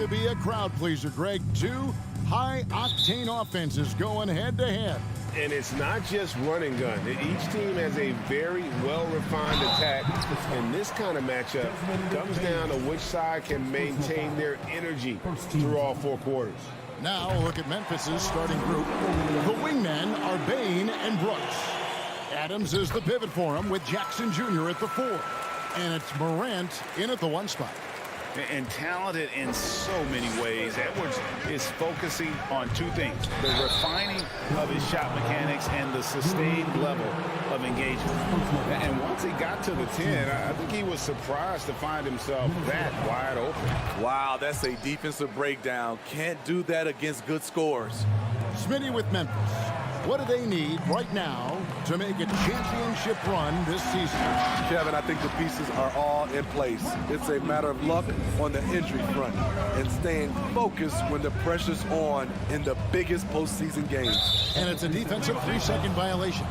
to be a crowd pleaser, Greg. Two high-octane offenses going head-to-head. And it's not just run and gun. Each team has a very well-refined attack. And this kind of matchup comes down to which side can maintain their energy through all four quarters. Now look at Memphis's starting group. The wingmen are Bain and Brooks. Adams is the pivot for him with Jackson Jr. at the 4. And it's Morant in at the 1 spot. And talented in so many ways. Edwards is focusing on two things: the refining of his shot mechanics and the sustained level of engagement. And once he got to the 10, I think he was surprised to find himself that wide open. Wow, that's a defensive breakdown. Can't do that against good scores. Smitty with Memphis. What do they need right now to make a championship run this season? Kevin, I think the pieces are all in place. It's a matter of luck on the injury front and staying focused when the pressure's on in the biggest postseason games. And it's a defensive 3-second violation.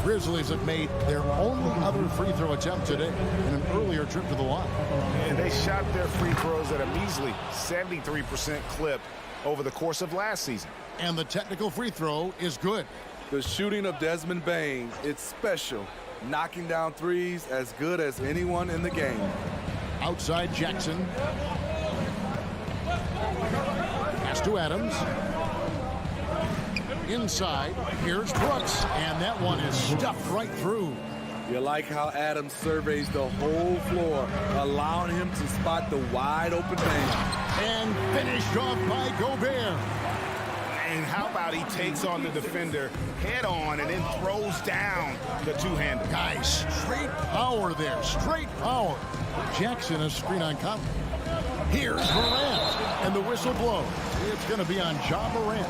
Grizzlies have made their only other free throw attempt today in an earlier trip to the line. And they shot their free throws at a measly 73% clip over the course of last season. And the technical free throw is good. The shooting of Desmond Bain, it's special. Knocking down threes as good as anyone in the game. Outside Jackson. Pass to Adams. Inside, here's Brooks, and that one is stuffed right through. You like how Adams surveys the whole floor, allowing him to spot the wide open man. And finished off by Gobert. And how about he takes on the defender head on and then throws down the two-hander. Guys, straight power there, straight power. Jackson a screen on Conley. Here's Morant, and the whistle blows. It's going to be on Ja Morant.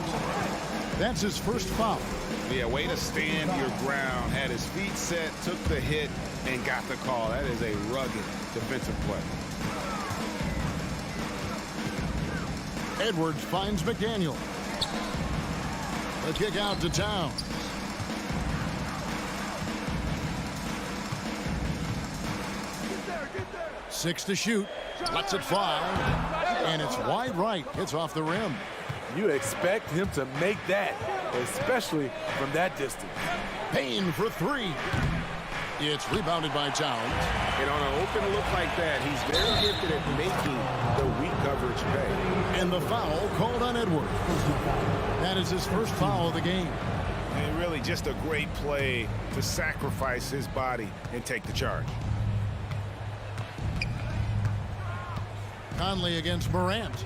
That's his first foul. Yeah, way to stand your ground. Had his feet set, took the hit, and got the call. That is a rugged defensive play. Edwards finds McDaniel. The kick out to Towns. Six to shoot. Lets it fly. And it's wide right. It's off the rim. You expect him to make that, especially from that distance. Payne for 3. It's rebounded by Towns. And on an open look like that, he's very gifted at making the weak coverage pay. And the foul called on Edwards. That is his first foul of the game. And really just a great play to sacrifice his body and take the charge. Conley against Morant.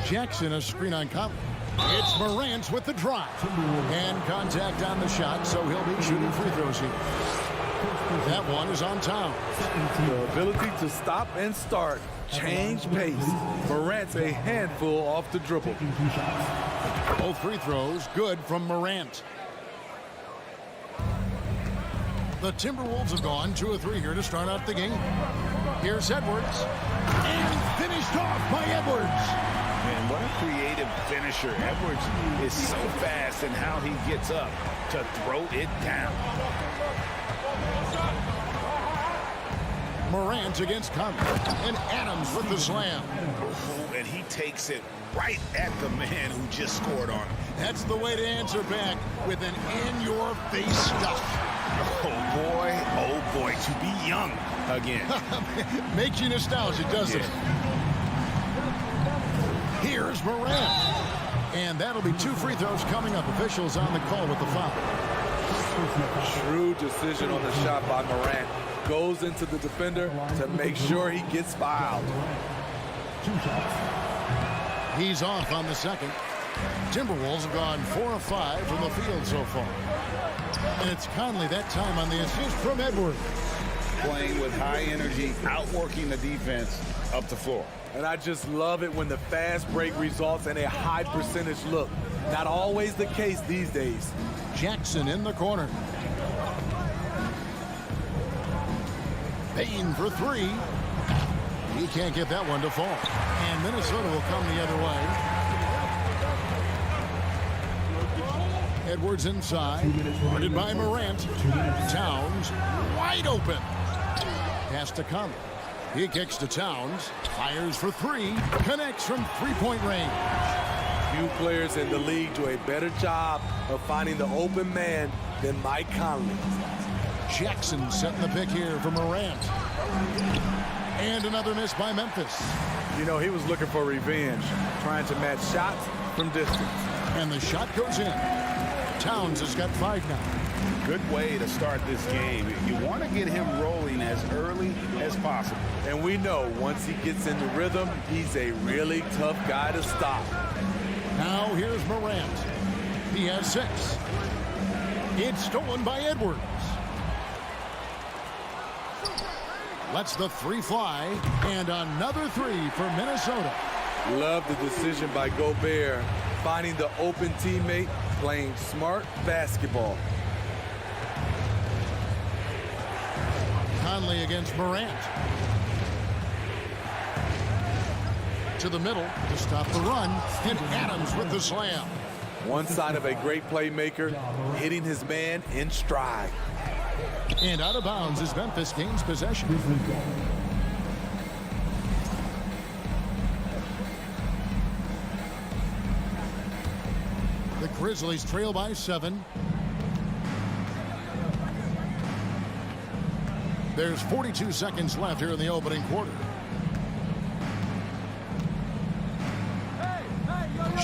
Jackson a screen on Conley. It's Morant with the drive. And contact on the shot, so he'll be shooting free throws here. That one is on Towns. The ability to stop and start, change pace. Morant's a handful off the dribble. Both free throws good from Morant. The Timberwolves have gone 2 of 3 here to start out the game. Here's Edwards. And finished off by Edwards. Man, what a creative finisher. Edwards is so fast in how he gets up to throw it down. Morant against Conley. And Adams with the slam. And he takes it right at the man who just scored on him. That's the way to answer back with an in-your-face stuff. Oh boy, to be young again. Makes you nostalgic, doesn't it? Here's Morant. And that'll be 2 free throws coming up. Officials on the call with the foul. Shrewd decision on the shot by Morant. Goes into the defender to make sure he gets fouled. He's off on the second. Timberwolves have gone 4 of 5 from the field so far. And it's Conley that time on the assist from Edwards. Playing with high energy, outworking the defense up the floor. And I just love it when the fast break results in a high percentage look. Not always the case these days. Jackson in the corner. Payne for 3. He can't get that one to fall. And Minnesota will come the other way. Edwards inside. Guarded by Morant. Towns wide open. pass to Conley. He kicks to Towns. Fires for three. Connects from three-point range. Few players in the league do a better job of finding the open man than Mike Conley. Jackson setting the pick here for Morant. And another miss by Memphis. You know, he was looking for revenge, trying to match shots from distance. And the shot goes in. Towns has got 5 now. Good way to start this game. You want to get him rolling as early as possible. And we know once he gets into rhythm, he's a really tough guy to stop. Now here's Morant. He has 6. It's stolen by Edwards. Lets the 3 fly. And another 3 for Minnesota. Love the decision by Gobert, finding the open teammate, playing smart basketball. Conley against Morant. To the middle to stop the run. And Adams with the slam. One side of a great playmaker, hitting his man in stride. And out of bounds as Memphis gains possession. The Grizzlies trail by 7. There's 42 seconds left here in the opening quarter.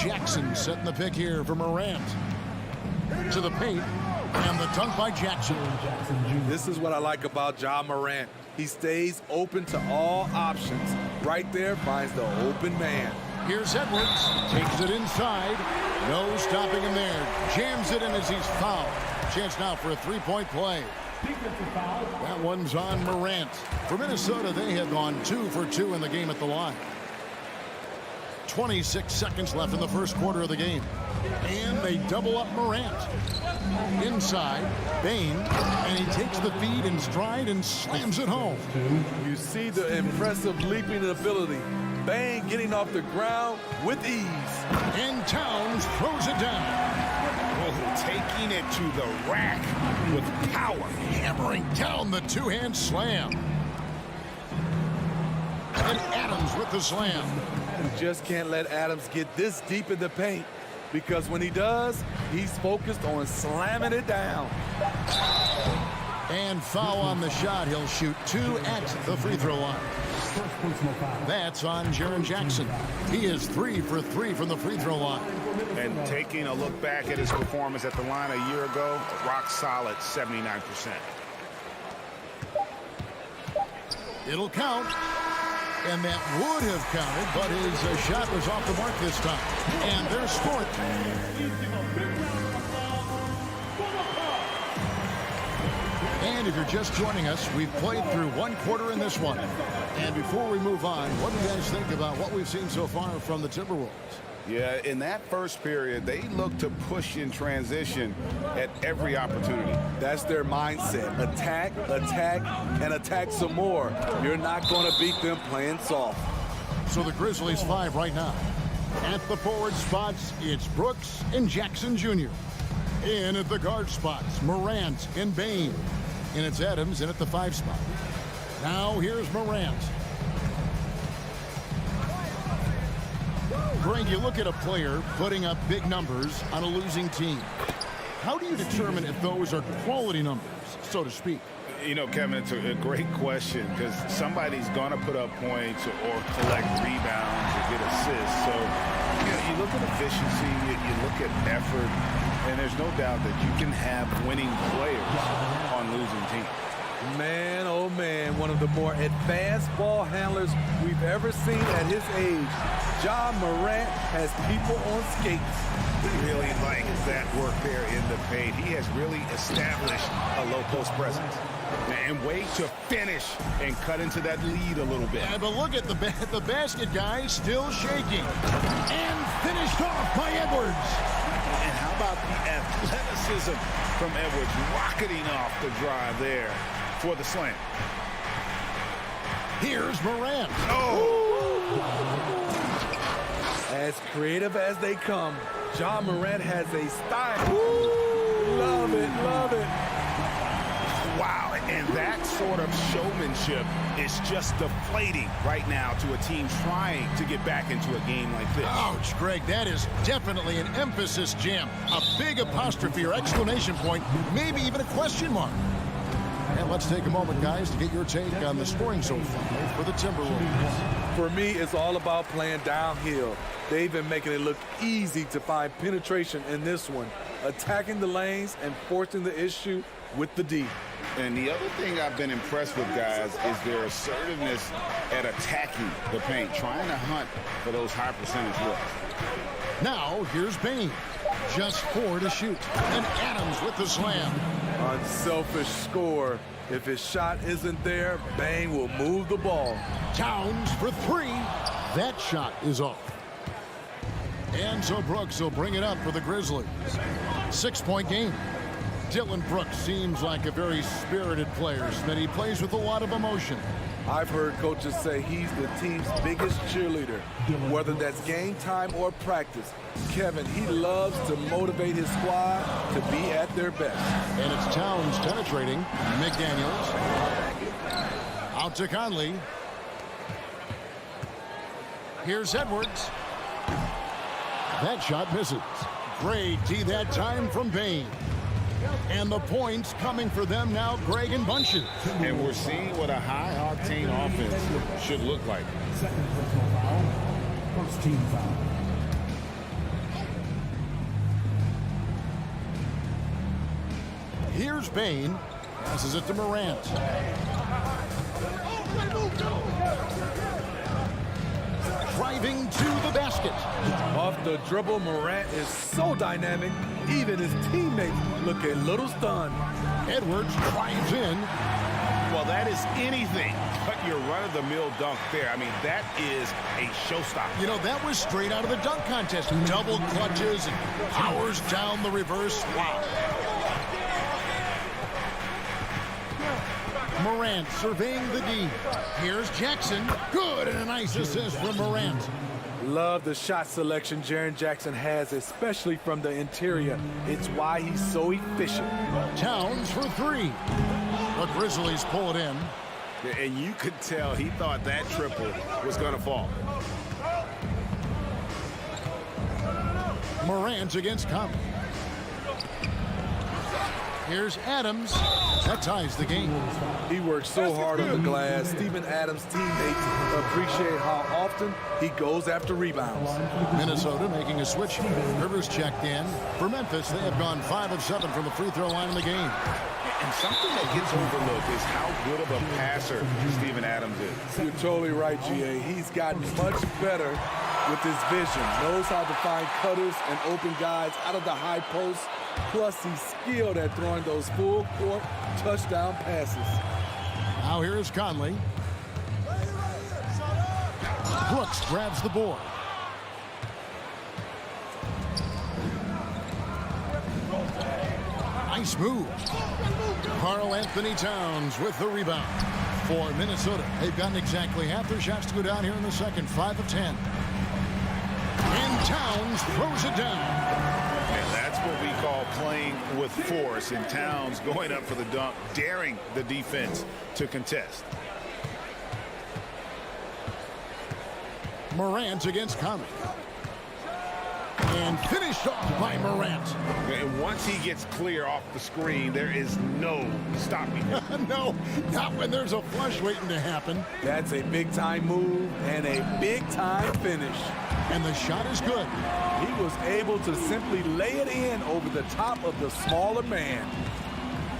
Jackson setting the pick here for Morant. To the paint. And the dunk by Jackson. This is what I like about Ja Morant. He stays open to all options. Right there finds the open man. Here's Edwards. Takes it inside. No stopping him there. Jams it in as he's fouled. Chance now for a 3-point play. That one's on Morant. For Minnesota, they have gone 2 for 2 in the game at the line. 26 seconds left in the first quarter of the game. And they double up Morant. Inside, Bane, and he takes the feed in stride and slams it home. You see the impressive leaping ability. Bane getting off the ground with ease. And Towns throws it down. Oh, taking it to the rack with power. Hammering down the two-hand slam. And Adams with the slam. You just can't let Adams get this deep in the paint, because when he does, he's focused on slamming it down. And foul on the shot. He'll shoot 2 at the free throw line. That's on Jaren Jackson. He is 3 for 3 from the free throw line. And taking a look back at his performance at the line a year ago, rock solid 79%. It'll count. And that would have counted, but his shot was off the mark this time. And they're scoring. And if you're just joining us, we've played through 1 quarter in this one. And before we move on, what do you guys think about what we've seen so far from the Timberwolves? Yeah, in that first period, they looked to push in transition at every opportunity. That's their mindset. Attack, attack, and attack some more. You're not going to beat them playing soft. So the Grizzlies 5 right now. At the forward spots, it's Brooks and Jackson Jr. In at the guard spots, Morant and Bane. And it's Adams in at the 5 spot. Now here's Morant. Greg, you look at a player putting up big numbers on a losing team. How do you determine if those are quality numbers, so to speak? You know, Kevin, it's a great question, because somebody's going to put up points or collect rebounds or get assists. So, you know, you look at efficiency, you look at effort, and there's no doubt that you can have winning players on losing teams. Man, oh man, one of the more advanced ball handlers we've ever seen at his age. Ja Morant has people on skates. He really likes that work there in the paint. He has really established a low post presence. And wait to finish and cut into that lead a little bit. Yeah, but look at the basket guy still shaking. And finished off by Edwards. And how about the athleticism from Edwards rocketing off the drive there for the slam. Here's Morant. As creative as they come, Ja Morant has a style. Love it, love it. Wow, And that sort of showmanship is just deflating right now to a team trying to get back into a game like this. Ouch, Greg, that is definitely an emphasis jam. A big apostrophe or exclamation point, maybe even a question mark. And let's take a moment, guys, to get your take on the scoring so far for the Timberwolves. For me, it's all about playing downhill. They've been making it look easy to find penetration in this one, attacking the lanes and forcing the issue with the D. And the other thing I've been impressed with, guys, is their assertiveness at attacking the paint, trying to hunt for those high percentage looks. Now, here's Bane. Just 4 to shoot. And Adams with the slam. Unselfish score. If his shot isn't there, Bane will move the ball. Towns for 3. That shot is off. And so Brooks will bring it up for the Grizzlies. 6-point game. Dylan Brooks seems like a very spirited player, that he plays with a lot of emotion. I've heard coaches say he's the team's biggest cheerleader, whether that's game time or practice. Kevin, he loves to motivate his squad to be at their best. And it's Towns penetrating. McDaniels. Out to Conley. Here's Edwards. That shot misses. Great D that time from Bane. And the points coming for them now, Greg and Bunches. And we're seeing what a high-octane offense should look like. First team foul. Here's Bane. Passes it to Morant. Driving to the basket. Off the dribble, Morant is so dynamic, even his teammates look a little stunned. Edwards drives in. Well, that is anything but your run-of-the-mill dunk there. I mean, that is a showstopper. You know, that was straight out of the dunk contest. Double clutches and powers down the reverse. Wow. Morant surveying the D. Here's Jackson. Good, and a nice assist from Morant. Love the shot selection Jaren Jackson has, especially from the interior. It's why he's so efficient. Towns for 3. The Grizzlies pull it in. And you could tell he thought that triple was going to fall. Morant against Conley. Here's Adams. That ties the game. He works so hard on the glass. Steven Adams' teammates appreciate how often he goes after rebounds. Minnesota making a switch. Rivers checked in. For Memphis, they have gone 5 of 7 from the free throw line in the game. And something that gets overlooked is how good of a passer Steven Adams is. You're totally right, GA. He's gotten much better with his vision. Knows how to find cutters and open guys out of the high post. Plus, he's skilled at throwing those full-court touchdown passes. Now here's Conley. Brooks grabs the board. Nice move. Karl Anthony Towns with the rebound for Minnesota. They've gotten exactly half their shots to go down here in the second. 5 of 10. And Towns throws it down. And that's what we call playing with force. And Towns going up for the dunk, daring the defense to contest. Morant against Conley. And finished off by Morant. And once he gets clear off the screen, there is no stopping him. No, not when there's a flush waiting to happen. That's a big-time move and a big-time finish. And the shot is good. He was able to simply lay it in over the top of the smaller man.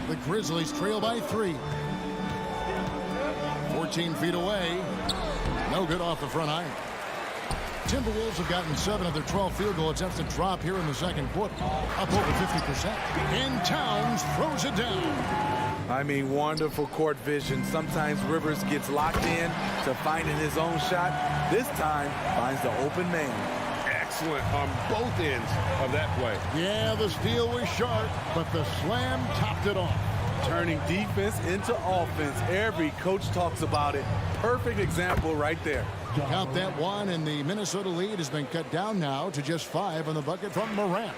The Grizzlies trail by 3. 14 feet away. No good off the front iron. Timberwolves have gotten 7 of their 12 field goal attempts to drop here in the second quarter. Up over 50%. And Towns throws it down. I mean, wonderful court vision. Sometimes Rivers gets locked in to finding his own shot. This time, finds the open man. Excellent on both ends of that play. Yeah, the steal was sharp, but the slam topped it off. Turning defense into offense. Every coach talks about it. Perfect example right there. Count that one, and the Minnesota lead has been cut down now to just 5 on the bucket from Morant.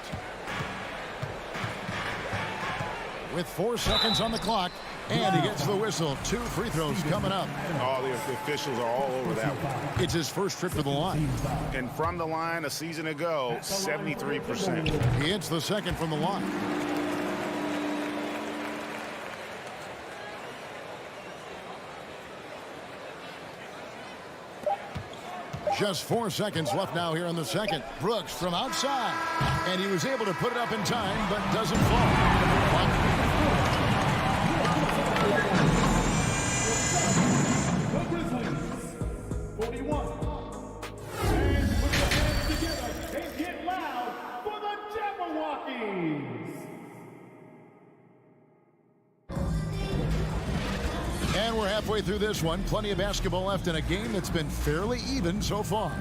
With 4 seconds on the clock, And he gets the whistle. 2 free throws coming up. All the officials are all over that one. It's his first trip to the line. And from the line a season ago, 73%. He hits the second from the line. Just 4 seconds left now here in the second. Brooks from outside. And he was able to put it up in time, but doesn't fall. The Grizzlies, 41. And put your hands together and get loud for the Jabberwockies. And we're halfway through this one. Plenty of basketball left in a game that's been fairly even so far.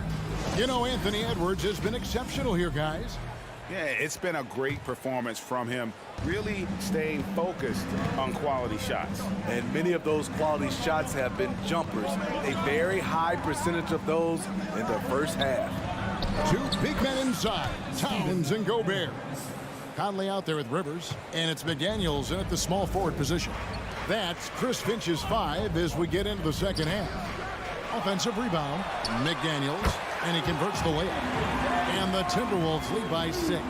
You know, Anthony Edwards has been exceptional here, guys. Yeah, it's been a great performance from him, really staying focused on quality shots. And many of those quality shots have been jumpers. A very high percentage of those in the first half. 2 big men inside, Towns and Gobert. Conley out there with Rivers, and it's McDaniels in at the small forward position. That's Chris Finch's 5 as we get into the second half. Offensive rebound, McDaniels, and he converts the layup. And the Timberwolves lead by 6.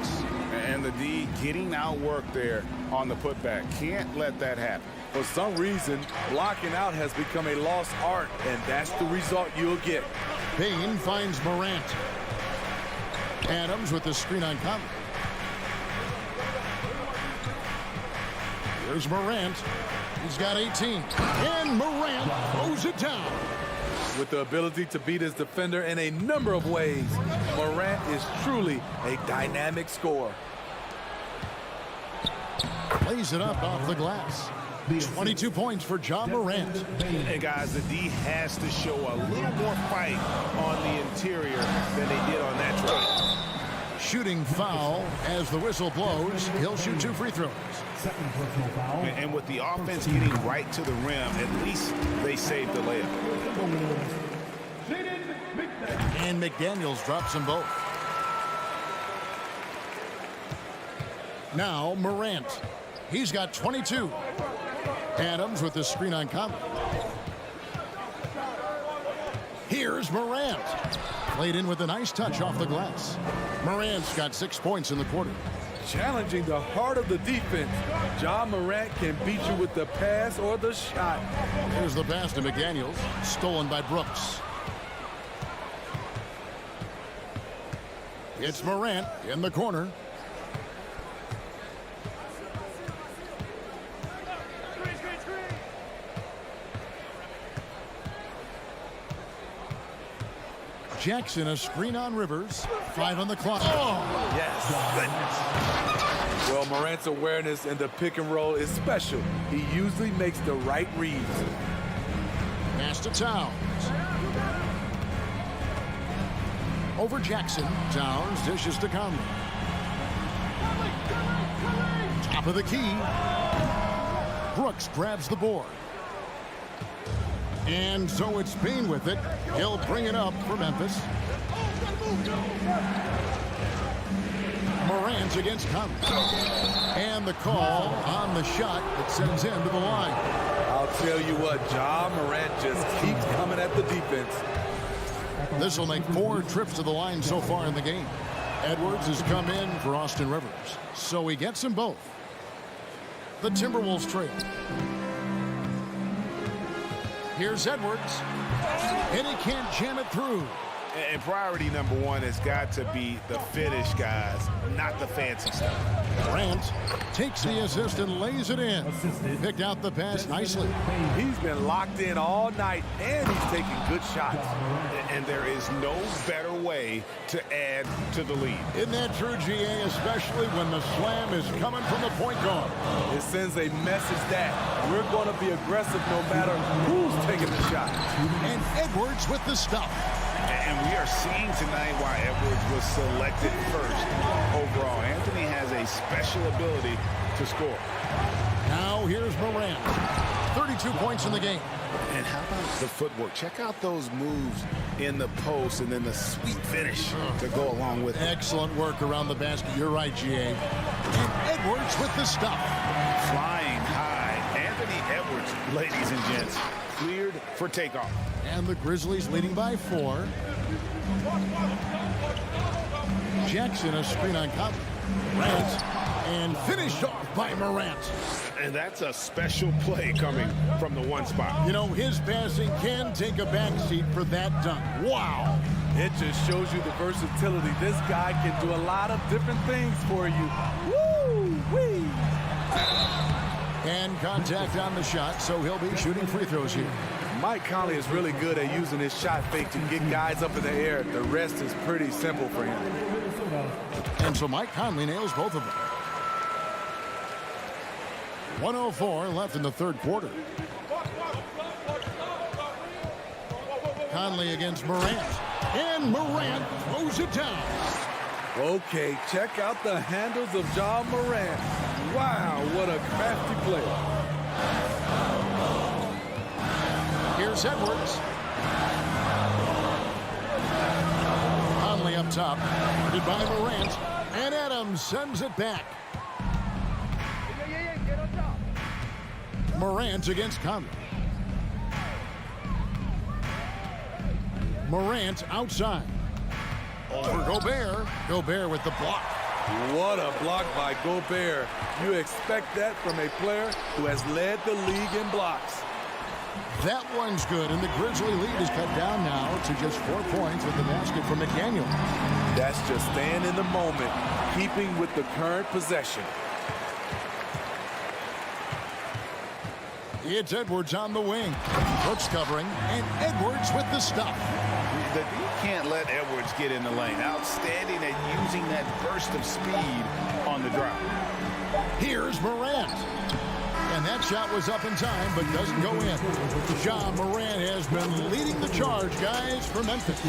And the D getting outworked there on the putback. Can't let that happen. For some reason, blocking out has become a lost art, and that's the result you'll get. Payne finds Morant. Adams with the screen on Conley. Here's Morant. He's got 18. And Morant throws it down. With the ability to beat his defender in a number of ways, Morant is truly a dynamic scorer. Plays it up off the glass. 22 points for John Morant. Hey, guys, the D has to show a little more fight on the interior than they did on that drive. Shooting foul as the whistle blows. He'll shoot 2 free throws. And with the offense getting right to the rim, at least they saved the layup. And McDaniels drops them both. Now Morant. He's got 22. Adams with the screen on Conley. Here's Morant. Played in with a nice touch off the glass. Morant's got 6 points in the quarter. Challenging the heart of the defense. John Morant can beat you with the pass or the shot. Here's the pass to McDaniels. Stolen by Brooks. It's Morant in the corner. Jackson, a screen on Rivers. 5 on the clock. Oh! Yes. Well, Morant's awareness in the pick and roll is special. He usually makes the right reads. Pass to Towns. Over Jackson. Towns dishes to Conley. Top of the key. Brooks grabs the board. And so it's Payne with it. He'll bring it up for Memphis. Morant's against Conley. And the call on the shot that sends him to the line. I'll tell you what, John Morant just keeps coming at the defense. This will make 4 trips to the line so far in the game. Edwards has come in for Austin Rivers, so he gets them both. The Timberwolves trail. Here's Edwards, and he can't jam it through. And priority number 1 has got to be the finish, guys, not the fancy stuff. Grant takes the assist and lays it in. Picked out the pass nicely. He's been locked in all night, and he's taking good shots. And there is no better way to add to the lead. Isn't that true, GA, especially when the slam is coming from the point guard? It sends a message that we're going to be aggressive no matter who's taking the shot. And Edwards with the stop. And we are seeing tonight why Edwards was selected first overall. Anthony has a special ability to score. Now here's Morant. 32 points in the game. And how about the footwork? Check out those moves in the post and then the sweet finish to go along with it. Excellent work around the basket. You're right, GA. And Edwards with the stop. Flying high. Anthony Edwards Ladies and gents, cleared for takeoff. And the Grizzlies leading by 4. Jackson, a screen on Conley. Morant, and finished off by Morant. And that's a special play coming from the one spot. You know, his passing can take a backseat for that dunk. Wow. It just shows you the versatility. This guy can do a lot of different things for you. Woo-wee! And contact on the shot, so he'll be shooting free throws here. Mike Conley is really good at using his shot fake to get guys up in the air. The rest is pretty simple for him. And so Mike Conley nails both of them. 1:04 left in the third quarter. Conley against Morant. And Morant throws it down. Okay, check out the handles of Ja Morant. Wow, what a crafty play. Here's Edwards. Conley up top. Guarded by Morant. And Adams sends it back. Morant against Conley. Morant outside. Over Gobert. Gobert with the block. What a block by Gobert. You expect that from a player who has led the league in blocks. That one's good, and the Grizzly lead is cut down now to just 4 points with the basket from McDaniel. That's just staying in the moment, keeping with the current possession. It's Edwards on the wing. Brooks covering, and Edwards with the stop. You can't let Edwards get in the lane. Outstanding at using that burst of speed on the drive. Here's Morant. And that shot was up in time, but doesn't go in. Ja Morant has been leading the charge, guys, for Memphis.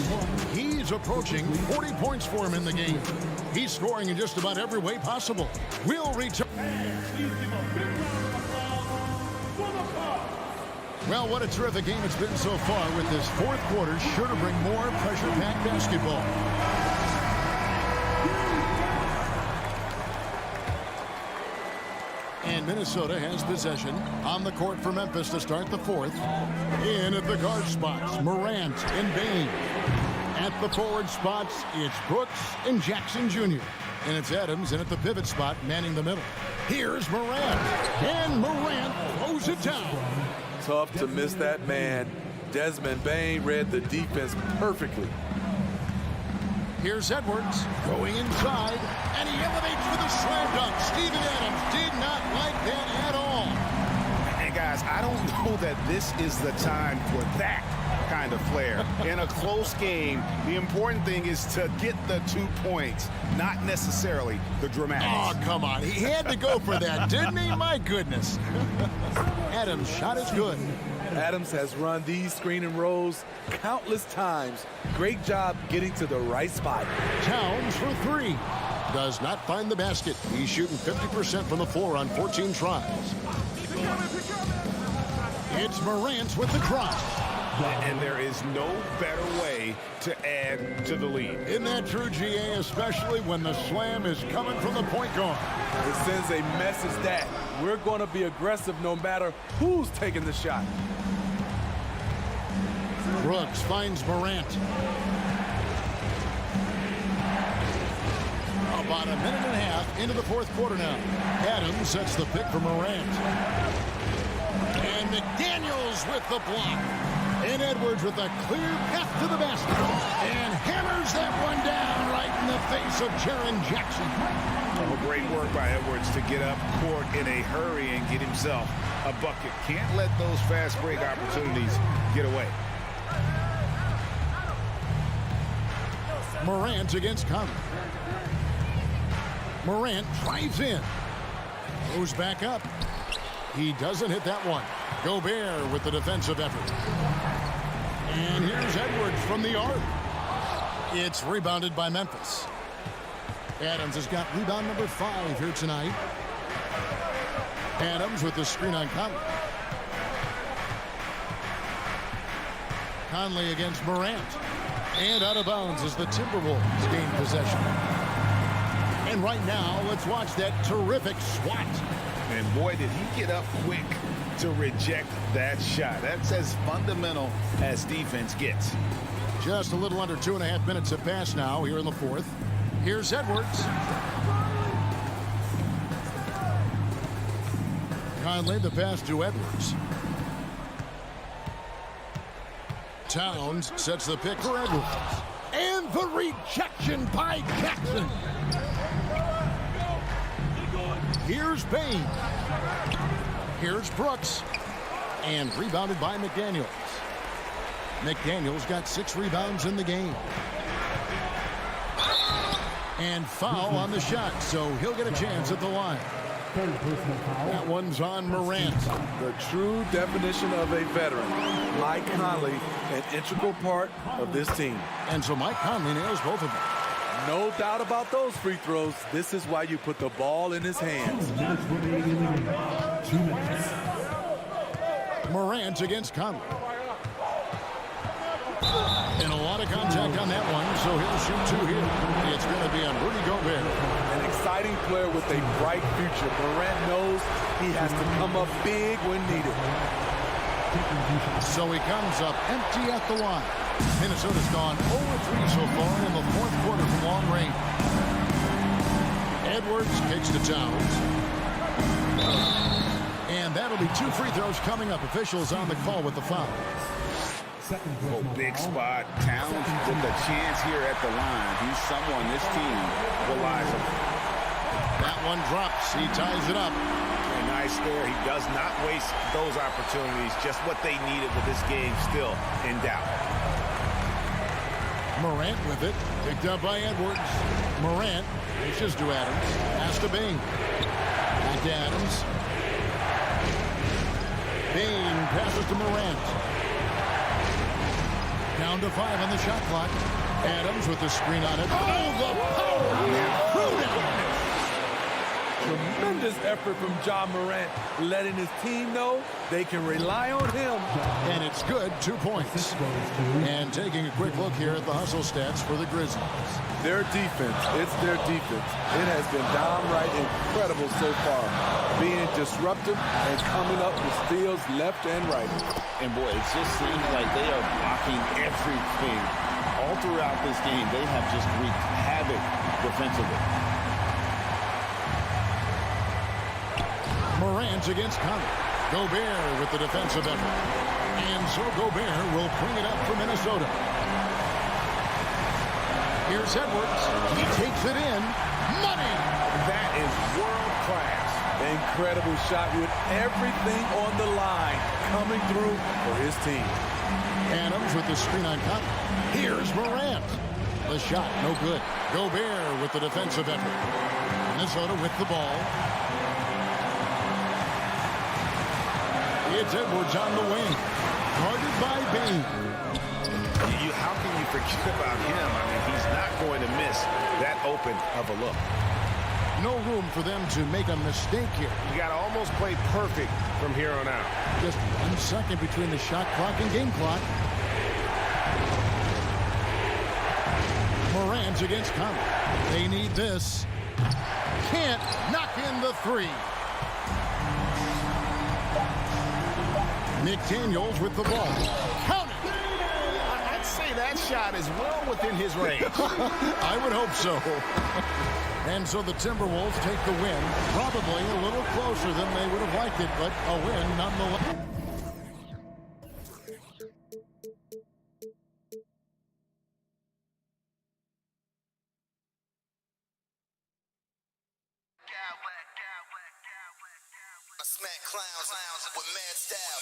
He's approaching 40 points for him in the game. He's scoring in just about every way possible. We'll return. Well, what a terrific game it's been so far, with this fourth quarter sure to bring more pressure-packed basketball. And Minnesota has possession on the court for Memphis to start the fourth. In at the guard spots, Morant and Bain. At the forward spots, it's Brooks and Jackson Jr. And it's Adams in at the pivot spot, manning the middle. Here's Morant. And Morant throws it down. Tough to miss that man. Desmond Bain read the defense perfectly. Here's Edwards going inside, and he elevates for the slam dunk. Steven Adams did not like that at all. And guys, I don't know that this is the time for that kind of flair. In a close game, the important thing is to get the 2 points, not necessarily the dramatics. Oh, come on. He had to go for that, didn't he? My goodness. Adams' shot is good. Adams has run these screen and rolls countless times. Great job getting to the right spot. Towns for 3. Does not find the basket. He's shooting 50% from the floor on 14 tries. It's Morant with the cross. And there is no better way to add to the lead. Isn't that true, GA, especially when the slam is coming from the point guard? It sends a message that we're going to be aggressive no matter who's taking the shot. Brooks finds Morant. About a minute and a half into the fourth quarter now. Adams sets the pick for Morant. And McDaniels with the block. And Edwards with a clear path to the basket. And hammers that one down right in the face of Jaren Jackson. Oh, great work by Edwards to get up court in a hurry and get himself a bucket. Can't let those fast break opportunities get away. Morant against Conley. Morant drives in. Goes back up. He doesn't hit that one. Gobert with the defensive effort. And here's Edwards from the arc. It's rebounded by Memphis. Adams has got rebound number 5 here tonight. Adams with the screen on Conley. Conley against Morant. And out of bounds as the Timberwolves gain possession. And right now, let's watch that terrific swat. And boy, did he get up quick to reject that shot. That's as fundamental as defense gets. Just a little under 2.5 minutes have passed now here in the fourth. Here's Edwards. Conley, the pass to Edwards. Towns sets the pick for Edwards. And the rejection by Jackson. Here's Bain. Here's Brooks. And rebounded by McDaniels. McDaniels got 6 rebounds in the game. And foul on the shot, so he'll get a chance at the line. That one's on Morant. The true definition of a veteran. Mike Conley, an integral part of this team. And so Mike Conley nails both of them. No doubt about those free throws. This is why you put the ball in his hands. 2 minutes. Morant against Conley. And a lot of contact on that one, so he'll shoot 2 here. It's going to be on Rudy Gobert. An exciting player with a bright future. Morant knows he has to come up big when needed. So he comes up empty at the line. Minnesota's gone 0-3 so far in the fourth quarter from long range. Edwards kicks to Towns. And that'll be 2 free throws coming up. Officials on the call with the foul. Oh, big spot. Towns with a chance here at the line. He's someone this team relies on. That one drops. He ties it up. A nice score. He does not waste those opportunities. Just what they needed with this game still in doubt. Morant with it. Picked up by Edwards. Morant reaches to Adams. Pass to Bain. Back to Adams. Bain passes to Morant. Down to 5 on the shot clock. Adams with the screen on it. Oh, the power! Tremendous effort from John Morant, letting his team know they can rely on him. And it's good, 2 points. And taking a quick look here at the hustle stats for the Grizzlies. Their defense, it's their defense. It has been downright incredible so far, being disruptive and coming up with steals left and right. And boy, it just seems like they are blocking everything. All throughout this game, they have just wreaked havoc defensively. Morant against Conley. Gobert with the defensive effort. And so Gobert will bring it up for Minnesota. Here's Edwards. He takes it in. Money! That is world class. Incredible shot with everything on the line coming through for his team. Adams with the screen on Conley. Here's Morant. The shot, no good. Gobert with the defensive effort. Minnesota with the ball. It's Edwards on the wing. Guarded by Bain. How can you forget about him? I mean, he's not going to miss that open of a look. No room for them to make a mistake here. You got to almost play perfect from here on out. Just 1 second between the shot clock and game clock. Morant against Conley. They need this. Can't knock in the 3. McDaniels with the ball. Count it! I'd say that shot is well within his range. I would hope so. And so the Timberwolves take the win. Probably a little closer than they would have liked it, but a win nonetheless. Smack clowns with mad style.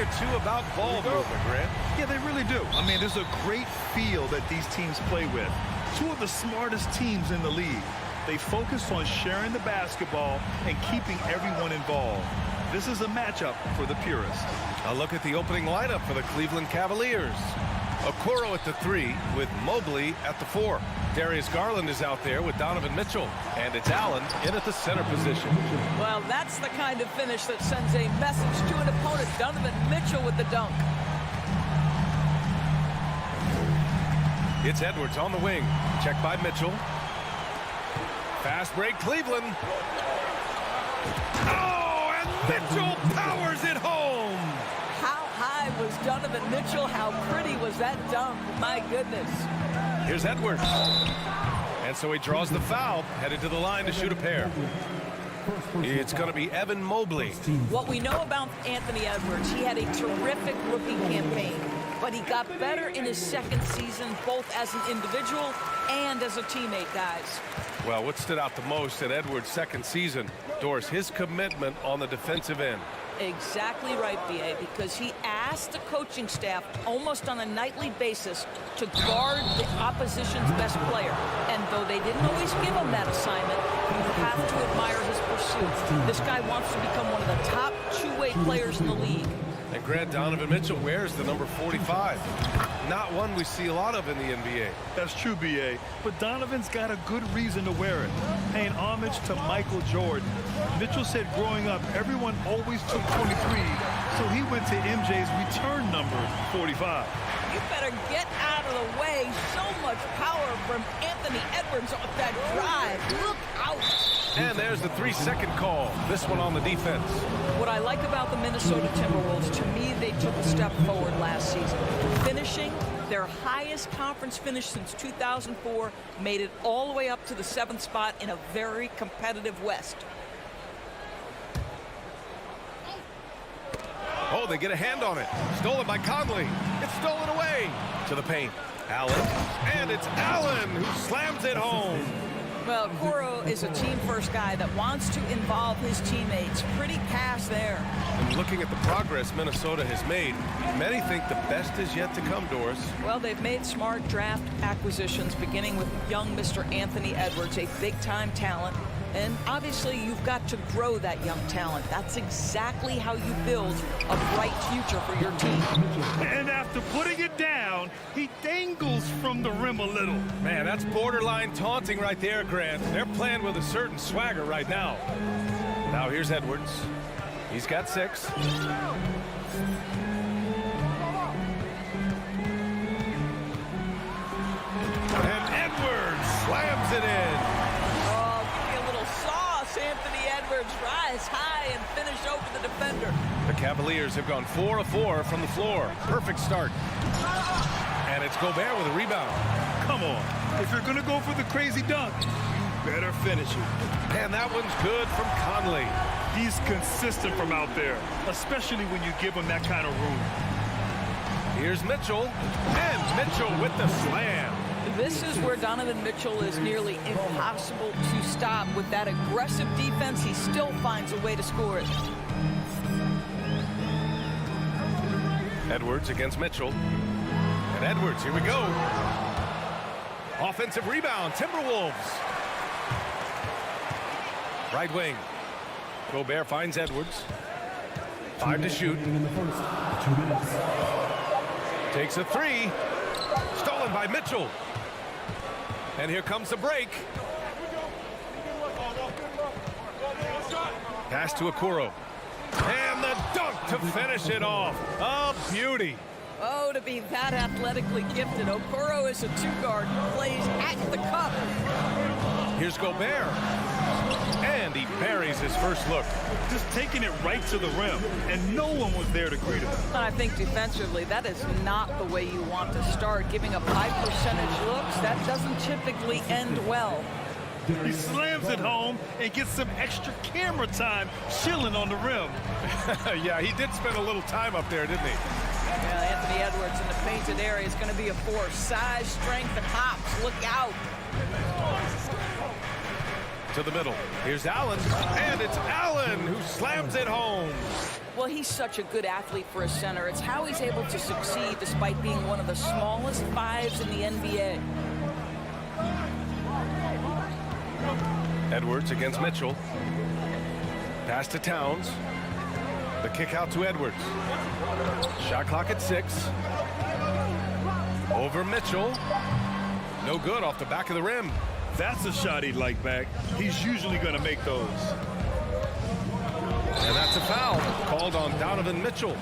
or two about ball movement, Grant. Yeah, they really do. I mean, there's a great feel that these teams play with. Two of the smartest teams in the league. They focus on sharing the basketball and keeping everyone involved. This is a matchup for the purists. A look at the opening lineup for the Cleveland Cavaliers. Okoro at the 3 with Mobley at the 4. Darius Garland is out there with Donovan Mitchell. And it's Allen in at the center position. Well, that's the kind of finish that sends a message to an opponent. Donovan Mitchell with the dunk. It's Edwards on the wing. Check by Mitchell. Fast break, Cleveland. Oh, and Mitchell powers it home. How high was Donovan Mitchell? How pretty was that dunk? My goodness. Here's Edwards. And so he draws the foul, headed to the line to shoot a pair. It's going to be Evan Mobley. What we know about Anthony Edwards, he had a terrific rookie campaign, but he got better in his second season, both as an individual and as a teammate, guys. Well, what stood out the most at Edwards' second season, Doris, his commitment on the defensive end. Exactly right, B.A., because he asked the coaching staff almost on a nightly basis to guard the opposition's best player. And though they didn't always give him that assignment, you have to admire his pursuit. This guy wants to become one of the top two-way players in the league. And Grant, Donovan Mitchell wears the number 45. Not one we see a lot of in the NBA. That's true, B.A., but Donovan's got a good reason to wear it, paying homage to Michael Jordan. Mitchell said growing up, everyone always took 23, so he went to MJ's return number, 45. You better get out of the way. So much power from Anthony Edwards off that drive. Look out. And there's the 3-second call. This one on the defense. What I like about the Minnesota Timberwolves, to me, they took a step forward last season. Finishing their highest conference finish since 2004, made it all the way up to the 7th spot in a very competitive West. Oh, they get a hand on it. Stolen by Conley. It's stolen away. To the paint. Allen. And it's Allen who slams it home. Well, Okoro is a team-first guy that wants to involve his teammates. Pretty pass there. And looking at the progress Minnesota has made, many think the best is yet to come, Doris. Well, they've made smart draft acquisitions, beginning with young Mr. Anthony Edwards, a big-time talent. And obviously, you've got to grow that young talent. That's exactly how you build a bright future for your team. And after putting it down, he dangles from the rim a little. Man, that's borderline taunting right there, Grant. They're playing with a certain swagger right now. Now here's Edwards. He's got 6. And Edwards slams it in. Anthony Edwards rise high and finish over the defender. The Cavaliers have gone 4 of 4 from the floor. Perfect start. And it's Gobert with a rebound. Come on. If you're going to go for the crazy dunk, you better finish it. And that one's good from Conley. He's consistent from out there, especially when you give him that kind of room. Here's Mitchell. And Mitchell with the slam. This is where Donovan Mitchell is nearly impossible to stop. With that aggressive defense, he still finds a way to score it. Edwards against Mitchell. And Edwards, here we go. Offensive rebound, Timberwolves. Right wing. Gobert finds Edwards. 5 to shoot. Takes a 3. Stolen by Mitchell. And here comes the break. Pass to Okoro. And the dunk to finish it off. A beauty. Oh, to be that athletically gifted. Okoro is a 2-guard who plays at the cup. Here's Gobert. And he buries his first look. Just taking it right to the rim, and no one was there to greet him. And I think defensively, that is not the way you want to start. Giving up high percentage looks, that doesn't typically end well. He slams it home and gets some extra camera time chilling on the rim. Yeah, he did spend a little time up there, didn't he? Yeah, Anthony Edwards in the painted area is going to be a force. Size, strength, and hops. Look out. To the middle. Here's Allen. And it's Allen who slams it home. Well, he's such a good athlete for a center. It's how he's able to succeed despite being one of the smallest fives in the NBA. Edwards against Mitchell. Pass to Towns. The kick out to Edwards. Shot clock at 6. Over Mitchell. No good off the back of the rim. That's a shot he'd like back. He's usually going to make those. And that's a foul called on Donovan Mitchell.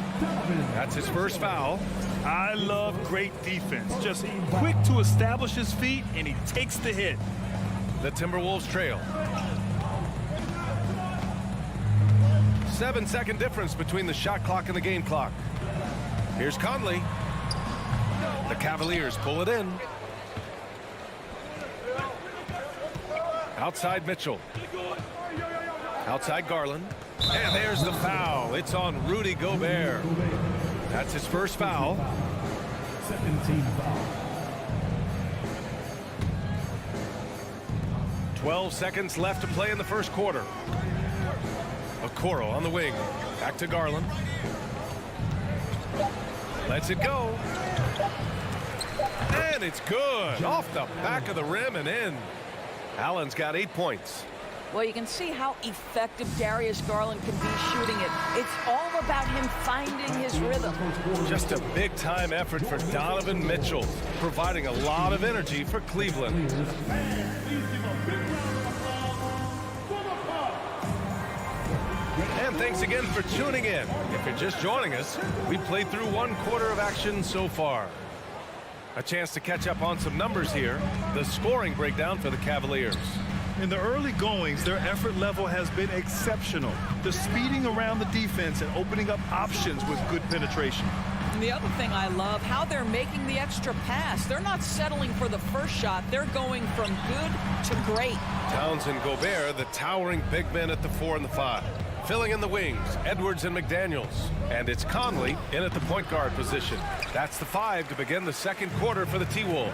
That's his first foul. I love great defense. Just quick to establish his feet, and he takes the hit. The Timberwolves trail. 7-second difference between the shot clock and the game clock. Here's Conley. The Cavaliers pull it in. Outside Mitchell. Outside Garland. And there's the foul. It's on Rudy Gobert. That's his first foul. Second team foul. 12 seconds left to play in the first quarter. Okoro on the wing. Back to Garland. Lets it go. And it's good. Off the back of the rim and in. Allen's got 8 points. Well, you can see how effective Darius Garland can be shooting it. It's all about him finding his rhythm. Just a big-time effort for Donovan Mitchell, providing a lot of energy for Cleveland. And thanks again for tuning in. If you're just joining us, we've played through 1 quarter of action so far. A chance to catch up on some numbers here. The scoring breakdown for the Cavaliers. In the early goings, their effort level has been exceptional. The speeding around the defense and opening up options with good penetration. And the other thing I love, how they're making the extra pass. They're not settling for the first shot. They're going from good to great. Towns and Gobert, the towering big men at the 4 and the 5. Filling in the wings, Edwards and McDaniels. And it's Conley in at the point guard position. That's the 5 to begin the second quarter for the T-Wolves.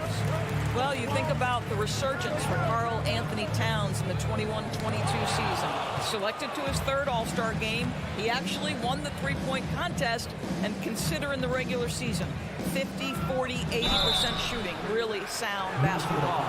Well, you think about the resurgence for Karl Anthony Towns in the 21-22 season. Selected to his 3rd All-Star game, he actually won the three-point contest, and consider in the regular season, 50, 40, 80% shooting. Really sound basketball.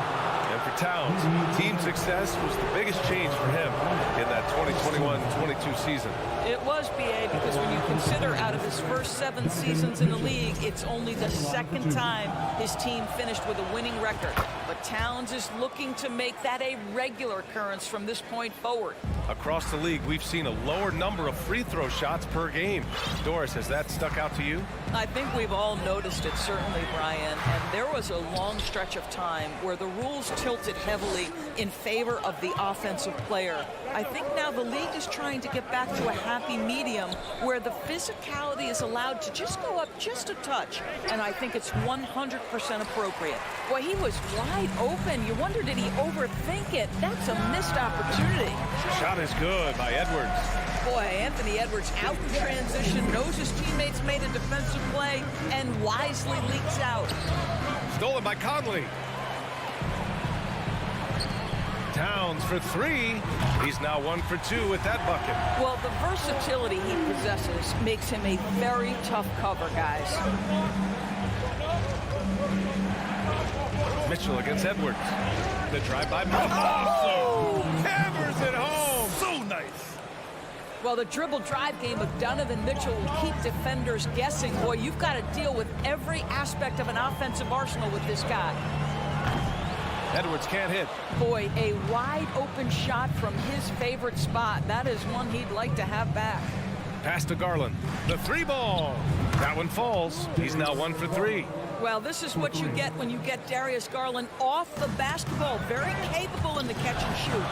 And for Towns, team success was the biggest change for him in that 2021-22 season. It was, BA, because when you consider out of his first 7 seasons in the league, it's only the 2nd time his team finished with a winning record. But Towns is looking to make that a regular occurrence from this point forward. Across the league, we've seen a lower number of free throw shots per game. Doris, has that stuck out to you? I think we've all noticed it, certainly, Brian. And there was a long stretch of time where the rules tilted heavily in favor of the offensive player. I think now the league is trying to get back to a happy medium where the physicality is allowed to just go up just a touch. And I think it's 100% appropriate. Boy, he was wide open. You wonder, did he overthink it? That's a missed opportunity. Shot is good by Edwards. Boy, Anthony Edwards out in transition, knows his teammates made a defensive play, and wisely leaks out. Stolen by Conley. Towns for 3. He's now 1 for 2 with that bucket. Well, the versatility he possesses makes him a very tough cover, guys. Mitchell against Edwards. The drive by Memphis. Oh! Hammers it home. So nice. Well, the dribble drive game of Donovan Mitchell will keep defenders guessing. Boy, you've got to deal with every aspect of an offensive arsenal with this guy. Edwards can't hit. Boy, a wide open shot from his favorite spot. That is one he'd like to have back. Pass to Garland. The 3-ball. That one falls. He's now 1 for 3. Well, this is what you get when you get Darius Garland off the basketball. Very capable in the catch and shoot.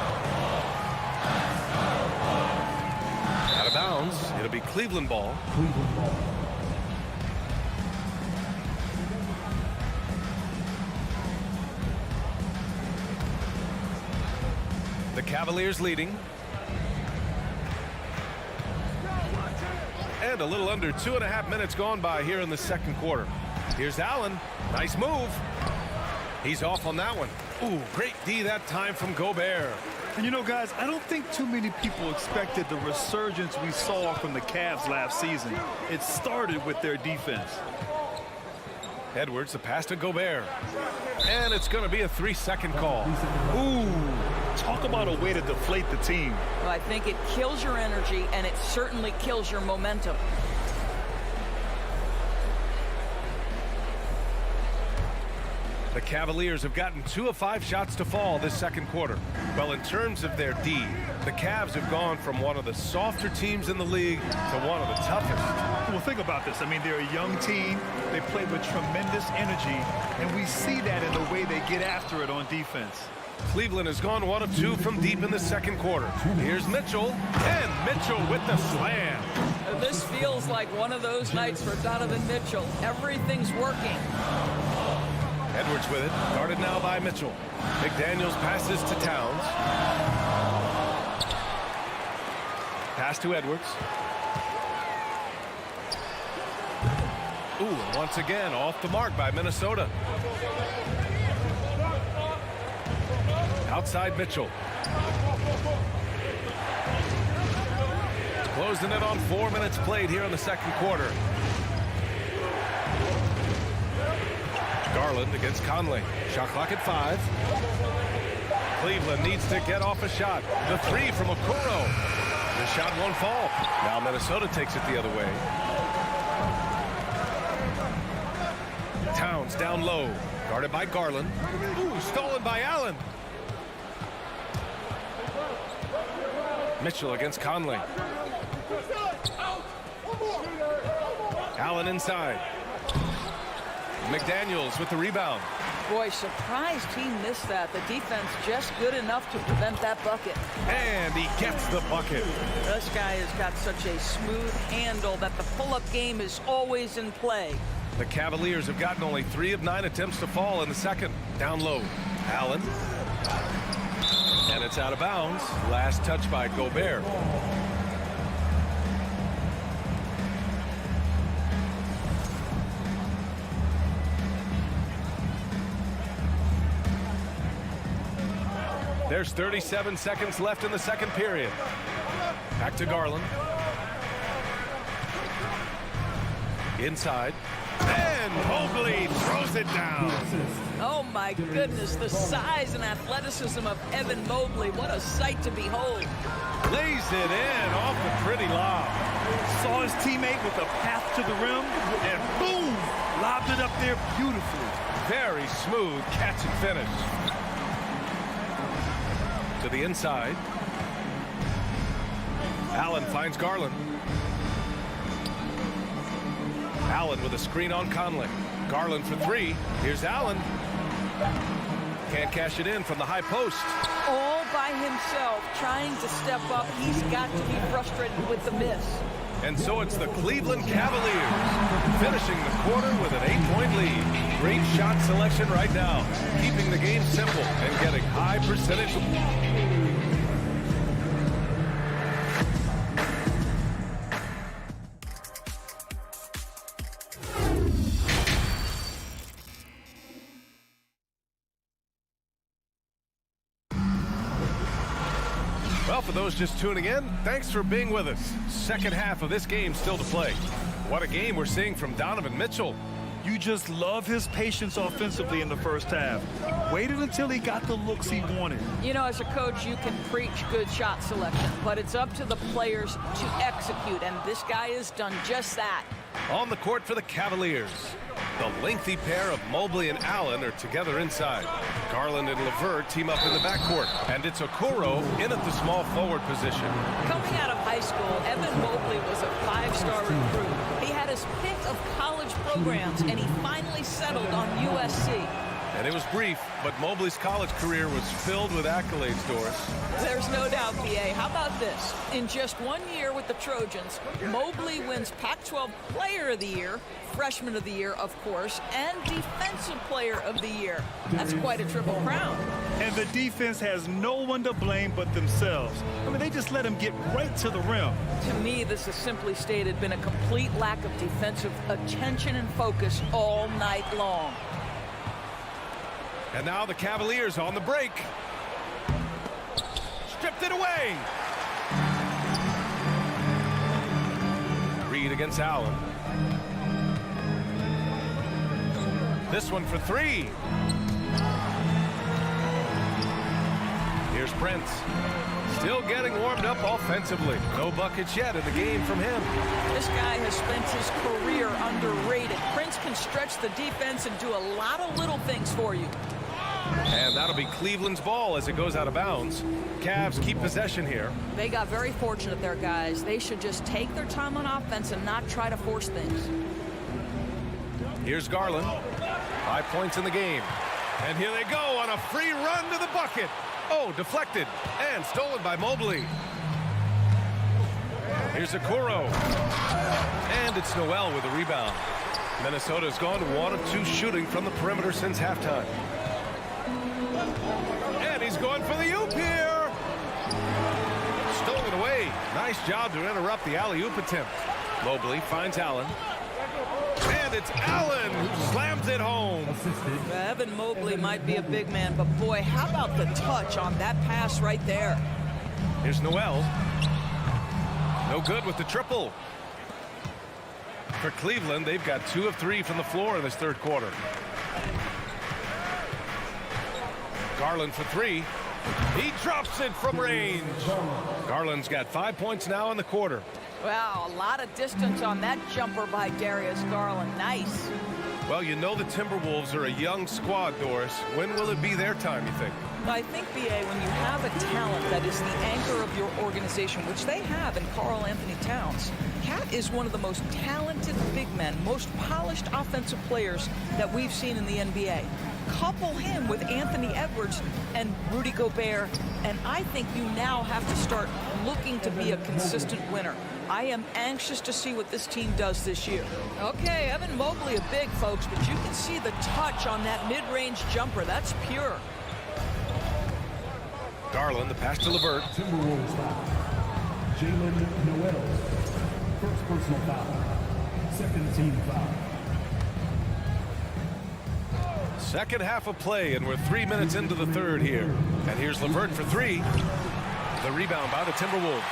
Out of bounds. It'll be Cleveland ball. Cleveland ball. The Cavaliers leading. And a little under 2.5 minutes gone by here in the second quarter. Here's Allen. Nice move. He's off on that one. Ooh, great D that time from Gobert. And you know, guys, I don't think too many people expected the resurgence we saw from the Cavs last season. It started with their defense. Edwards, the pass to Gobert. And it's going to be a 3-second call. Ooh, talk about a way to deflate the team. Well, I think it kills your energy, and it certainly kills your momentum. The Cavaliers have gotten 2 of 5 shots to fall this second quarter. Well, in terms of their D, the Cavs have gone from one of the softer teams in the league to one of the toughest. Well, think about this. I mean, they're a young team. They play with tremendous energy, and we see that in the way they get after it on defense. Cleveland has gone 1 of 2 from deep in the second quarter. Here's Mitchell, and Mitchell with the slam. This feels like one of those nights for Donovan Mitchell. Everything's working. Edwards with it, guarded now by Mitchell. McDaniels passes to Towns. Pass to Edwards. Ooh, and once again off the mark by Minnesota. Outside Mitchell. Closing it on 4 minutes played here in the second quarter. Garland against Conley. Shot clock at 5. Cleveland needs to get off a shot. The 3 from Okoro. The shot won't fall. Now Minnesota takes it the other way. Towns down low. Guarded by Garland. Ooh, stolen by Allen. Mitchell against Conley. Allen inside. McDaniels with the rebound. Boy, surprised he missed that. The defense just good enough to prevent that bucket. And he gets the bucket. This guy has got such a smooth handle that the pull-up game is always in play. The Cavaliers have gotten only 3 of 9 attempts to fall in the second. Down low. Allen. And it's out of bounds. Last touch by Gobert. There's 37 seconds left in the second period. Back to Garland. Inside. And Mobley throws it down. Oh, my goodness. The size and athleticism of Evan Mobley. What a sight to behold. Lays it in off the pretty lob. Saw his teammate with a path to the rim, and boom! Lobbed it up there beautifully. Very smooth catch and finish. To the inside. Allen finds Garland. Allen with a screen on Conley. Garland for 3. Here's Allen. Can't cash it in from the high post. All by himself, trying to step up. He's got to be frustrated with the miss. And so it's the Cleveland Cavaliers finishing the quarter with an 8-point lead. Great shot selection right now, keeping the game simple and getting high percentage. Well, for those just tuning in, thanks for being with us. Second half of this game still to play. What a game we're seeing from Donovan Mitchell. You just love his patience offensively in the first half. Waited until he got the looks he wanted. You know, as a coach, you can preach good shot selection, but it's up to the players to execute, and this guy has done just that. On the court for the Cavaliers, the lengthy pair of Mobley and Allen are together inside. Garland and LeVert team up in the backcourt, and it's Okoro in at the small forward position. Coming out of high school, Evan Mobley was a 5-star recruit. He had his pick of college programs, and he finally settled on USC. And it was brief, but Mobley's college career was filled with accolades, Doris. There's no doubt, B.A. How about this? In just 1 year with the Trojans, Mobley wins Pac-12 Player of the Year, Freshman of the Year, of course, and Defensive Player of the Year. That's quite a triple crown. And the defense has no one to blame but themselves. I mean, they just let him get right to the rim. To me, this has simply stated been a complete lack of defensive attention and focus all night long. And now the Cavaliers on the break. Stripped it away. Reed against Allen. This one for three. Here's Prince. Still getting warmed up offensively. No buckets yet in the game from him. This guy has spent his career underrated. Prince can stretch the defense and do a lot of little things for you. And that'll be Cleveland's ball as it goes out of bounds. Cavs keep possession here. They got very fortunate there, guys. They should just take their time on offense and not try to force things. Here's Garland. 5 points in the game. And here they go on a free run to the bucket. Oh, deflected and stolen by Mobley. Here's Okoro. And it's Noel with a rebound. Minnesota's gone 1 of 2 shooting from the perimeter since halftime. And he's going for the oop here. Stolen away. Nice job to interrupt the alley-oop attempt. Mobley finds Allen. And it's Allen who slams it home. Evan Mobley might be a big man, but boy, how about the touch on that pass right there? Here's Noel. No good with the triple. For Cleveland, they've got 2 of 3 from the floor in this third quarter. Garland for 3. He drops it from range. Garland's got 5 points now in the quarter. Wow, a lot of distance on that jumper by Darius Garland. Nice. Well, you know the Timberwolves are a young squad, Doris. When will it be their time, you think? I think, B.A., when you have a talent that is the anchor of your organization, which they have in Karl Anthony Towns, Cat is one of the most talented big men, most polished offensive players that we've seen in the NBA. Couple him with Anthony Edwards and Rudy Gobert, and I think you now have to start looking to be a consistent winner. I am anxious to see what this team does this year. Okay, Evan Mobley a big, folks, but you can see the touch on that mid-range jumper. That's pure. Garland, the pass to LeVert. Timberwolves foul. Jalen Noel. First personal foul. Second team foul. Second half of play, and we're 3 minutes into the third here. And here's LeVert for 3. The rebound by the Timberwolves.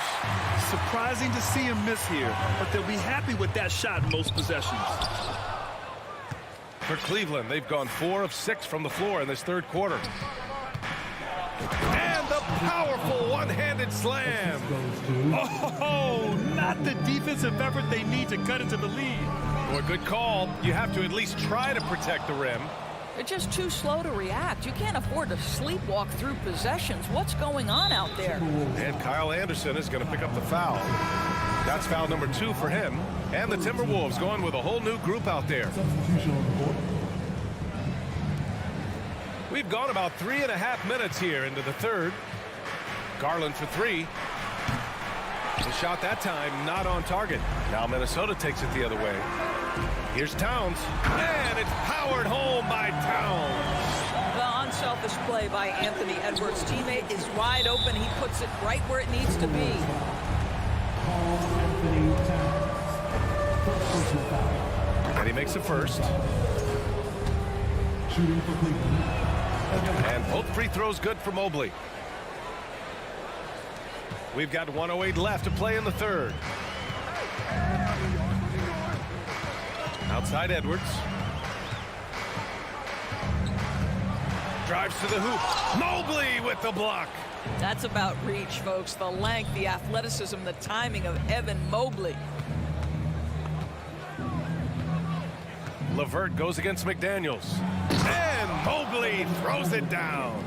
Surprising to see him miss here, but they'll be happy with that shot in most possessions. For Cleveland, they've gone 4 of 6 from the floor in this third quarter. And the powerful one-handed slam. Oh, not the defensive effort they need to cut into the lead. Well, good call. You have to at least try to protect the rim. They're just too slow to react. You can't afford to sleepwalk through possessions. What's going on out there? And Kyle Anderson is going to pick up the foul. That's foul number 2 for him. And the Timberwolves going with a whole new group out there. We've gone about 3.5 minutes here into the third. Garland for 3. The shot that time not on target. Now Minnesota takes it the other way. Here's Towns, and it's powered home by Towns. The unselfish play by Anthony Edwards' teammate is wide open. He puts it right where it needs to be. And he makes the first. Shooting for Cleveland. And both free throws good for Mobley. We've got 1:08 left to play in the third. Outside Edwards. Drives to the hoop. Mobley with the block. That's about reach, folks. The length, the athleticism, the timing of Evan Mobley. LeVert goes against McDaniels. And Mobley throws it down.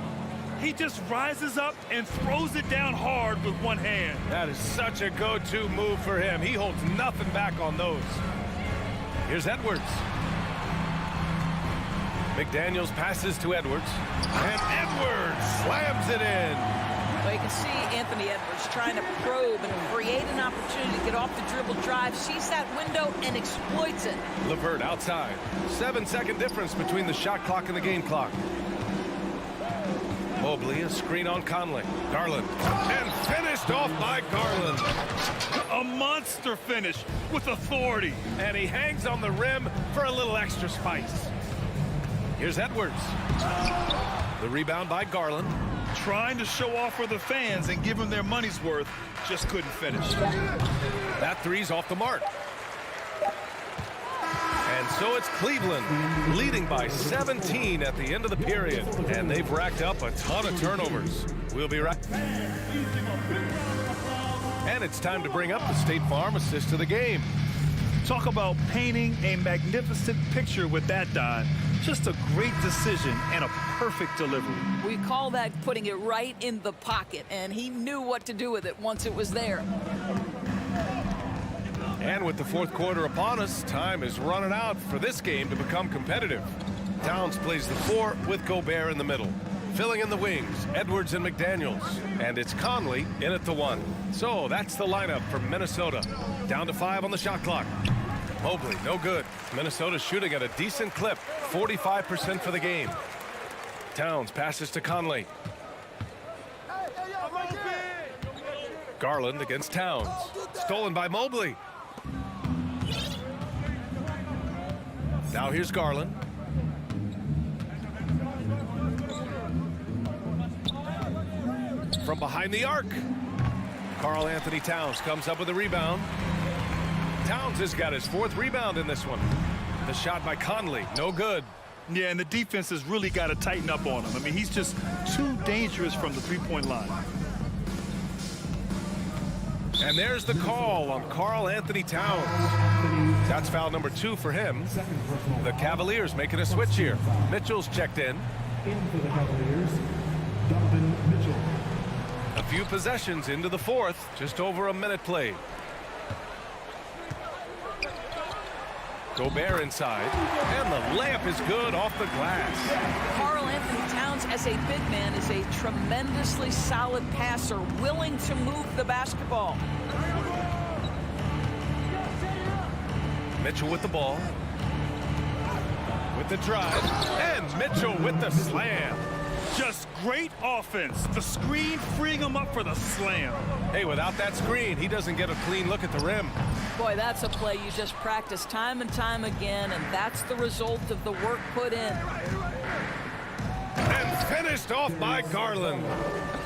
He just rises up and throws it down hard with one hand. That is such a go-to move for him. He holds nothing back on those. Here's Edwards. McDaniels passes to Edwards. And Edwards slams it in. Well, you can see Anthony Edwards trying to probe and create an opportunity to get off the dribble drive, sees that window and exploits it. LeVert outside. 7-second difference between the shot clock and the game clock. Mobley, a screen on Conley. Garland. And finished off by Garland. A monster finish with authority. And he hangs on the rim for a little extra spice. Here's Edwards. The rebound by Garland. Trying to show off for the fans and give them their money's worth, just couldn't finish. That three's off the mark. And so it's Cleveland leading by 17 at the end of the period. And they've racked up a ton of turnovers. We'll be right. And it's time to bring up the State Farm assist of the game. Talk about painting a magnificent picture with that, Don. Just a great decision and a perfect delivery. We call that putting it right in the pocket, and he knew what to do with it once it was there. And with the fourth quarter upon us, time is running out for this game to become competitive. Towns plays the 4 with Gobert in the middle. Filling in the wings, Edwards and McDaniels. And it's Conley in at the 1. So that's the lineup for Minnesota. Down to 5 on the shot clock. Mobley, no good. Minnesota shooting at a decent clip, 45% for the game. Towns passes to Conley. Garland against Towns. Stolen by Mobley. Now here's Garland. From behind the arc. Karl Anthony Towns comes up with a rebound. Towns has got his 4th rebound in this one. The shot by Conley, no good. Yeah, and the defense has really got to tighten up on him. I mean, he's just too dangerous from the three-point line. And there's the call on Karl Anthony Towns. That's foul number 2 for him. The Cavaliers making a switch here. Mitchell's checked in. In for the Cavaliers, Donovan Mitchell. A few possessions into the 4th, just over a minute played. Gobert inside, and the layup is good off the glass. Karl Anthony Towns, as a big man, is a tremendously solid passer, willing to move the basketball. Mitchell with the ball. With the drive, and Mitchell with the slam. Just great offense. The screen freeing him up for the slam. Hey, without that screen, he doesn't get a clean look at the rim. Boy, that's a play you just practice time and time again, and that's the result of the work put in. And finished off by Garland.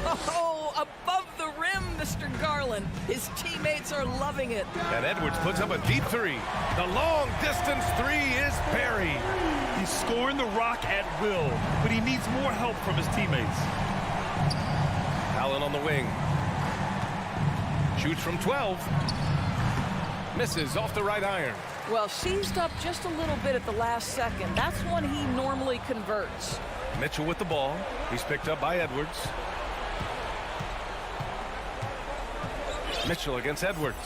Oh, above the rim, Mr. Garland. His teammates are loving it. And Edwards puts up a deep 3. The long distance 3 is buried. He's scoring the rock at will, but he needs more help from his teammates. Allen on the wing. Shoots from 12. Misses off the right iron. Well, seized up just a little bit at the last second. That's when he normally converts. Mitchell with the ball. He's picked up by Edwards. Mitchell against Edwards.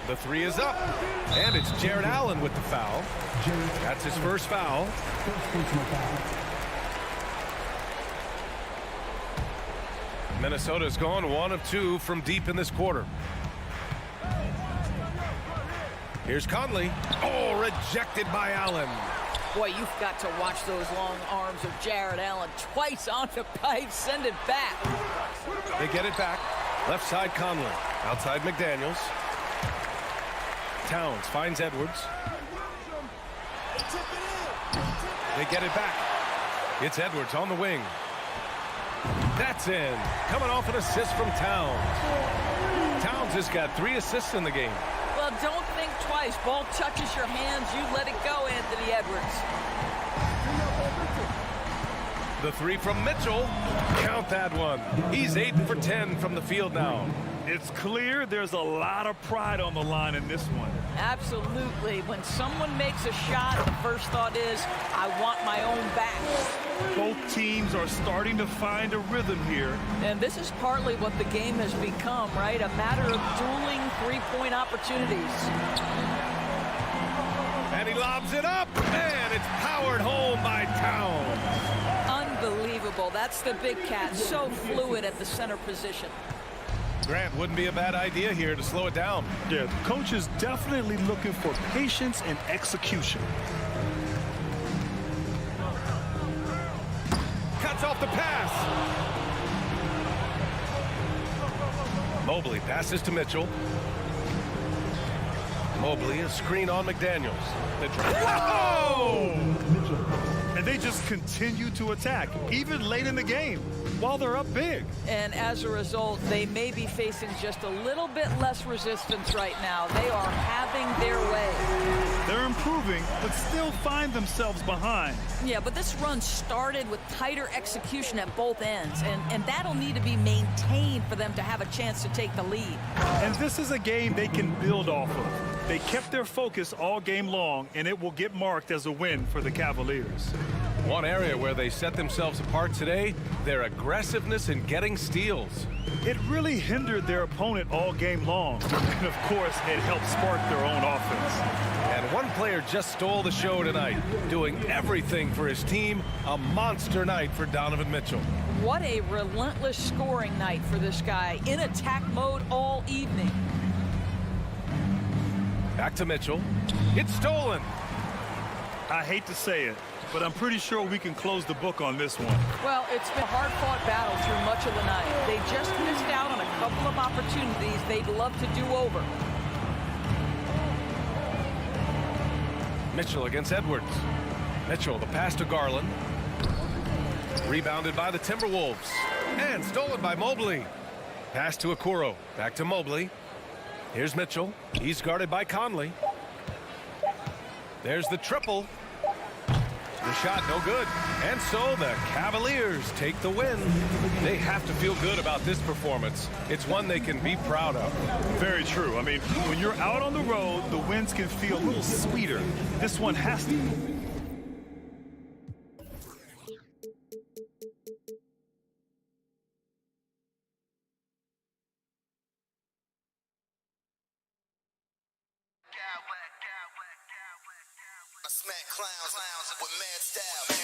The 3 is up. And it's Jared Allen with the foul. That's his first foul. Minnesota's gone 1 of 2 from deep in this quarter. Here's Conley. Oh, rejected by Allen. Boy, you've got to watch those long arms of Jared Allen. Twice on the pipe, send it back. They get it back. Left side Conley. Outside McDaniels. Towns finds Edwards. They get it back. It's Edwards on the wing. That's in. Coming off an assist from Towns. Towns has got 3 assists in the game. Well, don't think twice. Ball touches your hands, you let it go, Anthony Edwards. The 3 from Mitchell. Count that one. He's 8 for 10 from the field now. It's clear there's a lot of pride on the line in this one. Absolutely. When someone makes a shot, the first thought is, I want my own back. Both teams are starting to find a rhythm here. And this is partly what the game has become, right? A matter of dueling three-point opportunities. And he lobs it up, and it's powered home by Towns. Unbelievable. That's the big cat. So fluid at the center position. Grant, wouldn't be a bad idea here to slow it down. Yeah, the coach is definitely looking for patience and execution. Cuts off the pass. Mobley passes to Mitchell. Mobley, a screen on McDaniels. Whoa! And they just continue to attack, even late in the game, while they're up big. And as a result, they may be facing just a little bit less resistance right now. They are having their way. They're improving, but still find themselves behind. Yeah, but this run started with tighter execution at both ends, and that'll need to be maintained for them to have a chance to take the lead. And this is a game they can build off of. They kept their focus all game long, and it will get marked as a win for the Cavaliers. One area where they set themselves apart today, their aggressiveness in getting steals. It really hindered their opponent all game long. And, of course, it helped spark their own offense. And one player just stole the show tonight, doing everything for his team. A monster night for Donovan Mitchell. What a relentless scoring night for this guy, in attack mode all evening. Back to Mitchell. It's stolen. I hate to say it, but I'm pretty sure we can close the book on this one. Well, it's been a hard-fought battle through much of the night. They just missed out on a couple of opportunities they'd love to do over. Mitchell against Edwards. Mitchell, the pass to Garland. Rebounded by the Timberwolves. And stolen by Mobley. Pass to Okoro. Back to Mobley. Here's Mitchell. He's guarded by Conley. There's the triple. The shot no good. And so the Cavaliers take the win. They have to feel good about this performance. It's one they can be proud of. Very true. I mean, when you're out on the road, the wins can feel a little sweeter. This one has to. I smack clowns with mad style.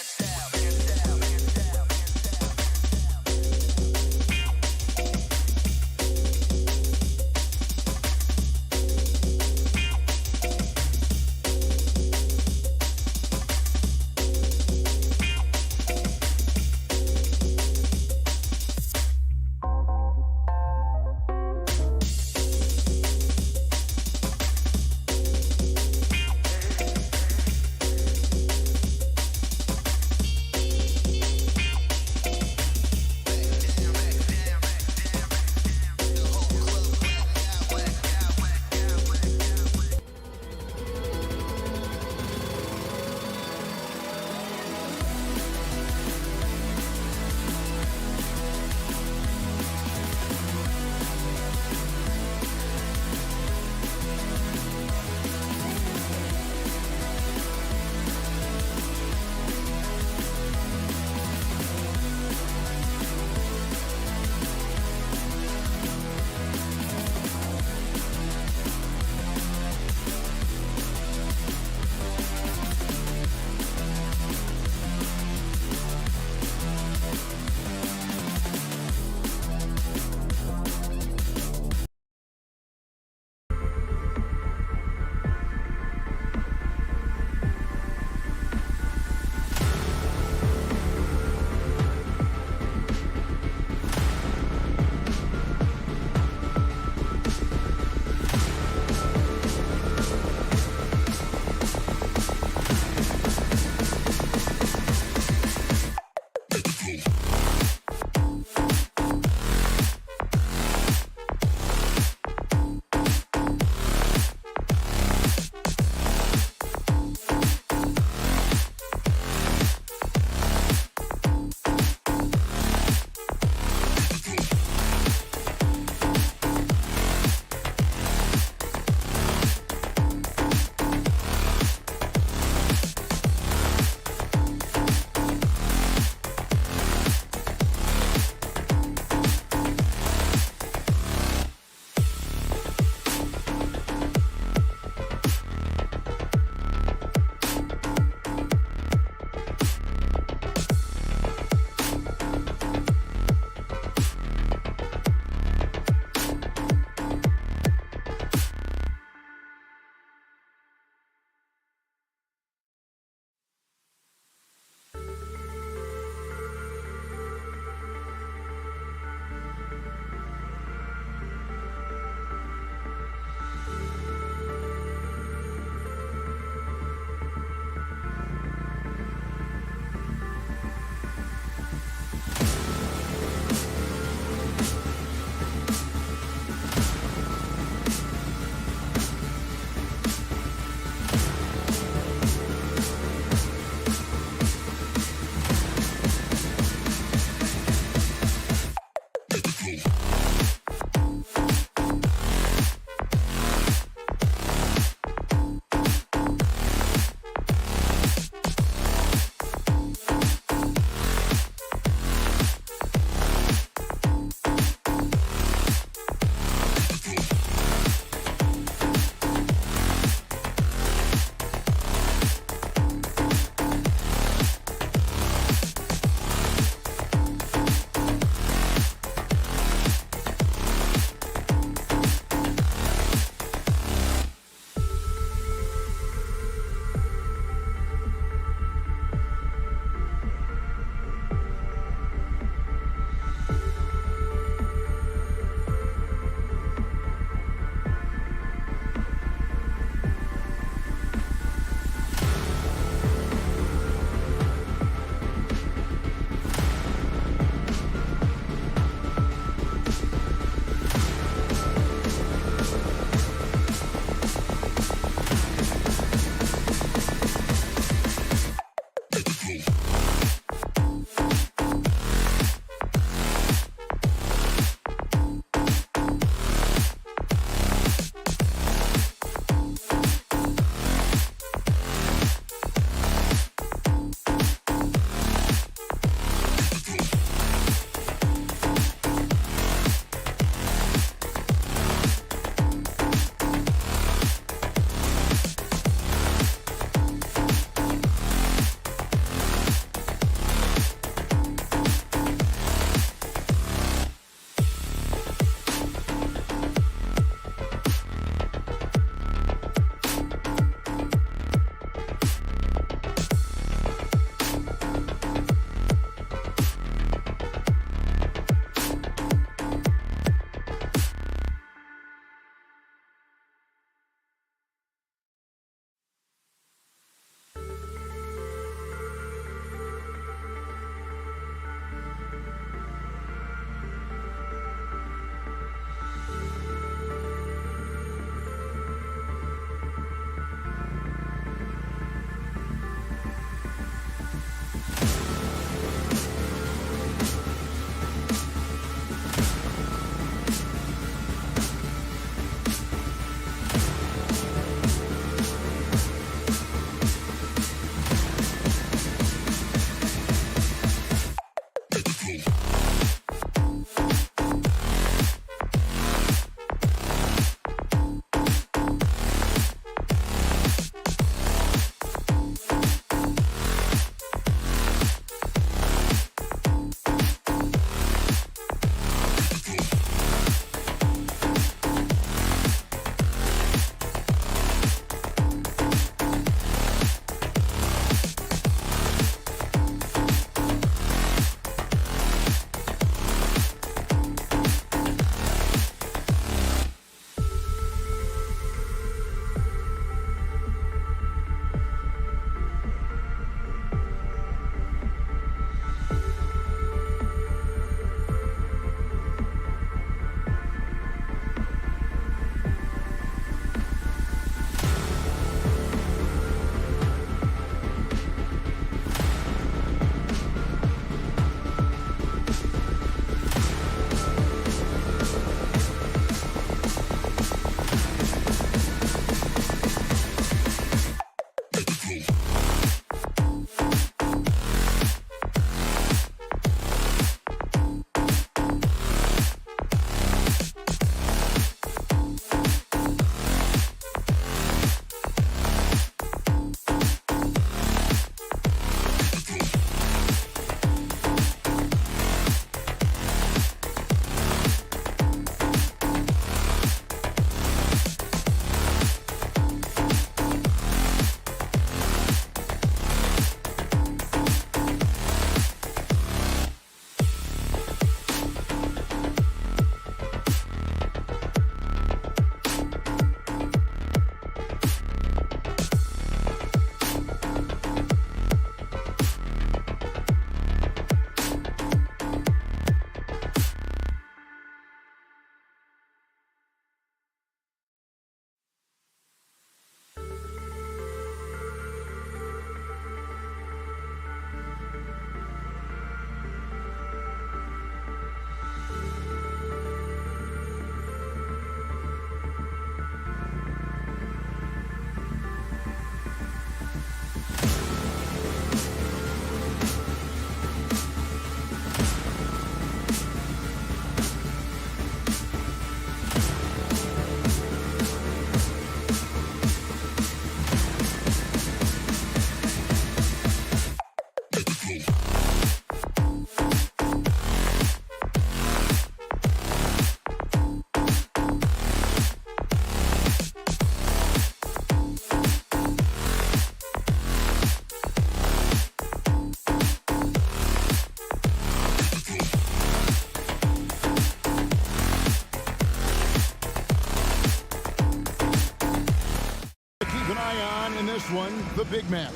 Keep an eye on in this one, the big man.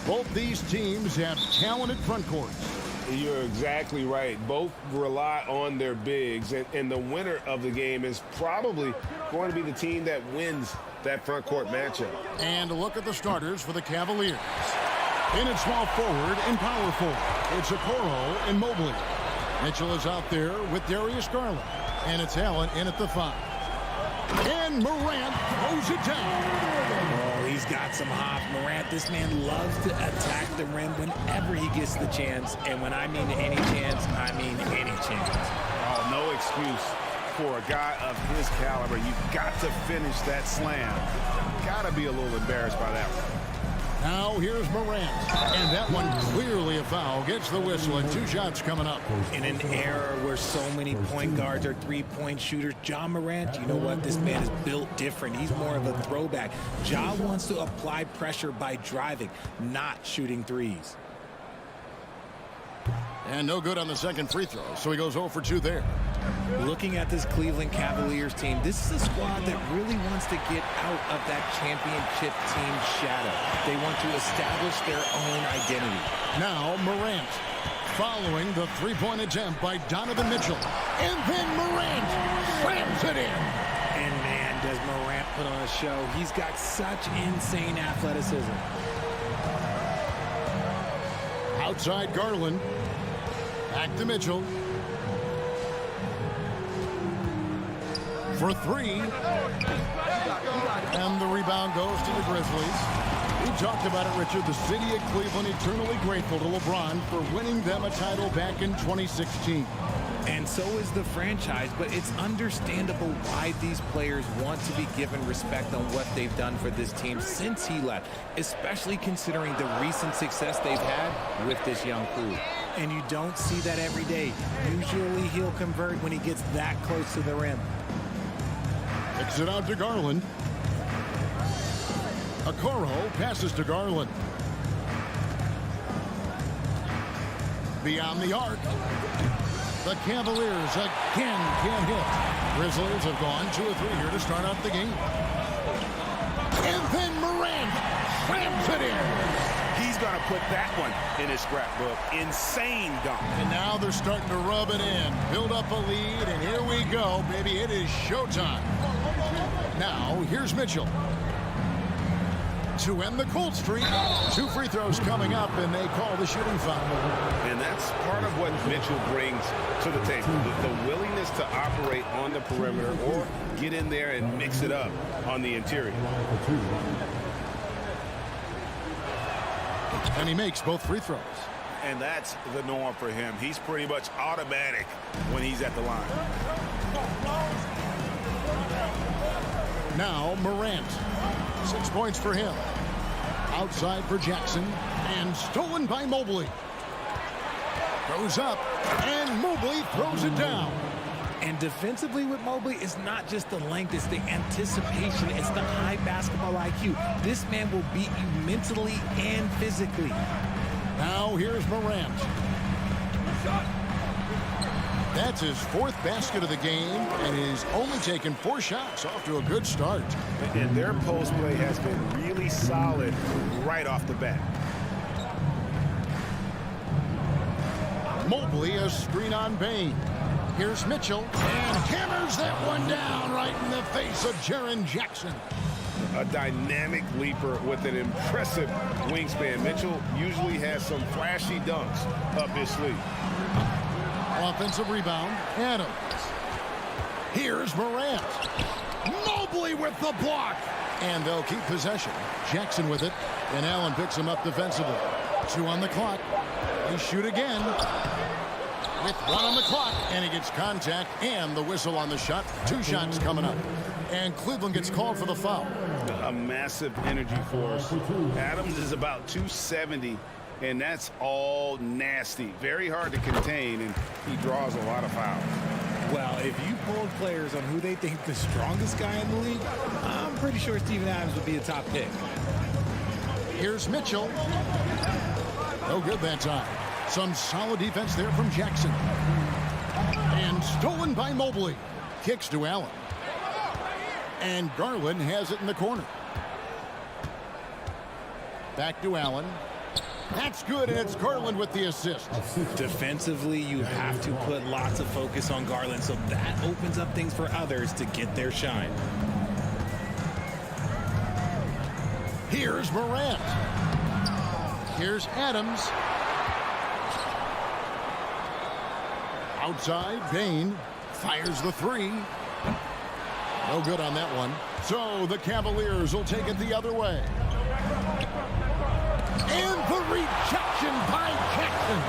Both these teams have talented front courts. You're exactly right. Both rely on their bigs, and the winner of the game is probably going to be the team that wins that front court matchup. And a look at the starters for the Cavaliers. In at small forward and power forward, it's Okoro and Mobley. Mitchell is out there with Darius Garland, and it's Allen in at the 5. And Morant throws it down. Oh, he's got some hop. Morant, this man loves to attack the rim whenever he gets the chance. And when I mean any chance, I mean any chance. Oh, no excuse for a guy of his caliber. You've got to finish that slam. Got to be a little embarrassed by that one. Now here's Morant, and that one clearly a foul. Gets the whistle, and 2 shots coming up. In an era where so many point guards are three-point shooters, Ja Morant, you know what? This man is built different. He's more of a throwback. Ja wants to apply pressure by driving, not shooting threes. And no good on the second free throw, so he goes 0 for 2 there. Looking at this Cleveland Cavaliers team, this is a squad that really wants to get out of that championship team shadow. They want to establish their own identity. Now Morant, following the three-point attempt by Donovan Mitchell. And then Morant slams it in. And man, does Morant put on a show. He's got such insane athleticism. Outside Garland. Back to Mitchell. For 3. And the rebound goes to the Grizzlies. We talked about it, Richard. The city of Cleveland eternally grateful to LeBron for winning them a title back in 2016. And so is the franchise, but it's understandable why these players want to be given respect on what they've done for this team since he left, especially considering the recent success they've had with this young crew. And you don't see that every day. Usually he'll convert when he gets that close to the rim. Kicks it out to Garland. Okoro passes to Garland. Beyond the arc. The Cavaliers again can't hit. Grizzlies have gone 2 or 3 here to start off the game. And then Morant slams it in. He's going to put that one in his scrapbook. Insane dunk. And now they're starting to rub it in. Build up a lead, and here we go, baby. It is showtime. Now, here's Mitchell. To end the cold streak. 2 free throws coming up, and they call the shooting foul. And that's part of what Mitchell brings to the table. The willingness to operate on the perimeter or get in there and mix it up on the interior. And he makes both free throws. And that's the norm for him. He's pretty much automatic when he's at the line. Now Morant. 6 points for him. Outside for Jackson. And stolen by Mobley. Goes up. And Mobley throws it down. And defensively with Mobley, it's not just the length, it's the anticipation, it's the high basketball IQ. This man will beat you mentally and physically. Now here's Morant. That's his 4th basket of the game, and he's only taken 4 shots. Off to a good start. And their post play has been really solid right off the bat. Mobley, a screen on Bain. Here's Mitchell, and hammers that one down right in the face of Jaren Jackson. A dynamic leaper with an impressive wingspan. Mitchell usually has some flashy dunks up his sleeve. Offensive rebound, Adams. Here's Morant. Mobley with the block. And they'll keep possession. Jackson with it, and Allen picks him up defensively. 2 on the clock. They shoot again. With 1 on the clock, and he gets contact and the whistle on the shot. 2 shots coming up. And Cleveland gets called for the foul. A massive energy force. Adams is about 270, and that's all nasty. Very hard to contain, and he draws a lot of fouls. Well, if you polled players on who they think the strongest guy in the league, I'm pretty sure Steven Adams would be the top pick. Here's Mitchell. No good that time. Some solid defense there from Jackson. And stolen by Mobley. Kicks to Allen. And Garland has it in the corner. Back to Allen. That's good, and it's Garland with the assist. Defensively, you have to put lots of focus on Garland, so that opens up things for others to get their shine. Here's Morant. Here's Adams. Outside, Bain fires the three. No good on that one. So the Cavaliers will take it the other way. And the rejection by Jackson.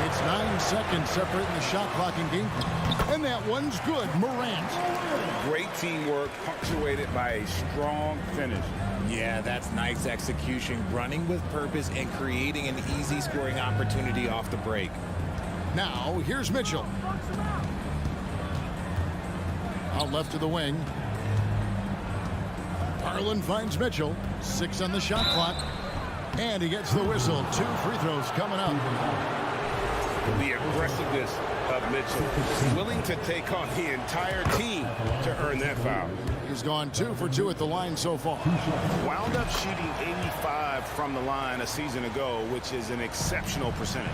It's 9 seconds separating the shot clock and game clock. And that one's good. Morant. Great teamwork punctuated by a strong finish. Yeah, that's nice execution, running with purpose and creating an easy scoring opportunity off the break. Now, here's Mitchell. Out left to the wing. Garland finds Mitchell. 6 on the shot clock. And he gets the whistle. 2 free throws coming up. The aggressiveness of Mitchell, willing to take on the entire team to earn that foul. He's gone 2 for 2 at the line so far. Wound up shooting 85 from the line a season ago, which is an exceptional percentage.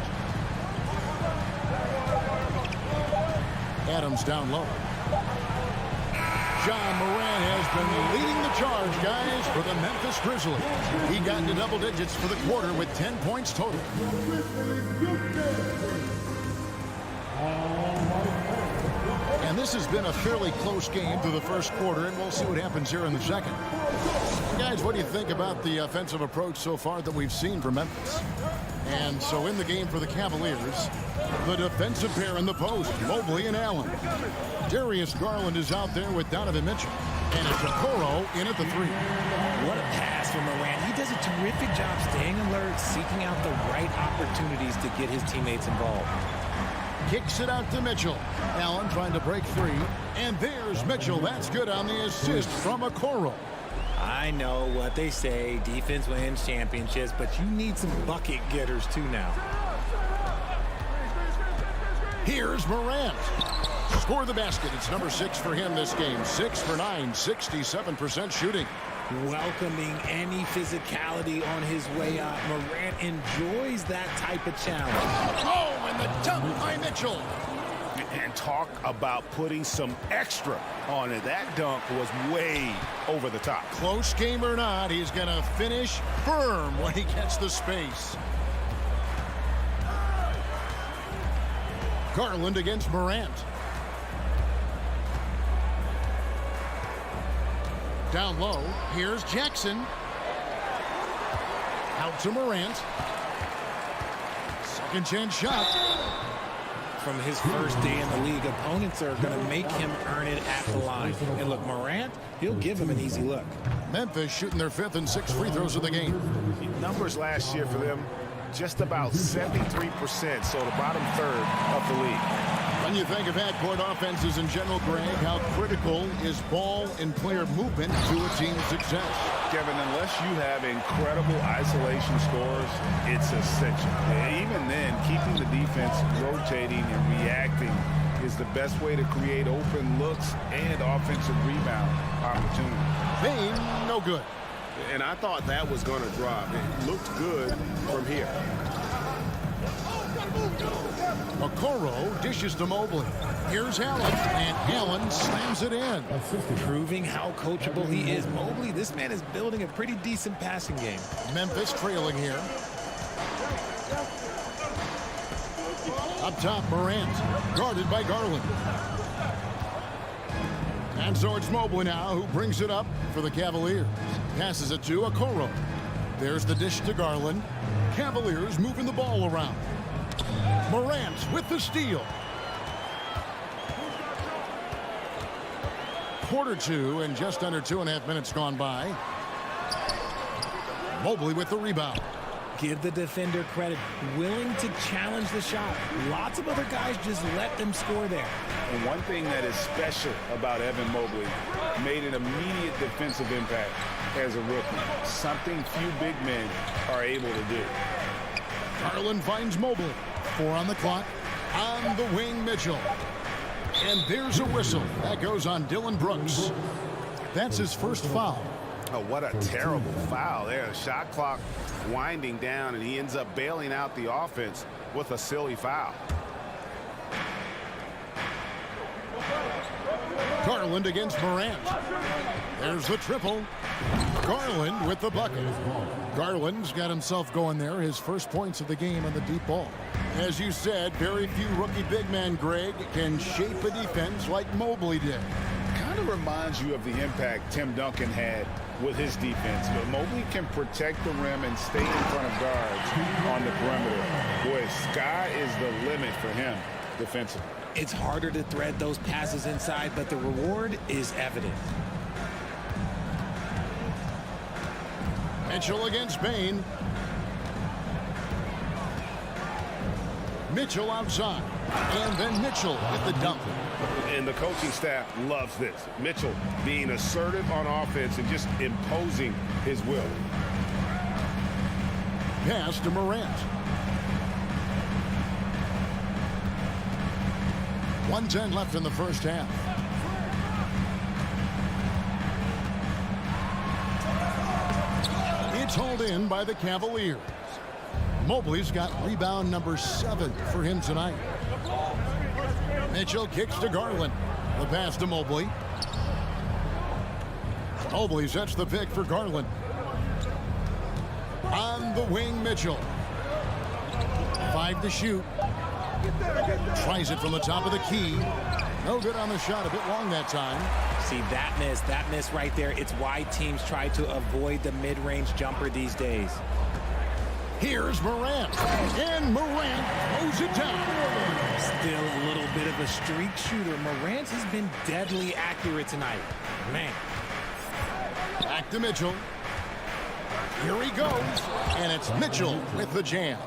Adams down low. John Moran has been leading the charge, guys, for the Memphis Grizzlies. He got into double digits for the quarter with 10 points total. And this has been a fairly close game through the first quarter, and we'll see what happens here in the second. Guys, what do you think about the offensive approach so far that we've seen from Memphis? And so in the game for the Cavaliers, the defensive pair in the post, Mobley and Allen. Darius Garland is out there with Donovan Mitchell. And it's Okoro in at the 3. What a pass from Morant. He does a terrific job staying alert, seeking out the right opportunities to get his teammates involved. Kicks it out to Mitchell. Allen trying to break free. And there's Mitchell. That's good on the assist from Okoro. I know what they say, defense wins championships, but you need some bucket getters too now. Here's Morant. Score the basket. It's number 6 for him this game. 6 for 9, 67% shooting. Welcoming any physicality on his way out. Morant enjoys that type of challenge. Oh, and the dunk by Mitchell. And talk about putting some extra on it. That dunk was way over the top. Close game or not, he's going to finish firm when he gets the space. Garland against Morant. Down low, here's Jackson. Out to Morant. Second chance shot. From his first day in the league, opponents are going to make him earn it at the line. And look, Morant, he'll give him an easy look. Memphis shooting their 5th and 6th free throws of the game. Numbers last year for them, just about 73%, so the bottom third of the league. When you think of half-court offenses in general, Greg, how critical is ball and player movement to a team's success? Kevin, unless you have incredible isolation scores, it's essential. Even then, keeping the defense rotating and reacting is the best way to create open looks and offensive rebound opportunities. Bain, no good. And I thought that was going to drop. It looked good from here. Okoro dishes to Mobley. Here's Allen, and Allen slams it in. Proving how coachable he is. Mobley, this man is building a pretty decent passing game. Memphis trailing here. Up top, Morant, guarded by Garland. And so it's Mobley now who brings it up for the Cavaliers. Passes it to Okoro. There's the dish to Garland. Cavaliers moving the ball around. Morant with the steal. Quarter 2 and just under 2.5 minutes gone by. Mobley with the rebound. Give the defender credit. Willing to challenge the shot. Lots of other guys just let them score there. And one thing that is special about Evan Mobley, made an immediate defensive impact as a rookie. Something few big men are able to do. Garland finds Mobley. 4 on the clock. On the wing, Mitchell. And there's a whistle. That goes on Dylan Brooks. That's his first foul. Oh, what a terrible foul there. The shot clock winding down, and he ends up bailing out the offense with a silly foul. Garland against Morant. There's the triple. Garland with the bucket. Garland's got himself going there. His first points of the game on the deep ball. As you said, very few rookie big men, Greg, can shape a defense like Mobley did. Kind of reminds you of the impact Tim Duncan had with his defense. But Mobley can protect the rim and stay in front of guards on the perimeter. Boy, sky is the limit for him defensively. It's harder to thread those passes inside, but the reward is evident. Mitchell against Bane. Mitchell outside. And then Mitchell with the dunk. And the coaching staff loves this. Mitchell being assertive on offense and just imposing his will. Pass to Morant. 1:10 left in the first half. It's hauled in by the Cavaliers. Mobley's got rebound number 7 for him tonight. Mitchell kicks to Garland. The pass to Mobley. Mobley sets the pick for Garland. On the wing, Mitchell. 5 to shoot. Tries it from the top of the key. No good on the shot. A bit long that time. See, that miss right there. It's why teams try to avoid the mid-range jumper these days. Here's Morant. And Morant throws it down. Still a little bit of a streak shooter. Morant has been deadly accurate tonight. Man. Back to Mitchell. Here he goes. And it's Mitchell with the jam.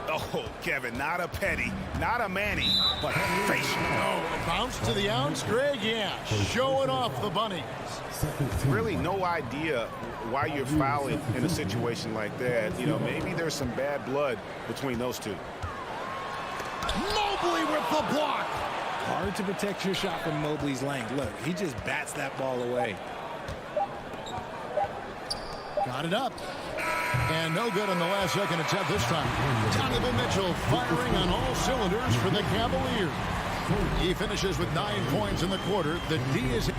Oh, Kevin, not a Petty, not a Manny, but facial. Oh, a bounce to the ounce, Greg? Yeah, showing off the bunny. Really no idea why you're fouling in a situation like that. You know, maybe there's some bad blood between those two. Mobley with the block. Hard to protect your shot from Mobley's length. Look, he just bats that ball away. Got it up. And no good on the last second attempt this time. Donovan Mitchell firing on all cylinders for the Cavaliers. He finishes with 9 points in the quarter. The D is...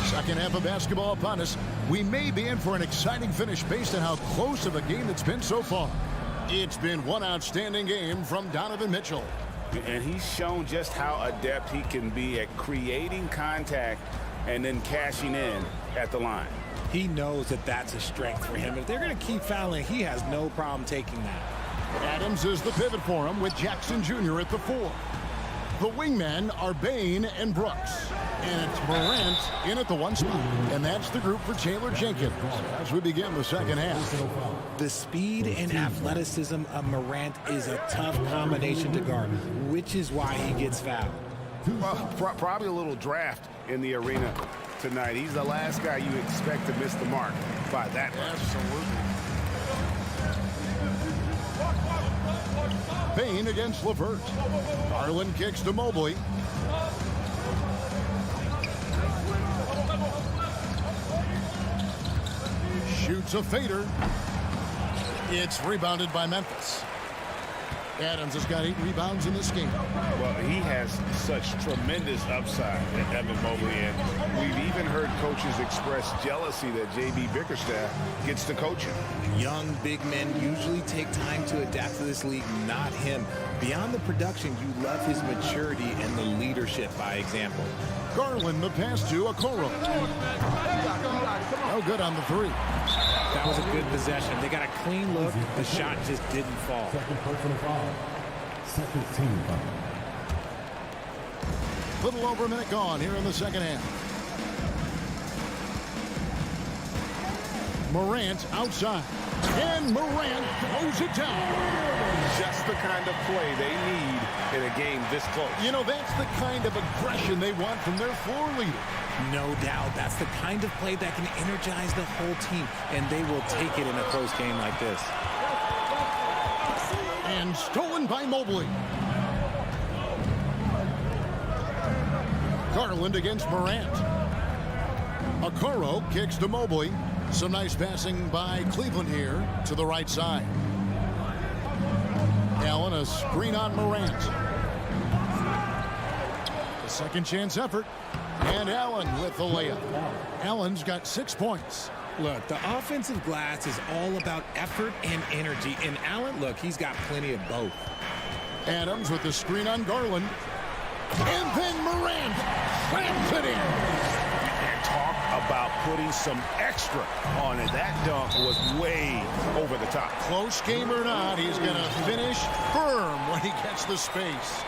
Second half of basketball upon us. We may be in for an exciting finish based on how close of a game it's been so far. It's been one outstanding game from Donovan Mitchell. And he's shown just how adept he can be at creating contact and then cashing in at the line. He knows that that's a strength for him. If they're going to keep fouling, he has no problem taking that. Adams is the pivot for him with Jackson Jr. at the 4. The wingmen are Bane and Brooks. And it's Morant in at the 1 spot. And that's the group for Taylor Jenkins as we begin the second half. The speed and athleticism of Morant is a tough combination to guard, which is why he gets fouled. Well, probably a little draft in the arena tonight. He's the last guy you expect to miss the mark by that much. Absolutely. Bane against LeVert. Garland kicks to Mobley. Shoots a fader. It's rebounded by Memphis. Adams has got 8 rebounds in this game. Well, he has such tremendous upside, Evan Mobley, and we've even heard coaches express jealousy that J.B. Bickerstaff gets to coach him. Young big men usually take time to adapt to this league, not him. Beyond the production, you love his maturity and the leadership by example. Garland the pass to Okoro. No good on the 3. That was a good possession. They got a clean look. The shot just didn't fall. Second personal foul. Second team foul. Little over a minute gone here in the second half. Morant outside. And Morant throws it down. Just the kind of play they need in a game this close. You know, that's the kind of aggression they want from their floor leader. No doubt. That's the kind of play that can energize the whole team, and they will take it in a close game like this. And stolen by Mobley. Garland against Morant. Okoro kicks to Mobley. Some nice passing by Cleveland here to the right side. Allen, a screen on Morant. A second chance effort. And Allen with the layup. Allen's got 6 points. Look, the offensive glass is all about effort and energy. And Allen, look, he's got plenty of both. Adams with the screen on Garland. And then Morant slams it in. And talk about putting some extra on it. That dunk was way over the top. Close game or not, he's going to finish firm when he gets the space.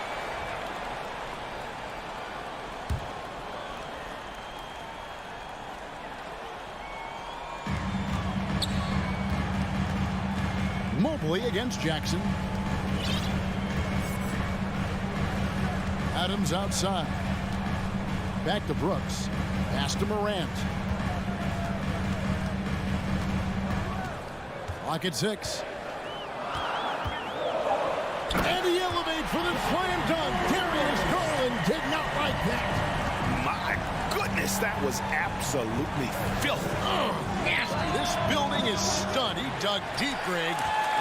Mobley against Jackson. Adams outside. Back to Brooks. Pass to Morant. Clock at 6. And he elevates for the slam dunk. Darius Garland did not like that. My goodness, that was absolutely filthy. Nasty. This building is stunned. He dug deep, Greg,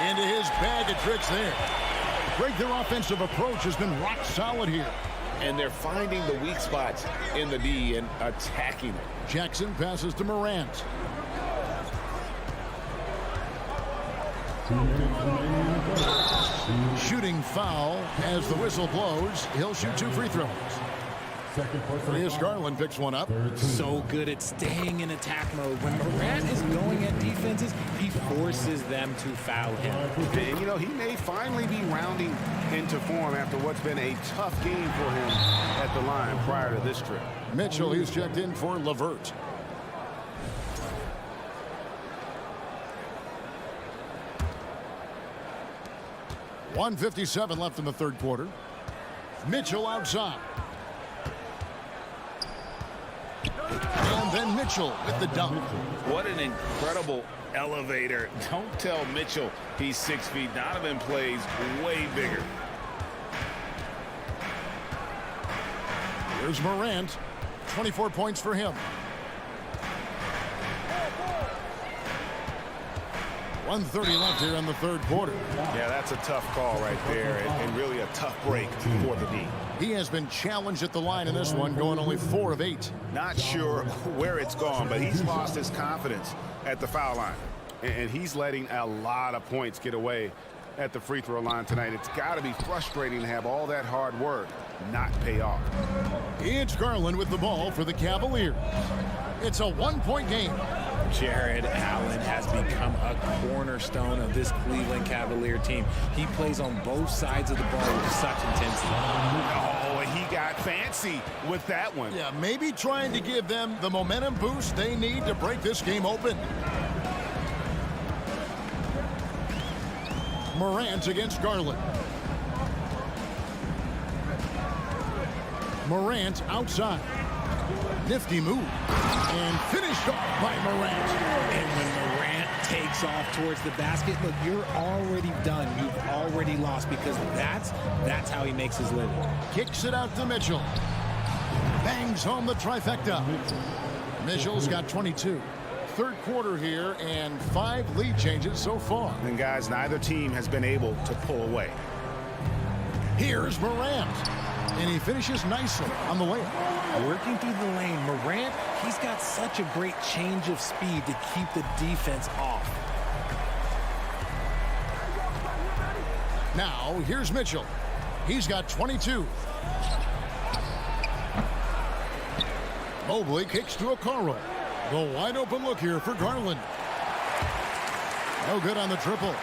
into his bag of tricks there. Greg, their offensive approach has been rock solid here. And they're finding the weak spots in the D and attacking it. Jackson passes to Morant. Shooting foul as the whistle blows. He'll shoot 2 free throws. Darius Garland picks one up. So good at staying in attack mode. When Morant is going at defenses, he forces them to foul him. And, you know, he may finally be rounding into form after what's been a tough game for him at the line prior to this trip. Mitchell, he's checked in for LeVert. .157 left in the third quarter. Mitchell outside. And then Mitchell with the dunk. What an incredible elevator. Don't tell Mitchell he's 6 feet. Donovan plays way bigger. Here's Morant. 24 points for him. 1:30 left here in the third quarter. Yeah, that's a tough call right there, and really a tough break for the D. He has been challenged at the line in this one, going only 4 of 8. Not sure where it's gone, but he's lost his confidence at the foul line. And he's letting a lot of points get away at the free throw line tonight. It's got to be frustrating to have all that hard work not pay off. It's Garland with the ball for the Cavaliers. It's a 1-point game. Jared Allen has become a cornerstone of this Cleveland Cavalier team. He plays on both sides of the ball with such intensity. Oh, and he got fancy with that one. Yeah, maybe trying to give them the momentum boost they need to break this game open. Morant against Garland. Morant outside. Nifty move. And finished off by Morant. And when Morant takes off towards the basket, look, you're already done. You've already lost, because that's how he makes his living. Kicks it out to Mitchell. Bangs home the trifecta. Mitchell's got 22. Third quarter here, and 5 lead changes so far. And guys, neither team has been able to pull away. Here's Morant. And he finishes nicely on the layup. Working through the lane, Morant, he's got such a great change of speed to keep the defense off. Now, here's Mitchell. He's got 22. Mobley kicks to Okoro. The wide open look here for Garland. No good on the triple.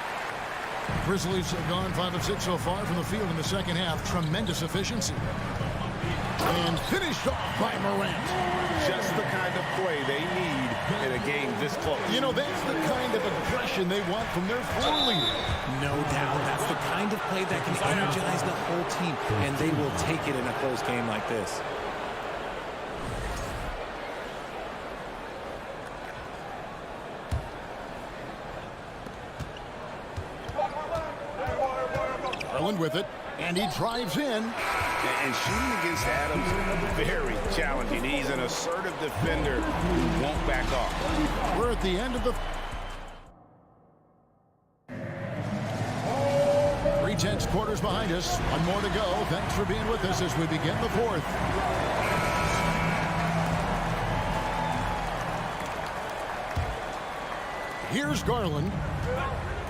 Grizzlies have gone 5 of 6 so far from the field in the second half. Tremendous efficiency. And finished off by Morant. Just the kind of play they need in a game this close. You know, that's the kind of aggression they want from their floor leader. No doubt. That's the kind of play that can energize the whole team, and they will take it in a close game like this. Garland with it, and he drives in. And shooting against Adams, very challenging. He's an assertive defender who won't back off. We're at the end of the 3/10 quarters behind us. One more to go. Thanks for being with us as we begin the fourth. Here's Garland.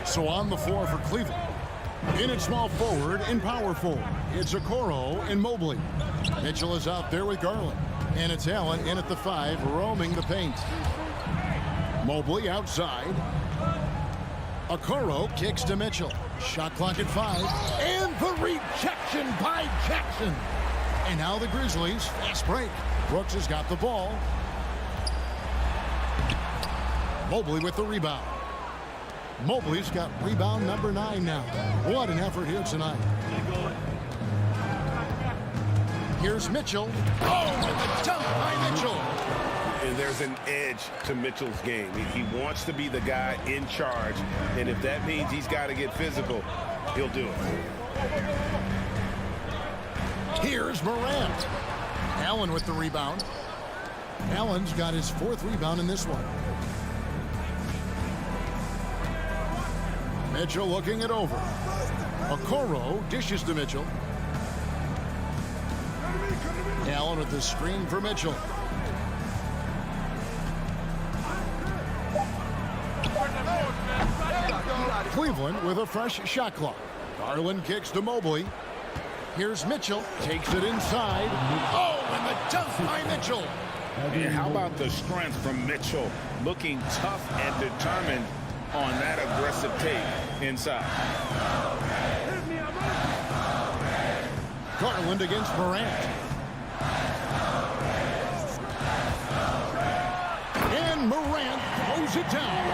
So on the floor for Cleveland. In at small forward, in power forward, it's Okoro and Mobley. Mitchell is out there with Garland. And it's Allen in at the 5, roaming the paint. Mobley outside. Okoro kicks to Mitchell. Shot clock at 5. And the rejection by Jackson. And now the Grizzlies, fast break. Brooks has got the ball. Mobley with the rebound. Mobley's got rebound number 9 now. What an effort here tonight. Here's Mitchell. Oh, and the dunk by Mitchell. And there's an edge to Mitchell's game. He wants to be the guy in charge. And if that means he's got to get physical, he'll do it. Here's Morant. Allen with the rebound. Allen's got his 4th rebound in this one. Mitchell looking it over. Okoro dishes to Mitchell. Allen with the screen for Mitchell. Cleveland with a fresh shot clock. Garland kicks to Mobley. Here's Mitchell. Takes it inside. Oh, and the dunk by Mitchell. And how about the strength from Mitchell? Looking tough and determined on that aggressive take inside. Garland against Morant. And Morant throws it down.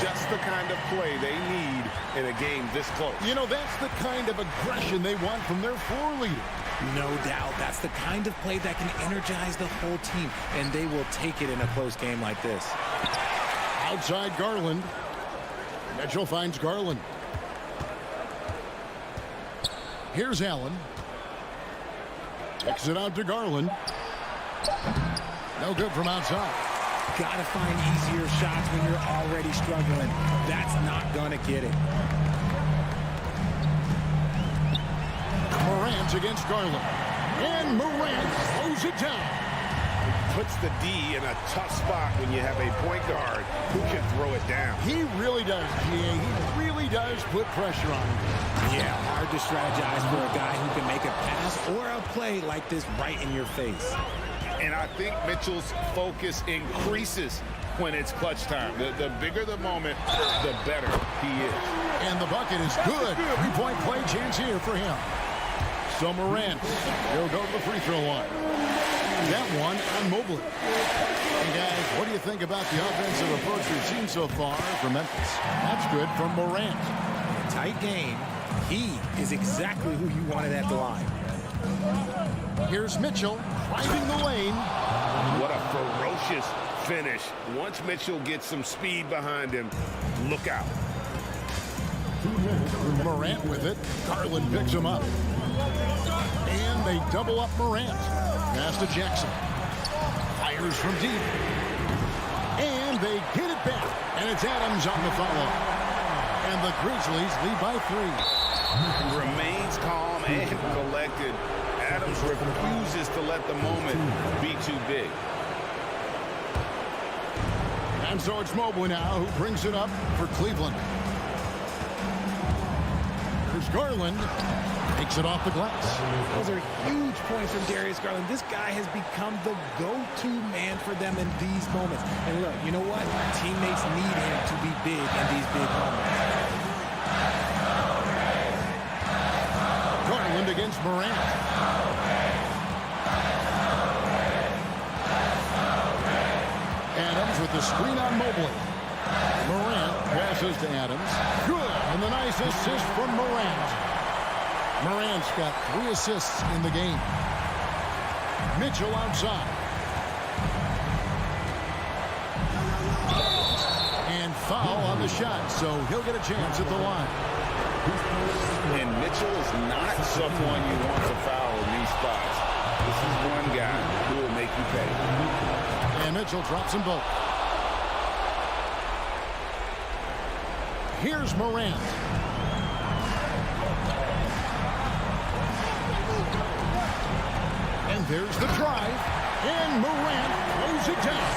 Just the kind of play they need in a game this close. You know, that's the kind of aggression they want from their floor leader. No doubt. That's the kind of play that can energize the whole team, and they will take it in a close game like this. Outside Garland. Mitchell finds Garland. Here's Allen. Takes it out to Garland. No good from outside. Gotta find easier shots when you're already struggling. That's not gonna get it. Morant against Garland. And Morant throws it down. Puts the D in a tough spot when you have a point guard who can throw it down. He really does, GA. He really does put pressure on him. Yeah, hard to strategize for a guy who can make a pass or a play like this right in your face. And I think Mitchell's focus increases when it's clutch time. The bigger the moment, the better he is. And the bucket is good. 3-point play chance here for him. So Morant, he'll go to the free throw line. That one on Mobley. And guys, what do you think about the offensive approach we've seen so far from Memphis? That's good from Morant. Tight game. He is exactly who you wanted at the line. Here's Mitchell driving the lane. What a ferocious finish. Once Mitchell gets some speed behind him, look out. Morant with it. Garland picks him up. And they double up Morant. Pass to Jackson. Fires from deep. And they get it back. And it's Adams on the follow. And the Grizzlies lead by 3. Remains calm and collected. Adams refuses to let the moment be too big. And so it's Mobley now who brings it up for Cleveland. Here's Garland. Takes it off the glass. Those are huge points from Darius Garland. This guy has become the go-to man for them in these moments. And look, you know what? Teammates need him to be big in these big moments. Garland against Morant. Adams with the screen on Mobley. Morant passes to Adams. Good. And the nice assist from Morant. Morant's got 3 assists in the game. Mitchell outside. And foul on the shot, so he'll get a chance at the line. And Mitchell is not someone you want to foul in these spots. This is one guy who will make you pay. And Mitchell drops them both. Here's Morant. And there's the drive. And Morant throws it down.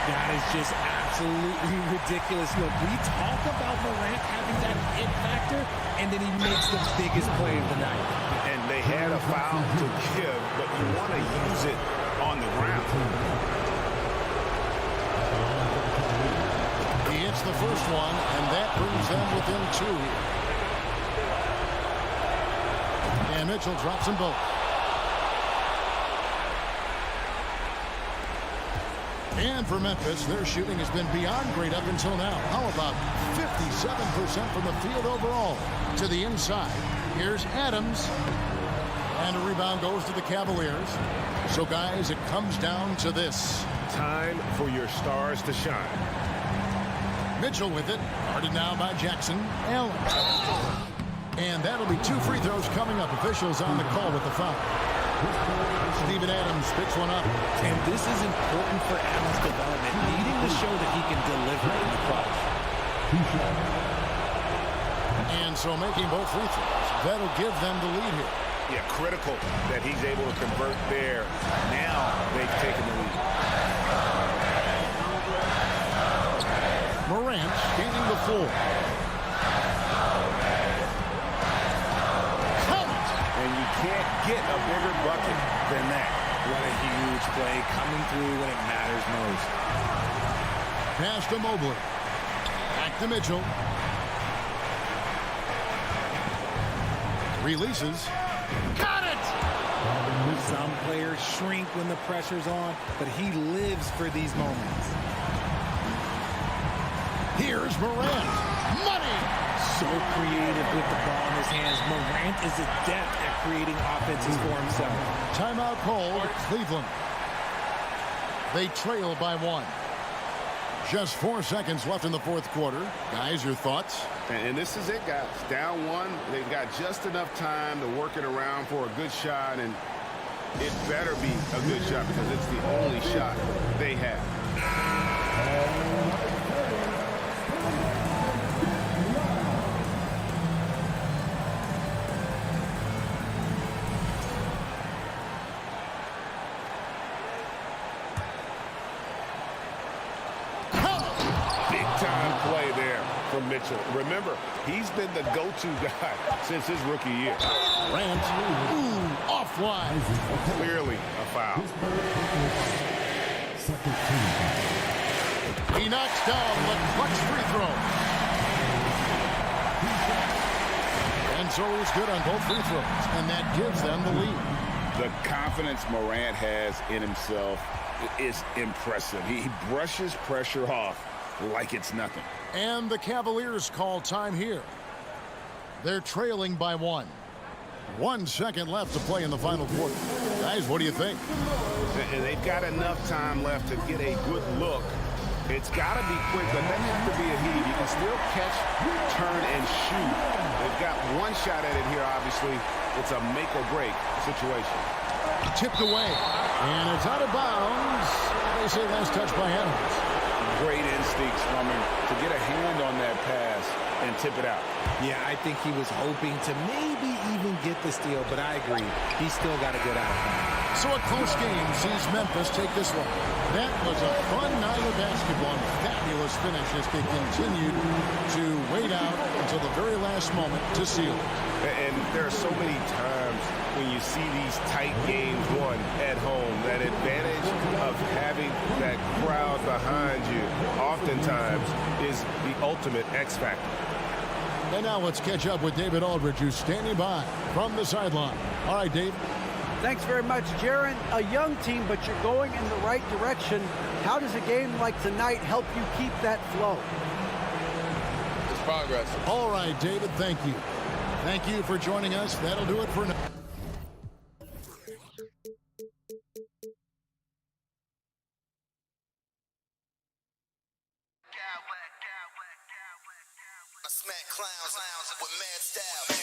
That is just absolutely ridiculous. Look, we talk about Morant having that it factor, and then he makes the biggest play of the night. And they had a foul to give, but you want to use it on the ground. He hits the first one, and that brings them within 2 here. And Mitchell drops them both. And for Memphis, their shooting has been beyond great up until now. How about 57% from the field overall to the inside? Here's Adams. And a rebound goes to the Cavaliers. So, guys, it comes down to this. Time for your stars to shine. Mitchell with it. Guarded now by Jackson. Allen. And that'll be 2 free throws coming up. Officials on the call with the foul. Steven Adams picks one up. And this is important for Adams' development, needing to show that he can deliver in the clutch. And so making both free throws, that'll give them the lead here. Yeah, critical that he's able to convert there. Now they've taken the lead. Morant gaining the floor. And you can't get a bigger bucket than that. What a huge play coming through when it matters most. Pass to Mobley. Back to Mitchell. Releases. Got it! Some players shrink when the pressure's on, but he lives for these moments. Here's Morant. Money! So creative with the ball in his hands. Morant is adept at creating offenses for himself. Timeout called. Cleveland. They trail by 1. Just 4 seconds left in the fourth quarter. Guys, your thoughts? And this is it, guys. Down 1. They've got just enough time to work it around for a good shot, and it better be a good shot because it's the only shot they have. Big-time play there from Mitchell. Remember, he's been the go-to guy since his rookie year. Rant. Ooh, offline. Clearly a foul. He knocks down the clutch free throw. And so he's good on both free throws, and that gives them the lead. The confidence Morant has in himself is impressive. He brushes pressure off like it's nothing. And the Cavaliers call time here. They're trailing by 1. 1 second left to play in the final quarter. Guys, what do you think? And they've got enough time left to get a good look. It's got to be quick, but doesn't have to be a heave. You can still catch, turn, and shoot. They've got one shot at it here, obviously. It's a make-or-break situation. Tipped away, and it's out of bounds. They say last touch by Adams. Great instincts from him to get a hand on that pass and tip it out. Yeah, I think he was hoping to maybe even get the steal, but I agree. He's still got a good outcome. So a close game sees Memphis take this one. That was a fun night of basketball. Fabulous finish as they continued to wait out until the very last moment to seal it. And there are so many times when you see these tight games won at home, that advantage of having that crowd behind you oftentimes is the ultimate X factor. And now let's catch up with David Aldridge, who's standing by from the sideline. All right, Dave. Thanks very much, Jaron. A young team, but you're going in the right direction. How does a game like tonight help you keep that flow? It's progress. All right, David, thank you. Thank you for joining us. That'll do it for now. smack clowns with mad style.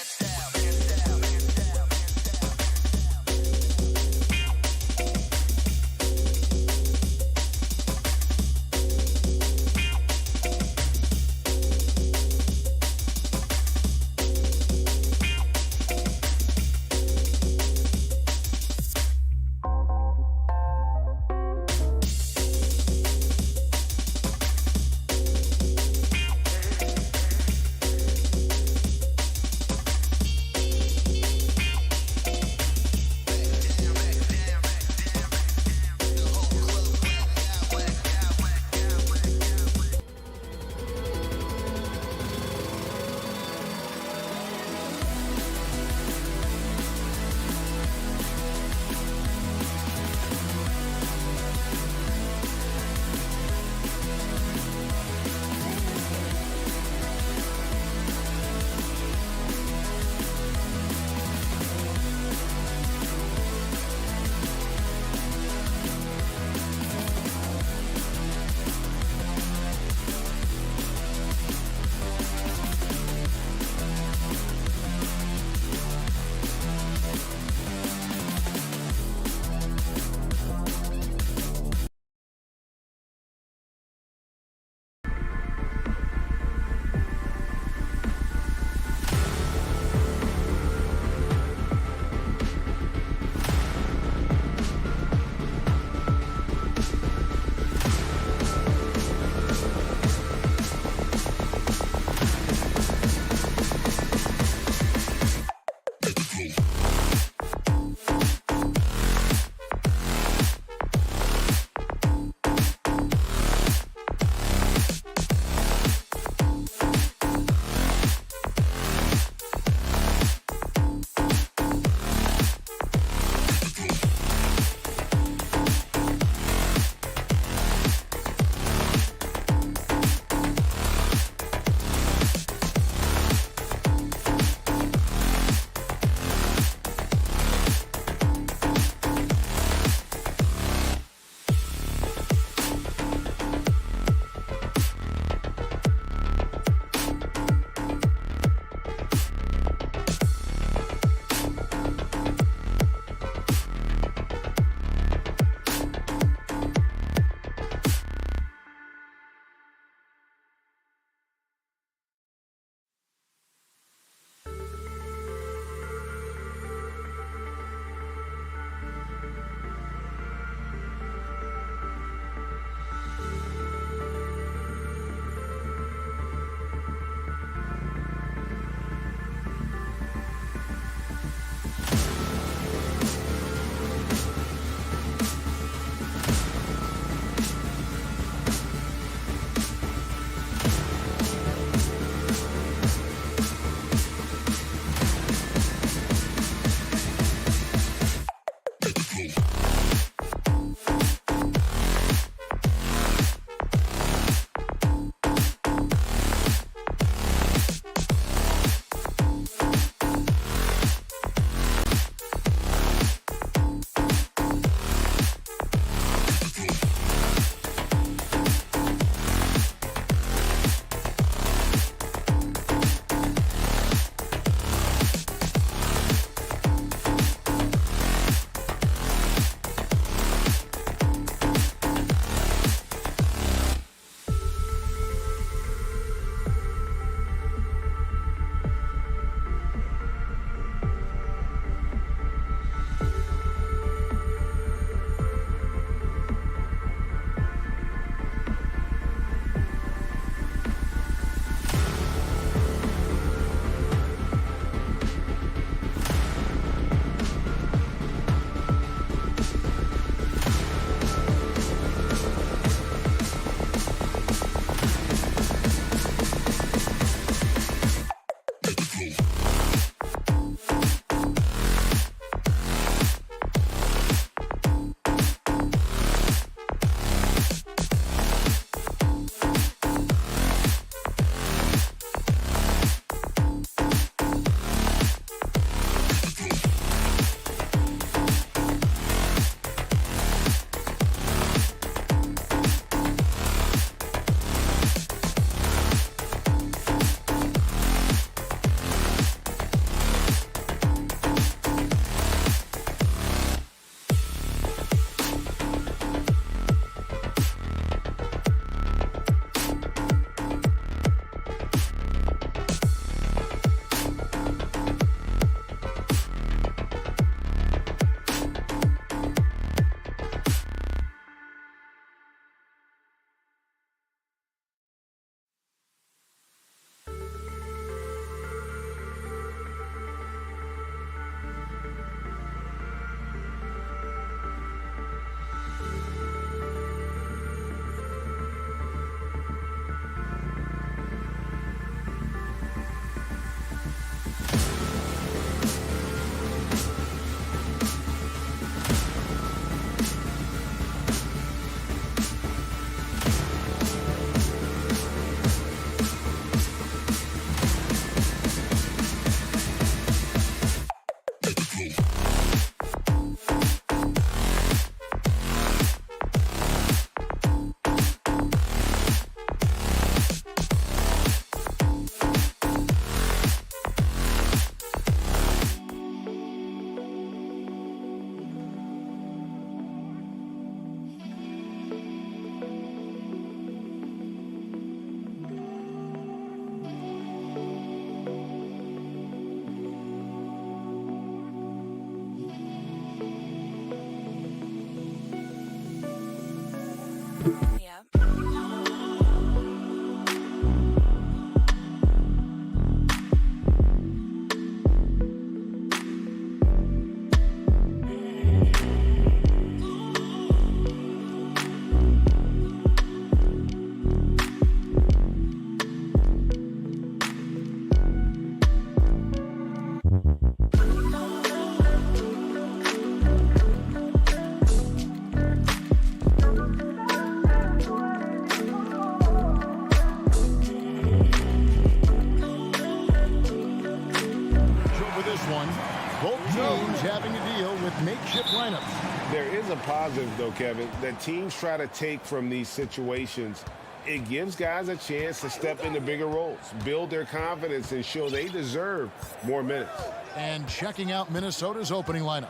having to deal with makeshift lineups. There is a positive, though, Kevin, that teams try to take from these situations. It gives guys a chance to step into bigger roles, build their confidence, and show they deserve more minutes. And checking out Minnesota's opening lineup.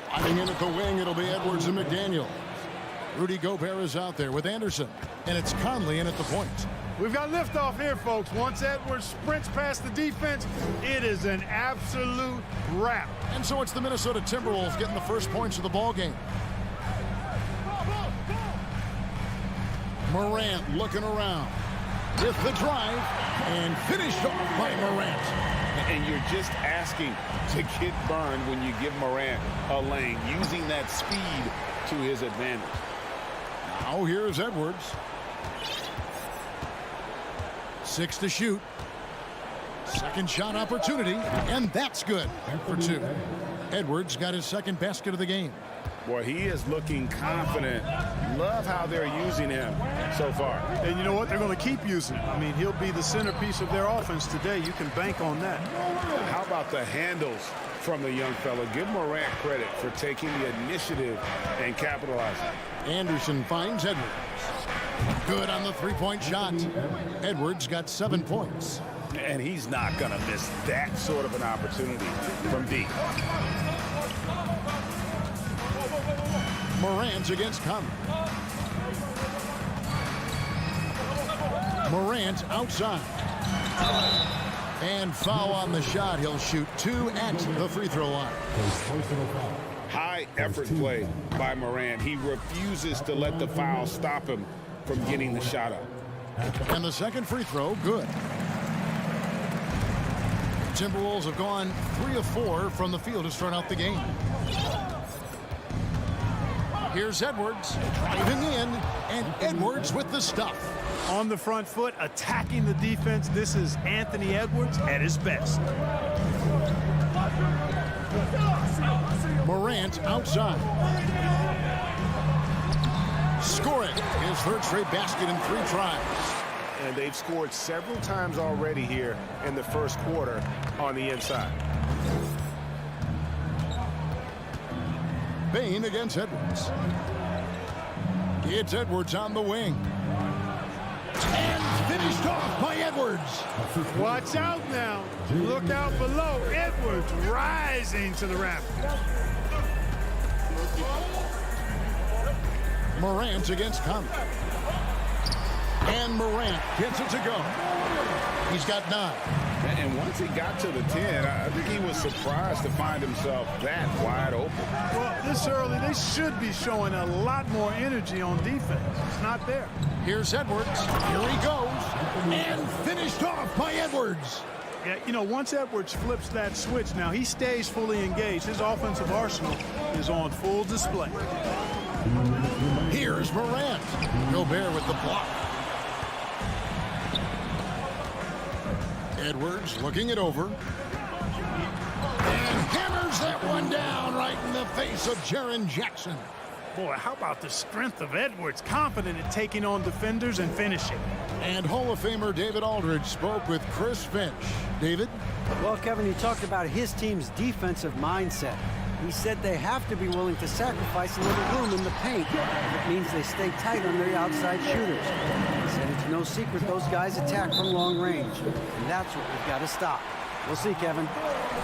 Sliding in at the wing, it'll be Edwards and McDaniel. Rudy Gobert is out there with Anderson, and it's Conley in at the point. We've got liftoff here, folks. Once Edwards sprints past the defense, it is an absolute wrap. And so it's the Minnesota Timberwolves getting the first points of the ball game. Morant looking around with the drive and finished off by Morant. And you're just asking to get burned when you give Morant a lane, using that speed to his advantage. Now here's Edwards. 6 to shoot. Second shot opportunity, and that's good for 2. Edwards got his second basket of the game. Boy, he is looking confident. Love how they're using him so far. And you know what? They're going to keep using him. I mean, he'll be the centerpiece of their offense today. You can bank on that. How about the handles from the young fella? Give Morant credit for taking the initiative and capitalizing. Anderson finds Edwards. Good on the three-point shot. Edwards got 7 points. And he's not going to miss that sort of an opportunity from deep. Morant against Conley. Morant outside. And foul on the shot. He'll shoot 2 at the free throw line. High effort play by Morant. He refuses to let the foul stop him from getting the shot up. And the second free throw, good. Timberwolves have gone 3 of 4 from the field to start out the game. Here's Edwards driving in, and Edwards with the stuff. On the front foot, attacking the defense. This is Anthony Edwards at his best. Morant outside. Scoring his third straight basket in 3 tries. And they've scored several times already here in the first quarter on the inside. Bain against Edwards. It's Edwards on the wing. And finished off by Edwards. Watch out now. Look out below. Edwards rising to the rafters. Morant against Conley. And Morant gets it to go. He's got 9. And once he got to the 10, I think he was surprised to find himself that wide open. Well, this early, they should be showing a lot more energy on defense. It's not there. Here's Edwards. Here he goes. And finished off by Edwards. Yeah, you know, once Edwards flips that switch, now he stays fully engaged. His offensive arsenal is on full display. Here's Morant. Gobert with the block. Edwards looking it over. And hammers that one down right in the face of Jaren Jackson. Boy, how about the strength of Edwards, confident in taking on defenders and finishing. And Hall of Famer David Aldridge spoke with Chris Finch. David? Well, Kevin, he talked about his team's defensive mindset. He said they have to be willing to sacrifice a little room in the paint. It means they stay tight on their outside shooters. He said it's no secret those guys attack from long range. And that's what we've got to stop. We'll see, Kevin.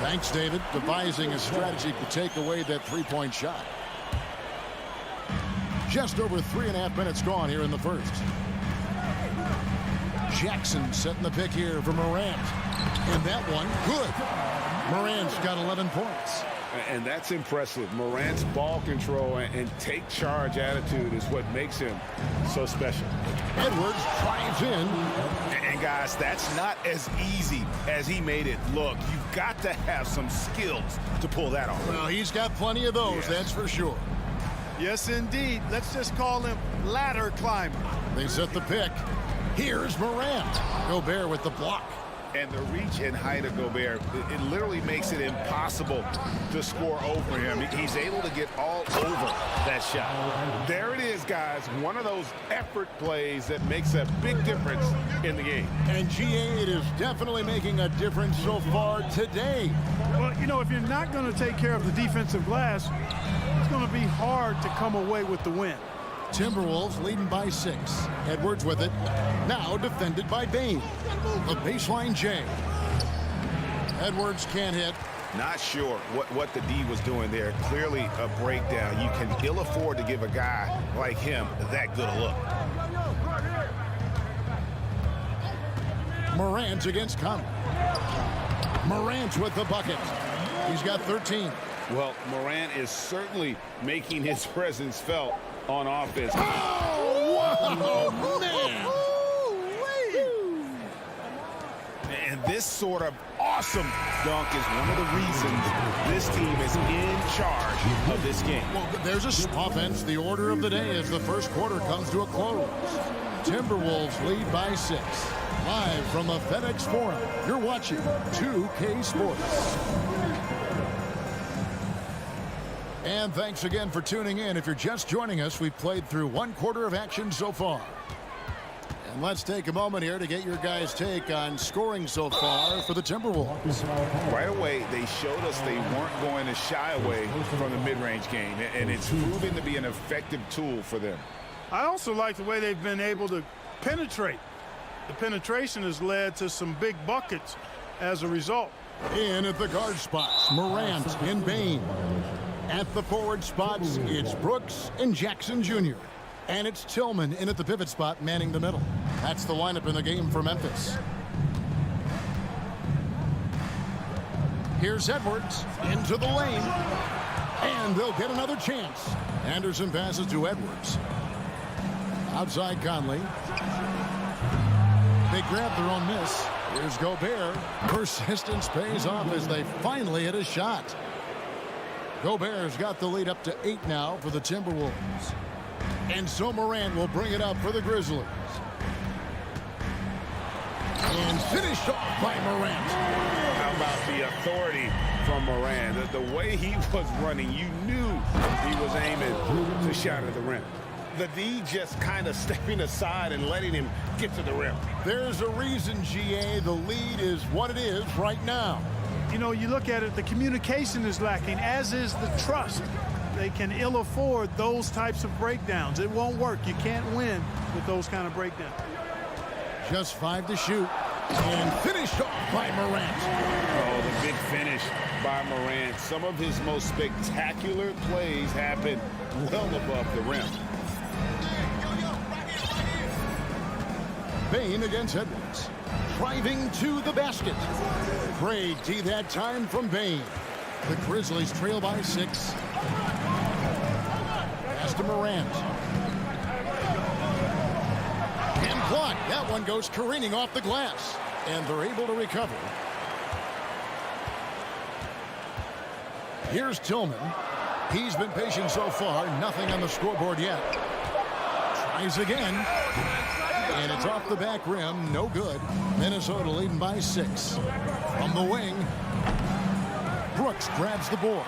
Thanks, David. Devising a strategy to take away that three-point shot. Just over 3.5 minutes gone here in the first. Jackson setting the pick here for Morant. And that one, good. Morant's got 11 points. And that's impressive. Morant's ball control and take charge attitude is what makes him so special. Edwards drives in. And guys, that's not as easy as he made it look. You've got to have some skills to pull that off. Well, he's got plenty of those, that's for sure. Yes, indeed. Let's just call him ladder climber. They set the pick. Here's Morant. Gobert with the block. And the reach and height of Gobert, it literally makes it impossible to score over him. He's able to get all over that shot. There it is, guys. One of those effort plays that makes a big difference in the game. And GA, it is definitely making a difference so far today. Well, you know, if you're not going to take care of the defensive glass, it's going to be hard to come away with the win. Timberwolves leading by 6. Edwards with it. Now defended by Bane. The baseline J. Edwards can't hit. Not sure what the D was doing there. Clearly a breakdown. You can ill afford to give a guy like him that good a look. Morant against Conley. Morant with the bucket. He's got 13. Well, Morant is certainly making his presence felt on offense. Oh, man! And this sort of awesome dunk is one of the reasons this team is in charge of this game. Well, there's a offense. The order of the day as the first quarter comes to a close. Timberwolves lead by 6. Live from the FedEx Forum, you're watching 2K Sports. And thanks again for tuning in. If you're just joining us, we've played through one quarter of action so far. And let's take a moment here to get your guys' take on scoring so far for the Timberwolves. Right away, they showed us they weren't going to shy away from the mid-range game, and it's proven to be an effective tool for them. I also like the way they've been able to penetrate. The penetration has led to some big buckets as a result. In at the guard spots, Morant and Bane. At the forward spots, it's Brooks and Jackson Jr. And it's Tillman in at the pivot spot, manning the middle. That's the lineup in the game for Memphis. Here's Edwards into the lane. And they'll get another chance. Anderson passes to Edwards. Outside Conley. They grab their own miss. Here's Gobert. Persistence pays off as they finally hit a shot. Gobert's got the lead up to 8 now for the Timberwolves. And so Morant will bring it up for the Grizzlies. And finished off by Morant. How about the authority from Morant? The way he was running, you knew he was aiming to shot at the rim. The D just kind of stepping aside and letting him get to the rim. There's a reason, GA, the lead is what it is right now. You know, you look at it, the communication is lacking, as is the trust. They can ill afford those types of breakdowns. It won't work. You can't win with those kind of breakdowns. Just 5 to shoot. And finished off by Morant. Oh, the big finish by Morant. Some of his most spectacular plays happen well above the rim. Bane against Edwards. Driving to the basket. Great D that time from Bane. The Grizzlies trail by 6. Pass to Morant. And blocked. That one goes careening off the glass. And they're able to recover. Here's Tillman. He's been patient so far. Nothing on the scoreboard yet. Tries again. And it's off the back rim. No good. Minnesota leading by 6. From the wing, Brooks grabs the board.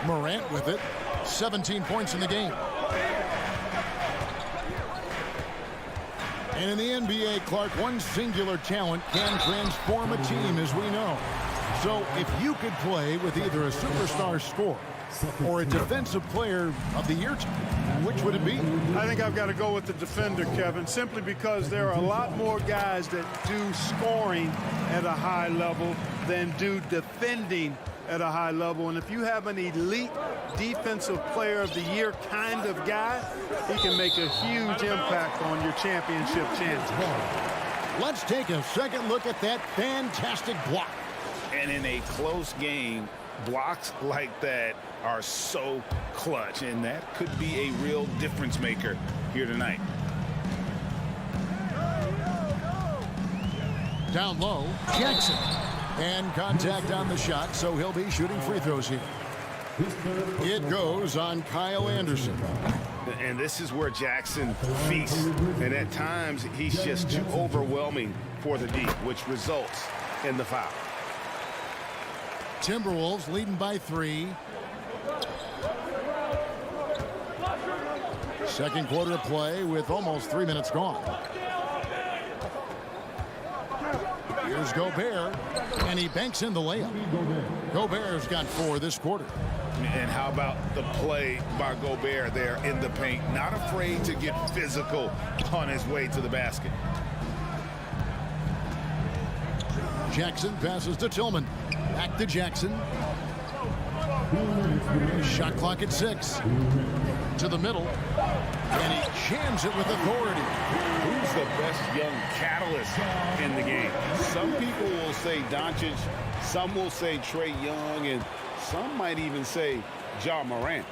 Morant with it. 17 points in the game. And in the NBA, Clark, one singular talent can transform a team, as we know. So if you could play with either a superstar scorer or a defensive player of the year, which would it be? I think I've got to go with the defender, Kevin, simply because there are a lot more guys that do scoring at a high level than do defending at a high level. And if you have an elite defensive player of the year kind of guy, he can make a huge impact on your championship chances. Let's take a second look at that fantastic block. And in a close game, blocks like that are so clutch, and that could be a real difference maker here tonight. Down low, Jackson. And contact on the shot, so he'll be shooting free throws here. It goes on Kyle Anderson. And this is where Jackson feasts. And at times, he's just too overwhelming for the D, which results in the foul. Timberwolves leading by 3. Second quarter of play with almost 3 minutes gone. Here's Gobert, and he banks in the layup. Gobert's got 4 this quarter. And how about the play by Gobert there in the paint? Not afraid to get physical on his way to the basket. Jackson passes to Tillman. Back to Jackson. Shot clock at 6. To the middle. And he jams it with authority. Who's the best young catalyst in the game? Some people will say Doncic. Some will say Trae Young. And some might even say Ja Morant.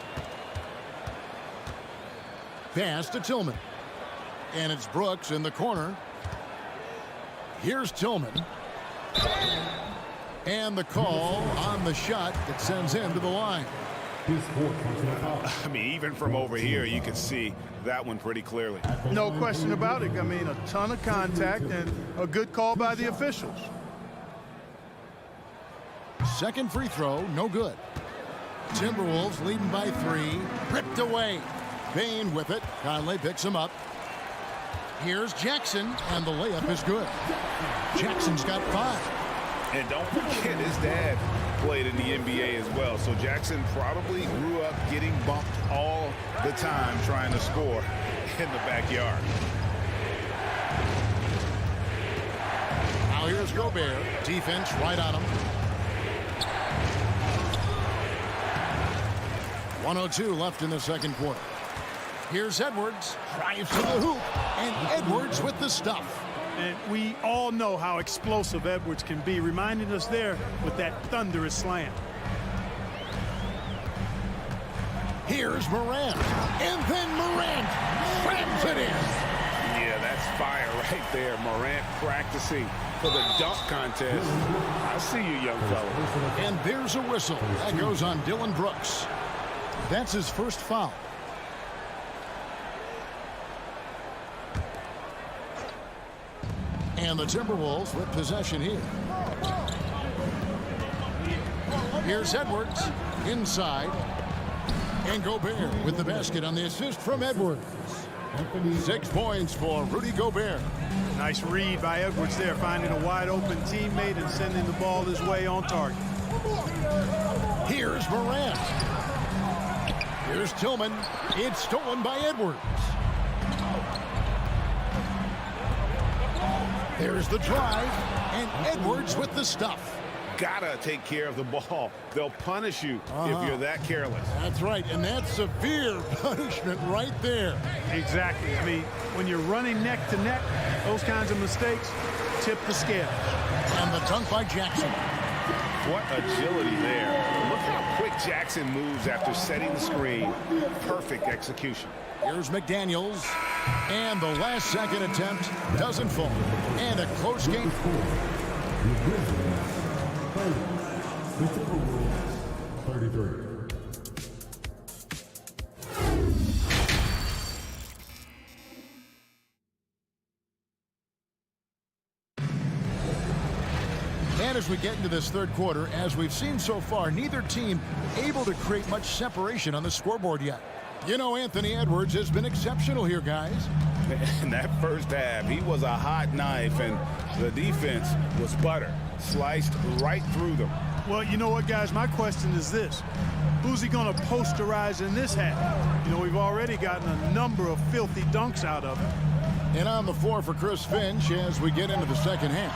Pass to Tillman. And it's Brooks in the corner. Here's Tillman. And the call on the shot that sends him to the line. I mean, even from over here, you can see that one pretty clearly. No question about it. I mean, a ton of contact and a good call by the officials. Second free throw, no good. Timberwolves leading by 3. Ripped away. Bain with it. Conley picks him up. Here's Jackson, and the layup is good. Jackson's got 5. And don't forget, his dad played in the NBA as well. So Jackson probably grew up getting bumped all the time trying to score in the backyard. Now here's Gobert. Defense right on him. 1:02 left in the second quarter. Here's Edwards. Drives to the hoop. And Edwards with the stuff. And we all know how explosive Edwards can be, reminding us there with that thunderous slam. Here's Morant. And then Morant slams it in. Yeah, that's fire right there. Morant practicing for the dunk contest. I see you, young fella. And there's a whistle. That goes on Dillon Brooks. That's his first foul. And the Timberwolves with possession here. Here's Edwards inside. And Gobert with the basket on the assist from Edwards. 6 points for Rudy Gobert. Nice read by Edwards there, finding a wide open teammate and sending the ball his way on target. Here's Morant. Here's Tillman. It's stolen by Edwards. There's the drive, and Edwards with the stuff. Gotta take care of the ball. They'll punish you if you're that careless. That's right, and that's severe punishment right there. Exactly. I mean, when you're running neck to neck, those kinds of mistakes tip the scale. And the dunk by Jackson. What agility there. Look how quick Jackson moves after setting the screen. Perfect execution. Here's McDaniels. And the last second attempt doesn't fall. And a close game. The Timberwolves, 33. And as we get into this third quarter, as we've seen so far, neither team able to create much separation on the scoreboard yet. You know, Anthony Edwards has been exceptional here, guys. In that first half, he was a hot knife, and the defense was butter. Sliced right through them. Well, you know what, guys? My question is this. Who's he going to posterize in this half? You know, we've already gotten a number of filthy dunks out of him. And on the floor for Chris Finch as we get into the second half.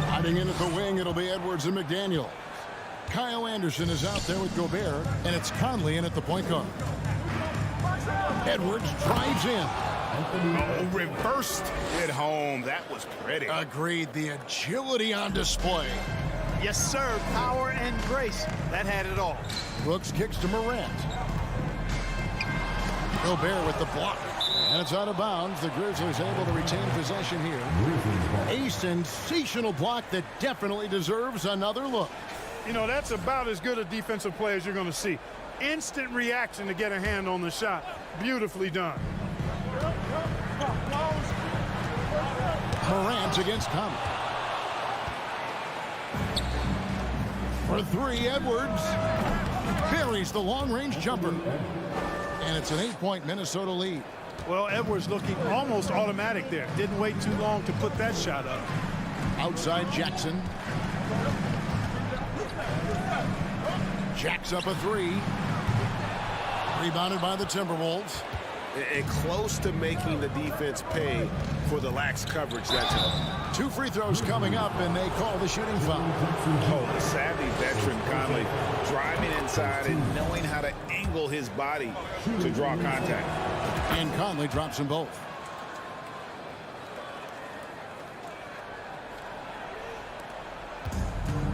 Hiding in at the wing, it'll be Edwards and McDaniel. Kyle Anderson is out there with Gobert, and it's Conley in at the point guard. Edwards drives in. Oh, reversed it home. That was pretty. Agreed. The agility on display. Yes, sir. Power and grace. That had it all. Brooks kicks to Morant. Gobert with the block. And it's out of bounds. The Grizzlies able to retain possession here. A sensational block that definitely deserves another look. You know, that's about as good a defensive play as you're going to see. Instant reaction to get a hand on the shot. Beautifully done. Morant against Conley. For three, Edwards buries the long-range jumper. And it's an 8-point Minnesota lead. Well, Edwards looking almost automatic there. Didn't wait too long to put that shot up. Outside Jackson. Jacks up a three. Rebounded by the Timberwolves. And close to making the defense pay for the lax coverage that time. 2 free throws coming up, and they call the shooting foul. Oh, the savvy veteran Conley driving inside and knowing how to angle his body to draw contact. And Conley drops them both.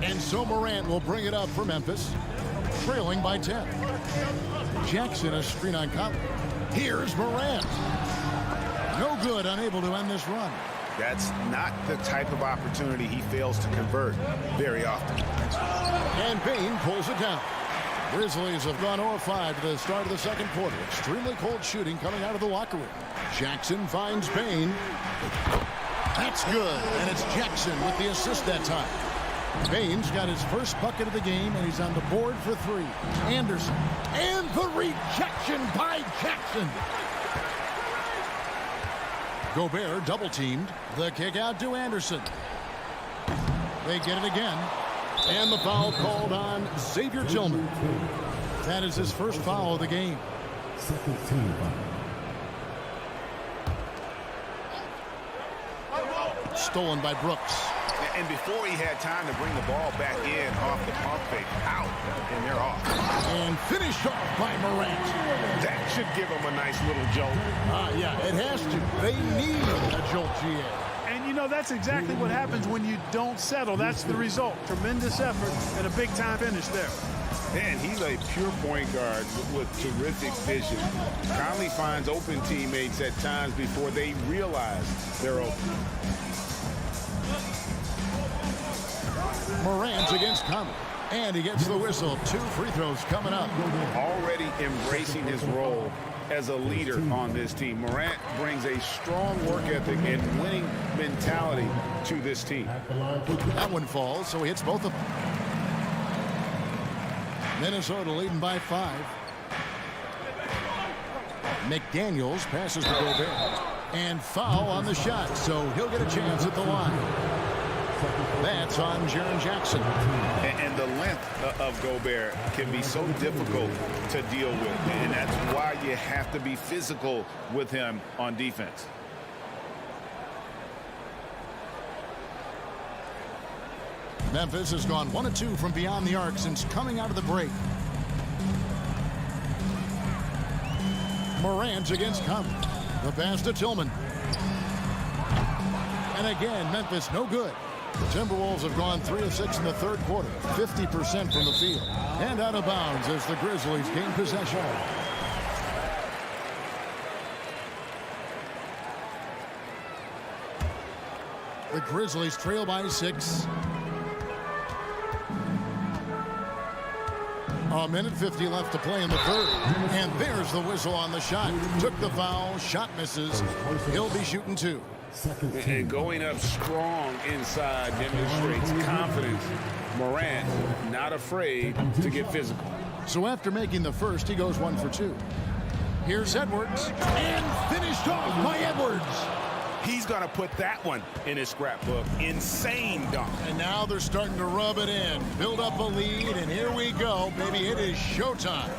And so Morant will bring it up for Memphis, trailing by 10. Jackson a screen on Conley. Here's Morant. No good, unable to end this run. That's not the type of opportunity he fails to convert very often. And Payne pulls it down. Grizzlies have gone 0-5 to the start of the second quarter. Extremely cold shooting coming out of the locker room. Jackson finds Payne. That's good, and it's Jackson with the assist that time. Payne's got his first bucket of the game, and he's on the board for three. Anderson, and the rejection by Jackson. Gobert double-teamed. The kick out to Anderson. They get it again. And the foul called on Xavier Tillman. That is his first foul of the game. Second team. Stolen by Brooks. And before he had time to bring the ball back in off the pump fake, out, and they're off. And finished off by Morant. That should give him a nice little jolt. Yeah, it has to. They need a jolt, GA. And, you know, that's exactly what happens when you don't settle. That's the result. Tremendous effort and a big-time finish there. And he's a pure point guard with terrific vision. Conley finds open teammates at times before they realize they're open. Morant against Conley. And he gets the whistle. 2 free throws coming up. Already embracing his role as a leader on this team. Morant brings a strong work ethic and winning mentality to this team. That one falls, so he hits both of them. Minnesota leading by 5. McDaniels passes to Gobert. And foul on the shot, so he'll get a chance at the line. That's on Jaren Jackson. And the length of Gobert can be so difficult to deal with. And that's why you have to be physical with him on defense. Memphis has gone 1 of 2 from beyond the arc since coming out of the break. Morant against Conley. The pass to Tillman. And again, Memphis no good. The Timberwolves have gone 3 of 6 in the third quarter, 50% from the field. And out of bounds as the Grizzlies gain possession. The Grizzlies trail by 6. A minute 50 left to play in the third. And there's the whistle on the shot. Took the foul, shot misses. He'll be shooting 2. And going up strong inside demonstrates confidence. Morant not afraid to get physical. So after making the first, he goes 1 for 2. Here's Edwards. And finished off by Edwards. He's going to put that one in his scrapbook. Insane dunk. And now they're starting to rub it in. Build up a lead, and here we go, baby. It is showtime.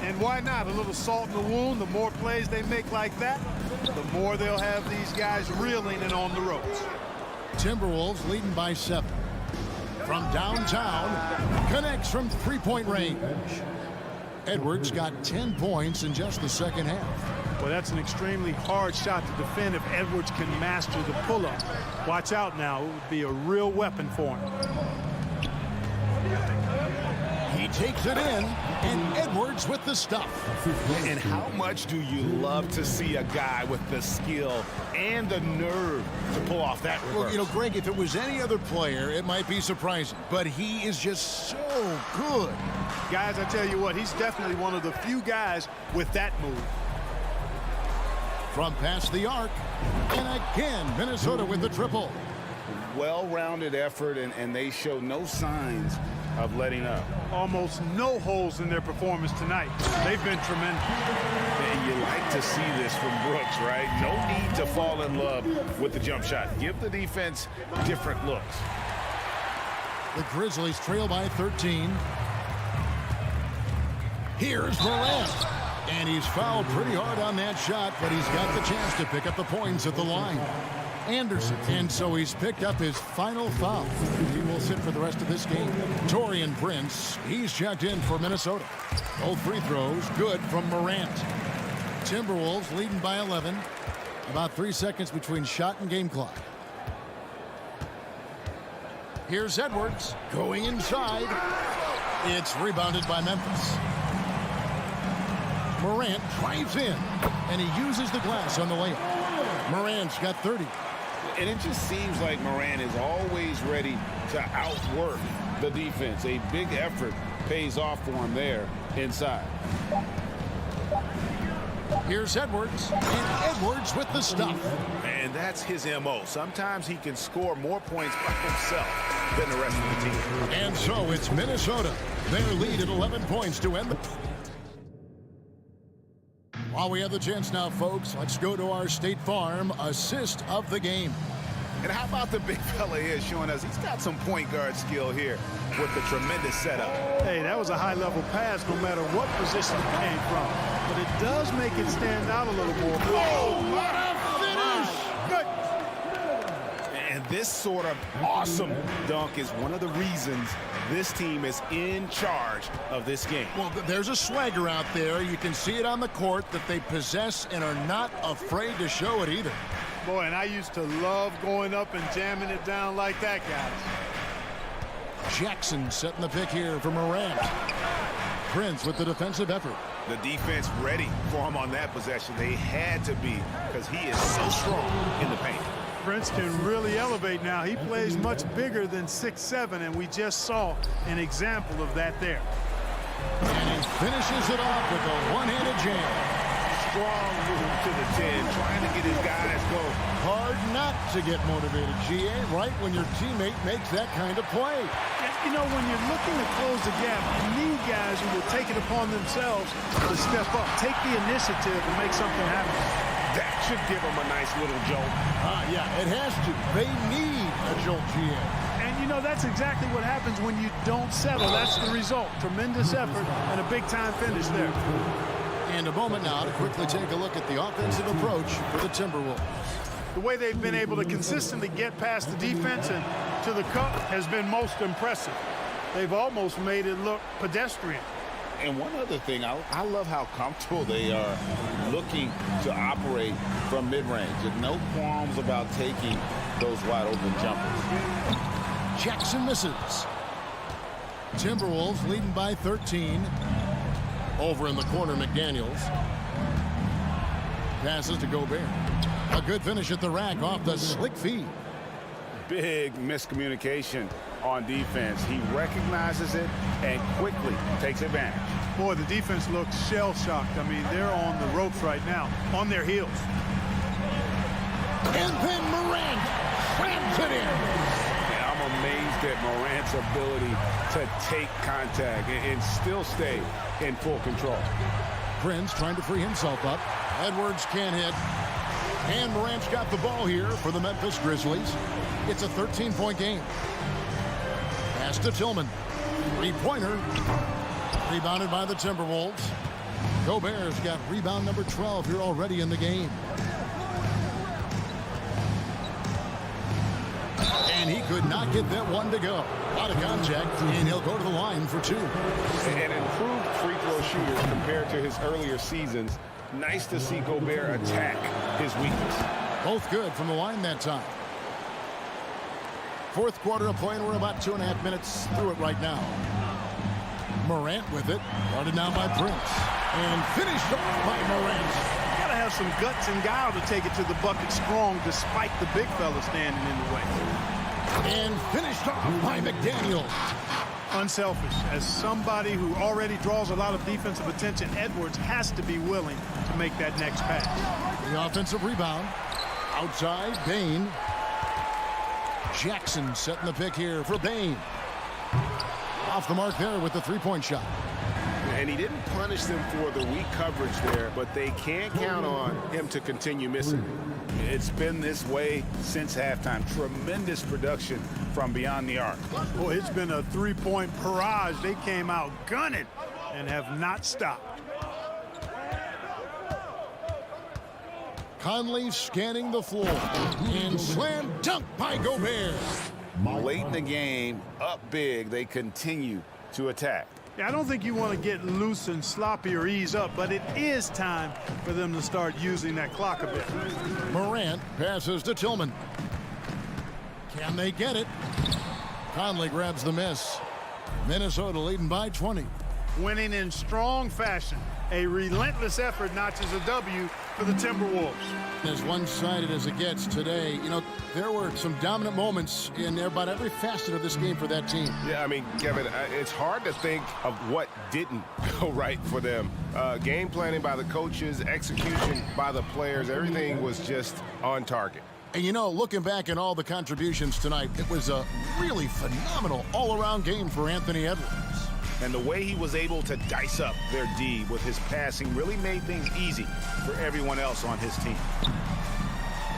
And why not? A little salt in the wound. The more plays they make like that, the more they'll have these guys reeling and on the ropes. Timberwolves leading by 7. From downtown, connects from 3-point range. Edwards got 10 points in just the second half. Well, that's an extremely hard shot to defend if Edwards can master the pull-up. Watch out now. It would be a real weapon for him. He takes it in, and Edwards with the stuff. And how much do you love to see a guy with the skill and the nerve to pull off that reverse? Well, you know, Greg, if it was any other player, it might be surprising, but he is just so good. Guys, I tell you what, he's definitely one of the few guys with that move. From past the arc, and again, Minnesota with the triple. Well-rounded effort, and they show no signs of letting up. Almost no holes in their performance tonight. They've been tremendous. And you like to see this from Brooks, right? No need to fall in love with the jump shot. Give the defense different looks. The Grizzlies trail by 13. Here's Morant. And he's fouled pretty hard on that shot, but he's got the chance to pick up the points at the line. Anderson, and so he's picked up his final foul. He will sit for the rest of this game. Taurean Prince, he's checked in for Minnesota. Both free throws good from Morant. Timberwolves leading by 11. About 3 seconds between shot and game clock. Here's Edwards going inside. It's rebounded by Memphis. Morant drives in, and he uses the glass on the layup. Morant's got 30. And it just seems like Morant is always ready to outwork the defense. A big effort pays off for him there inside. Here's Edwards, and Edwards with the stuff. And that's his MO. Sometimes he can score more points by himself than the rest of the team. And so it's Minnesota. Their lead at 11 points to end the... While we have the chance now, folks, let's go to our State Farm assist of the game. And how about the big fella here showing us he's got some point guard skill here with the tremendous setup. Hey, that was a high-level pass no matter what position it came from. But it does make it stand out a little more. Oh, what a finish! Good. And this sort of awesome dunk is one of the reasons this team is in charge of this game. Well, there's a swagger out there. You can see it on the court that they possess and are not afraid to show it either. Boy, and I used to love going up and jamming it down like that, guys. Jackson setting the pick here for Morant. Prince with the defensive effort. The defense ready for him on that possession. They had to be because he is so strong in the paint. Prince can really elevate now. He plays much bigger than 6'7", and we just saw an example of that there. And he finishes it off with a one-handed jam. Strong move to the 10, trying to get his guys going. Hard not to get motivated, GA, right when your teammate makes that kind of play. You know, when you're looking to close the gap, you need guys who will take it upon themselves to step up, take the initiative and make something happen. That should give them a nice little jolt. Yeah, it has to. They need a jolt, GA. And, you know, that's exactly what happens when you don't settle. That's the result. Tremendous effort and a big-time finish there. And a moment now to quickly take a look at the offensive approach for the Timberwolves. The way they've been able to consistently get past the defense and to the cup has been most impressive. They've almost made it look pedestrian. And one other thing, I love how comfortable they are looking to operate from mid-range. And no qualms about taking those wide-open jumpers. Jackson misses. Timberwolves leading by 13. Over in the corner, McDaniels. Passes to Gobert. A good finish at the rack off the slick feed. Big miscommunication on defense. He recognizes it and quickly takes advantage. Boy, the defense looks shell-shocked. I mean, they're on the ropes right now, on their heels. And then Morant slams it in. Yeah, I'm amazed at Morant's ability to take contact and still stay in full control. Prince trying to free himself up. Edwards can't hit. And Morant's got the ball here for the Memphis Grizzlies. It's a 13-point game. Pass to Tillman. Three-pointer. Rebounded by the Timberwolves. Gobert's got rebound number 12 here already in the game. And he could not get that one to go. Out of contact, and he'll go to the line for two. An improved free throw shooter compared to his earlier seasons. Nice to see Gobert attack his weakness. Both good from the line that time. Fourth quarter of play, and we're about 2.5 minutes through it right now. Morant with it. Guarded now by Prince. And finished off by Morant. Got to have some guts and guile to take it to the bucket strong despite the big fella standing in the way. And finished off by McDaniels. Unselfish. As somebody who already draws a lot of defensive attention, Edwards has to be willing to make that next pass. The offensive rebound. Outside, Bane. Jackson setting the pick here for Bane. Off the mark there with the three-point shot. And he didn't punish them for the weak coverage there, but they can't count on him to continue missing. It's been this way since halftime. Tremendous production from beyond the arc. Boy, it's been a three-point barrage. They came out gunning and have not stopped. Conley scanning the floor. And slam dunk by Gobert. Late in the game, up big, they continue to attack. Yeah, I don't think you want to get loose and sloppy or ease up, but it is time for them to start using that clock a bit. Morant passes to Tillman. Can they get it? Conley grabs the miss. Minnesota leading by 20. Winning in strong fashion. A relentless effort notches a W for the Timberwolves. As one-sided as it gets today, you know, there were some dominant moments in about every facet of this game for that team. Yeah, I mean, Kevin, it's hard to think of what didn't go right for them. Game planning by the coaches, execution by the players, everything was just on target. And, you know, looking back at all the contributions tonight, it was a really phenomenal all-around game for Anthony Edwards. And the way he was able to dice up their D with his passing really made things easy for everyone else on his team.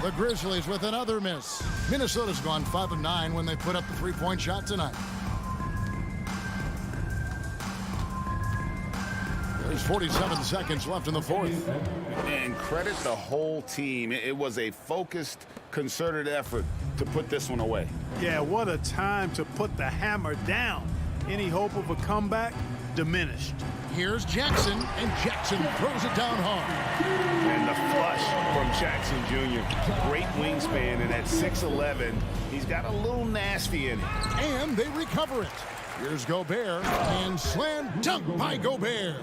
The Grizzlies with another miss. Minnesota's gone 5 of 9 when they put up the three-point shot tonight. There's 47 seconds left in the fourth. And credit the whole team. It was a focused, concerted effort to put this one away. Yeah, what a time to put the hammer down. Any hope of a comeback diminished. Here's Jackson, and Jackson throws it down hard. And the flush from Jackson Jr. Great wingspan, and at 6'11", he's got a little nasty in it. And they recover it. Here's Gobert, and slam dunk by Gobert.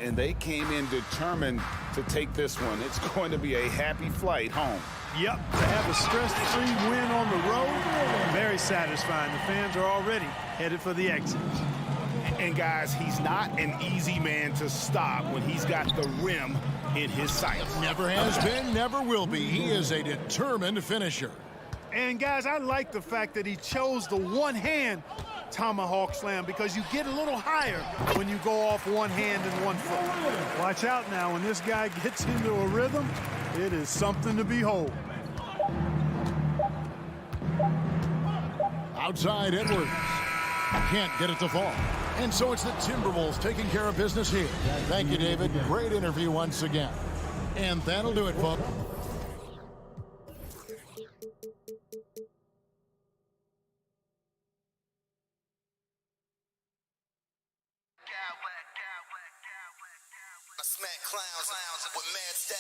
And they came in determined to take this one. It's going to be a happy flight home. Yep, to have a stress-free win on the road, very satisfying. The fans are already headed for the exit. And guys, he's not an easy man to stop when he's got the rim in his sights. Never has been, never will be. He is a determined finisher. And guys, I like the fact that he chose the one-hand tomahawk slam because you get a little higher when you go off one hand and one foot. Watch out now, when this guy gets into a rhythm, it is something to behold. Outside Edwards. Can't get it to fall. And so it's the Timberwolves taking care of business here. Thank you, David. Great interview once again. And that'll do it, folks. I smack clowns with mad style.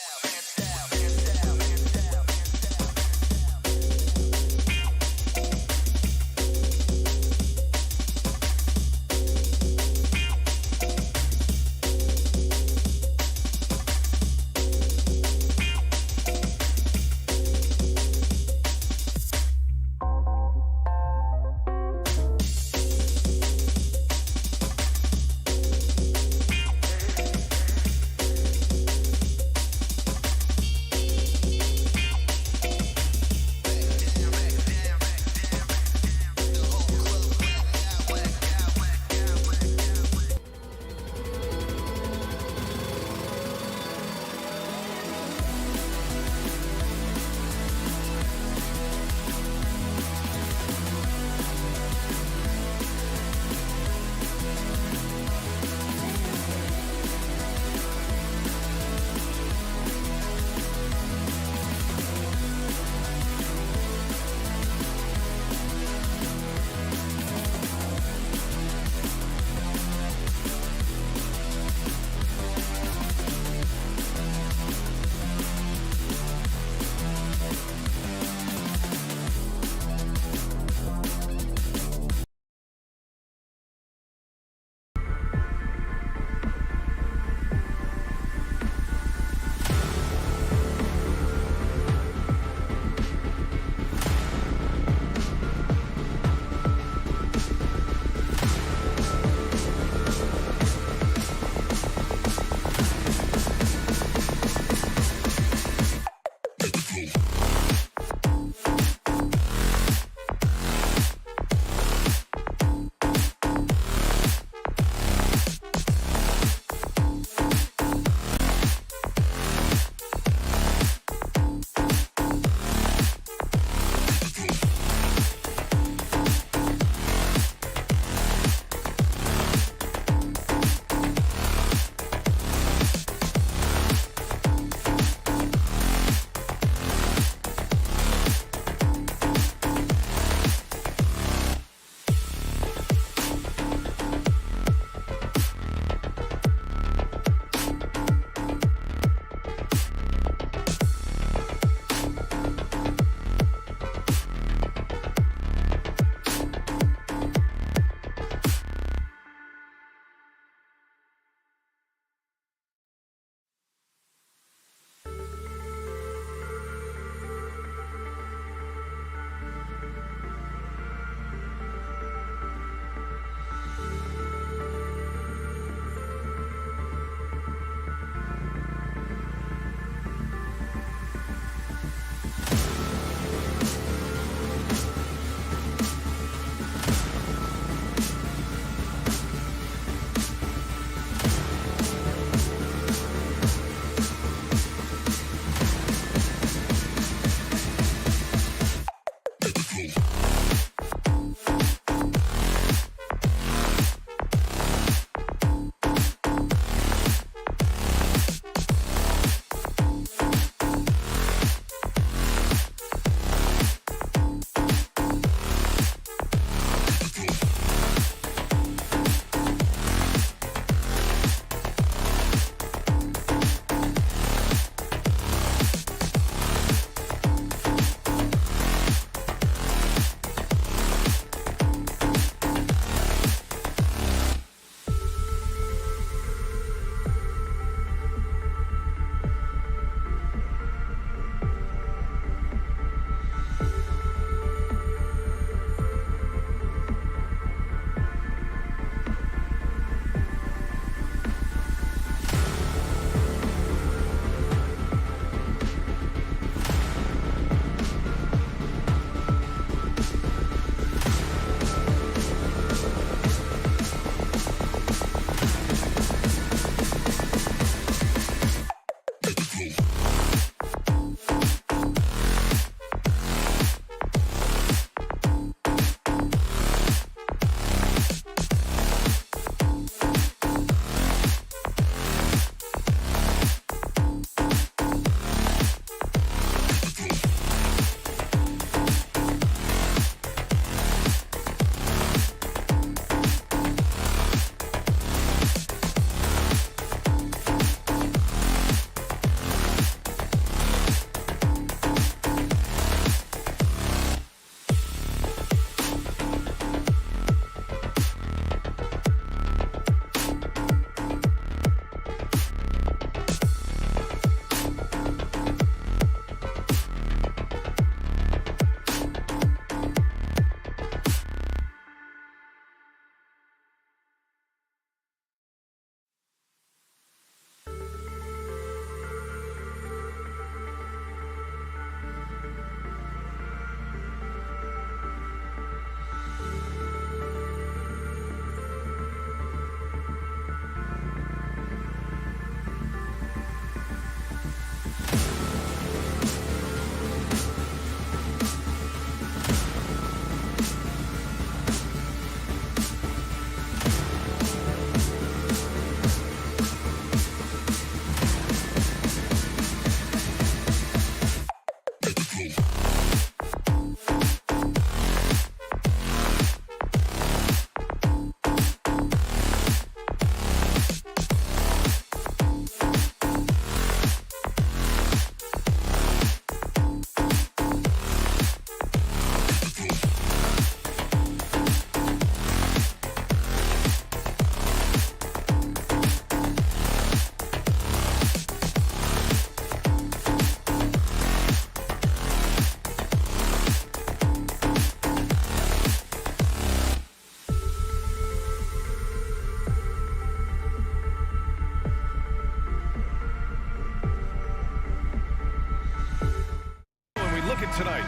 win tonight.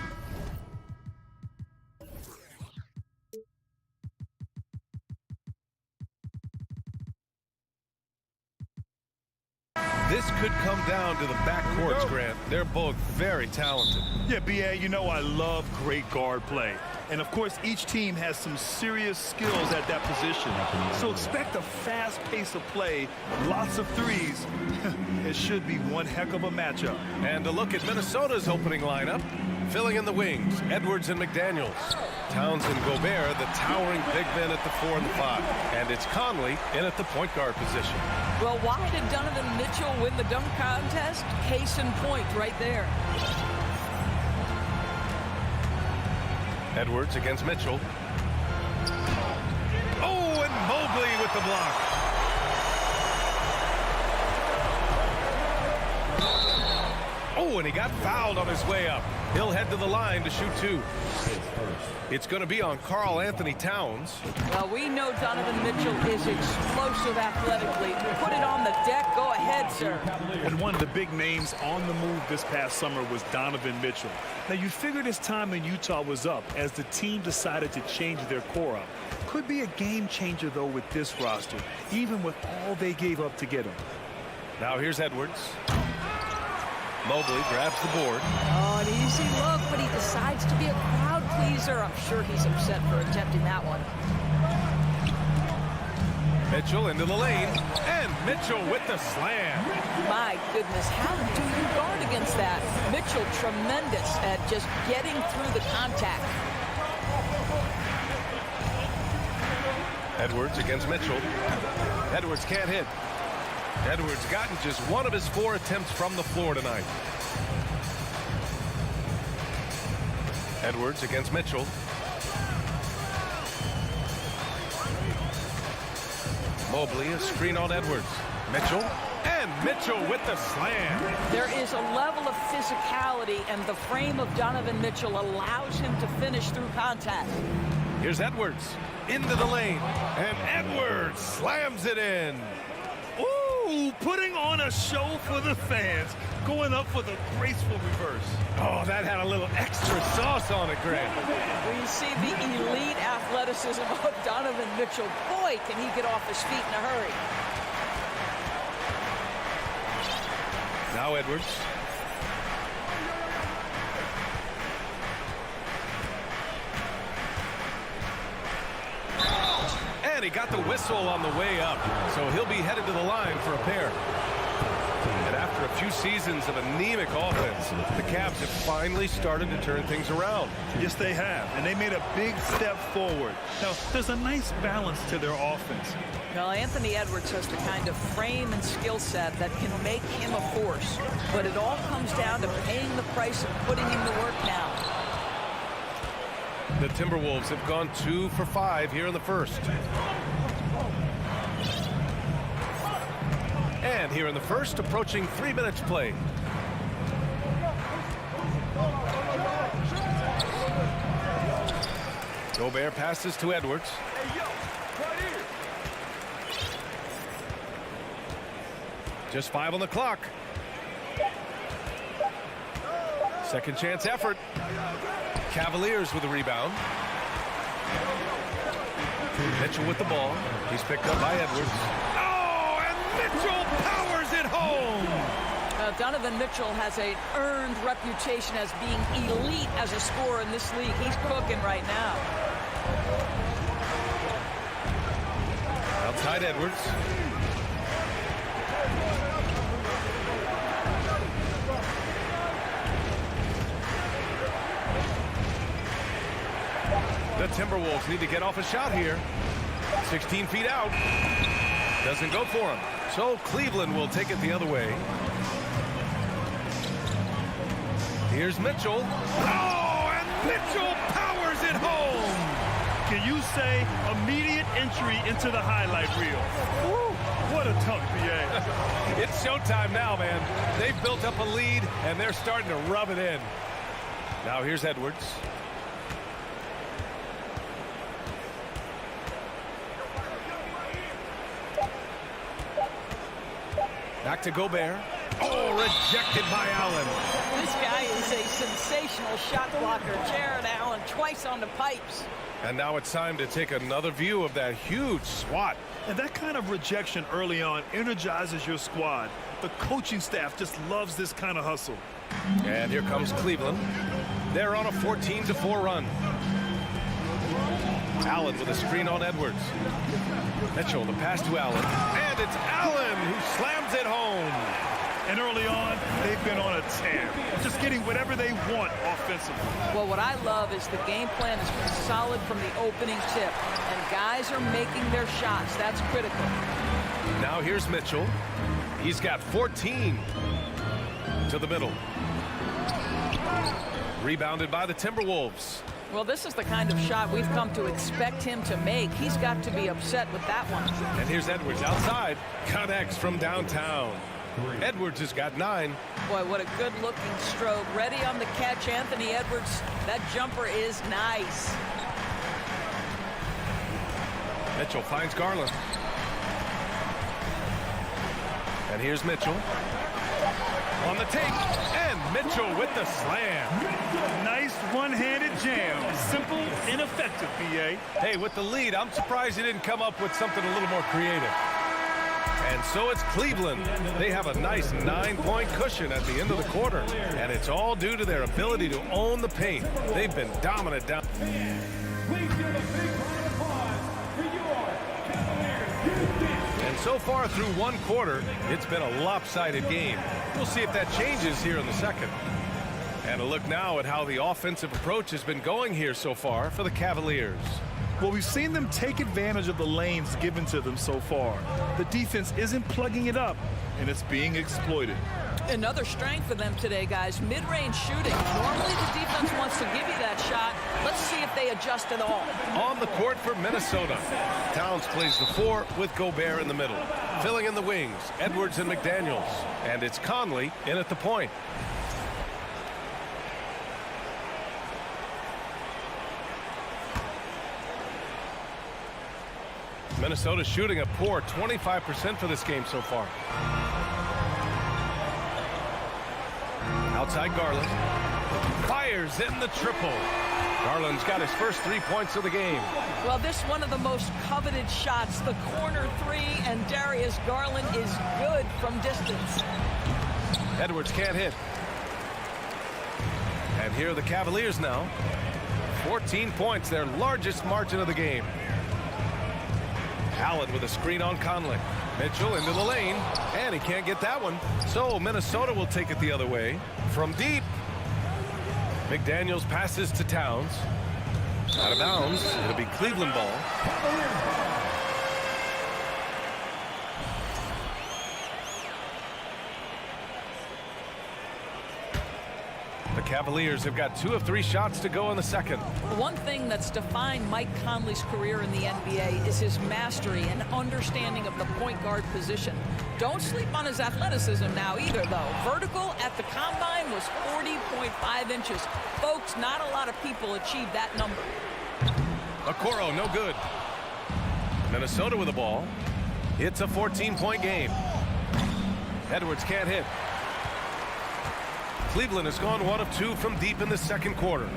This could come down to the backcourts, Grant. They're both very talented. Yeah, B.A., you know I love great guard play. And, of course, each team has some serious skills at that position. So expect a fast pace of play, lots of threes. It should be one heck of a matchup. And a look at Minnesota's opening lineup. Filling in the wings, Edwards and McDaniels. Towns and Gobert, the towering big men at the 4 and the 5. And it's Conley in at the point guard position. Well, why did Donovan Mitchell win the dunk contest? Case in point right there. Edwards against Mitchell. Oh, and Mobley with the block. Oh, and he got fouled on his way up. He'll head to the line to shoot 2. It's going to be on Karl Anthony Towns. Well, we know Donovan Mitchell is explosive athletically. Put it on the deck. Go ahead, sir. And one of the big names on the move this past summer was Donovan Mitchell. Now, you figured his time in Utah was up as the team decided to change their core up. Could be a game changer, though, with this roster, even with all they gave up to get him. Now here's Edwards. Mobley grabs the board. Oh, an easy look, but he decides to be a crowd pleaser. I'm sure he's upset for attempting that one. Mitchell into the lane, and Mitchell with the slam. My goodness, how do you guard against that? Mitchell tremendous at just getting through the contact. Edwards against Mitchell. Edwards can't hit. Edwards gotten just one of his 4 attempts from the floor tonight. Edwards against Mitchell. Mobley, a screen on Edwards. Mitchell, and Mitchell with the slam. There is a level of physicality, and the frame of Donovan Mitchell allows him to finish through contact. Here's Edwards into the lane, and Edwards slams it in. Ooh, putting on a show for the fans, going up for the graceful reverse. Oh, that had a little extra sauce on it, Grant. We see the elite athleticism of Donovan Mitchell. Boy, can he get off his feet in a hurry. Now Edwards. And he got the whistle on the way up, so he'll be headed to the line for a pair. And after a few seasons of anemic offense, the Cavs have finally started to turn things around. Yes, they have, and they made a big step forward. Now, there's a nice balance to their offense. Now, Anthony Edwards has the kind of frame and skill set that can make him a force, but it all comes down to paying the price of putting in the work now. The Timberwolves have gone 2 for 5 here in the first. And here in the first, approaching 3 minutes played. Gobert passes to Edwards. Just 5 on the clock. Second chance effort. Cavaliers with a rebound. Mitchell with the ball. He's picked up by Edwards. Oh, and Mitchell powers it home. Donovan Mitchell has an earned reputation as being elite as a scorer in this league. He's cooking right now. Outside Edwards. The Timberwolves need to get off a shot here. 16 feet out. Doesn't go for him. So Cleveland will take it the other way. Here's Mitchell. Oh, and Mitchell powers it home. Can you say immediate entry into the highlight reel? Woo, what a dunk, B.A. It's showtime now, man. They've built up a lead, and they're starting to rub it in. Now here's Edwards. Back to Gobert. Oh, rejected by Allen. This guy is a sensational shot blocker. Jared Allen twice on the pipes. And now it's time to take another view of that huge swat. And that kind of rejection early on energizes your squad. The coaching staff just loves this kind of hustle. And here comes Cleveland. They're on a 14-4 run. Allen with a screen on Edwards. Mitchell, the pass to Allen. And it's Allen who slams it home. And early on, they've been on a tear, just getting whatever they want offensively. Well, what I love is the game plan has been solid from the opening tip, and guys are making their shots. That's critical. Now here's Mitchell. He's got 14 to the middle. Rebounded by the Timberwolves. Well, this is the kind of shot we've come to expect him to make. He's got to be upset with that one. And here's Edwards outside. Connects from downtown. Edwards has got 9. Boy, what a good-looking stroke. Ready on the catch, Anthony Edwards. That jumper is nice. Mitchell finds Garland. And here's Mitchell. On the take. And Mitchell with the slam. Nice one-handed jam. Simple and effective, B.A. Hey, with the lead, I'm surprised he didn't come up with something a little more creative. And so it's Cleveland. They have a nice 9-point cushion at the end of the quarter. And it's all due to their ability to own the paint. They've been dominant down. And so far through one quarter, it's been a lopsided game. We'll see if that changes here in the second. And a look now at how the offensive approach has been going here so far for the Cavaliers. Well, we've seen them take advantage of the lanes given to them so far. The defense isn't plugging it up, and it's being exploited. Another strength for them today, guys. Mid-range shooting. Normally the defense wants to give you that shot. Let's see if they adjust at all. On the court for Minnesota. Towns plays the 4 with Gobert in the middle. Filling in the wings, Edwards and McDaniels. And it's Conley in at the point. Minnesota shooting a poor 25% for this game so far. Outside Garland. Fires in the triple. Garland's got his first 3 points of the game. Well, this is one of the most coveted shots. The corner 3, and Darius Garland is good from distance. Edwards can't hit. And here are the Cavaliers now. 14 points, their largest margin of the game. Allen with a screen on Conley. Mitchell into the lane, and he can't get that one. So Minnesota will take it the other way. From deep, McDaniels passes to Towns. Out of bounds. It'll be Cleveland ball. The Cavaliers have got 2 of 3 shots to go in the second. One thing that's defined Mike Conley's career in the NBA is his mastery and understanding of the point guard position. Don't sleep on his athleticism now either, though. Vertical at the combine was 40.5 inches. Folks, not a lot of people achieve that number. Okoro, no good. Minnesota with the ball. It's a 14-point game. Edwards can't hit. Cleveland has gone 1 of 2 from deep in the second quarter.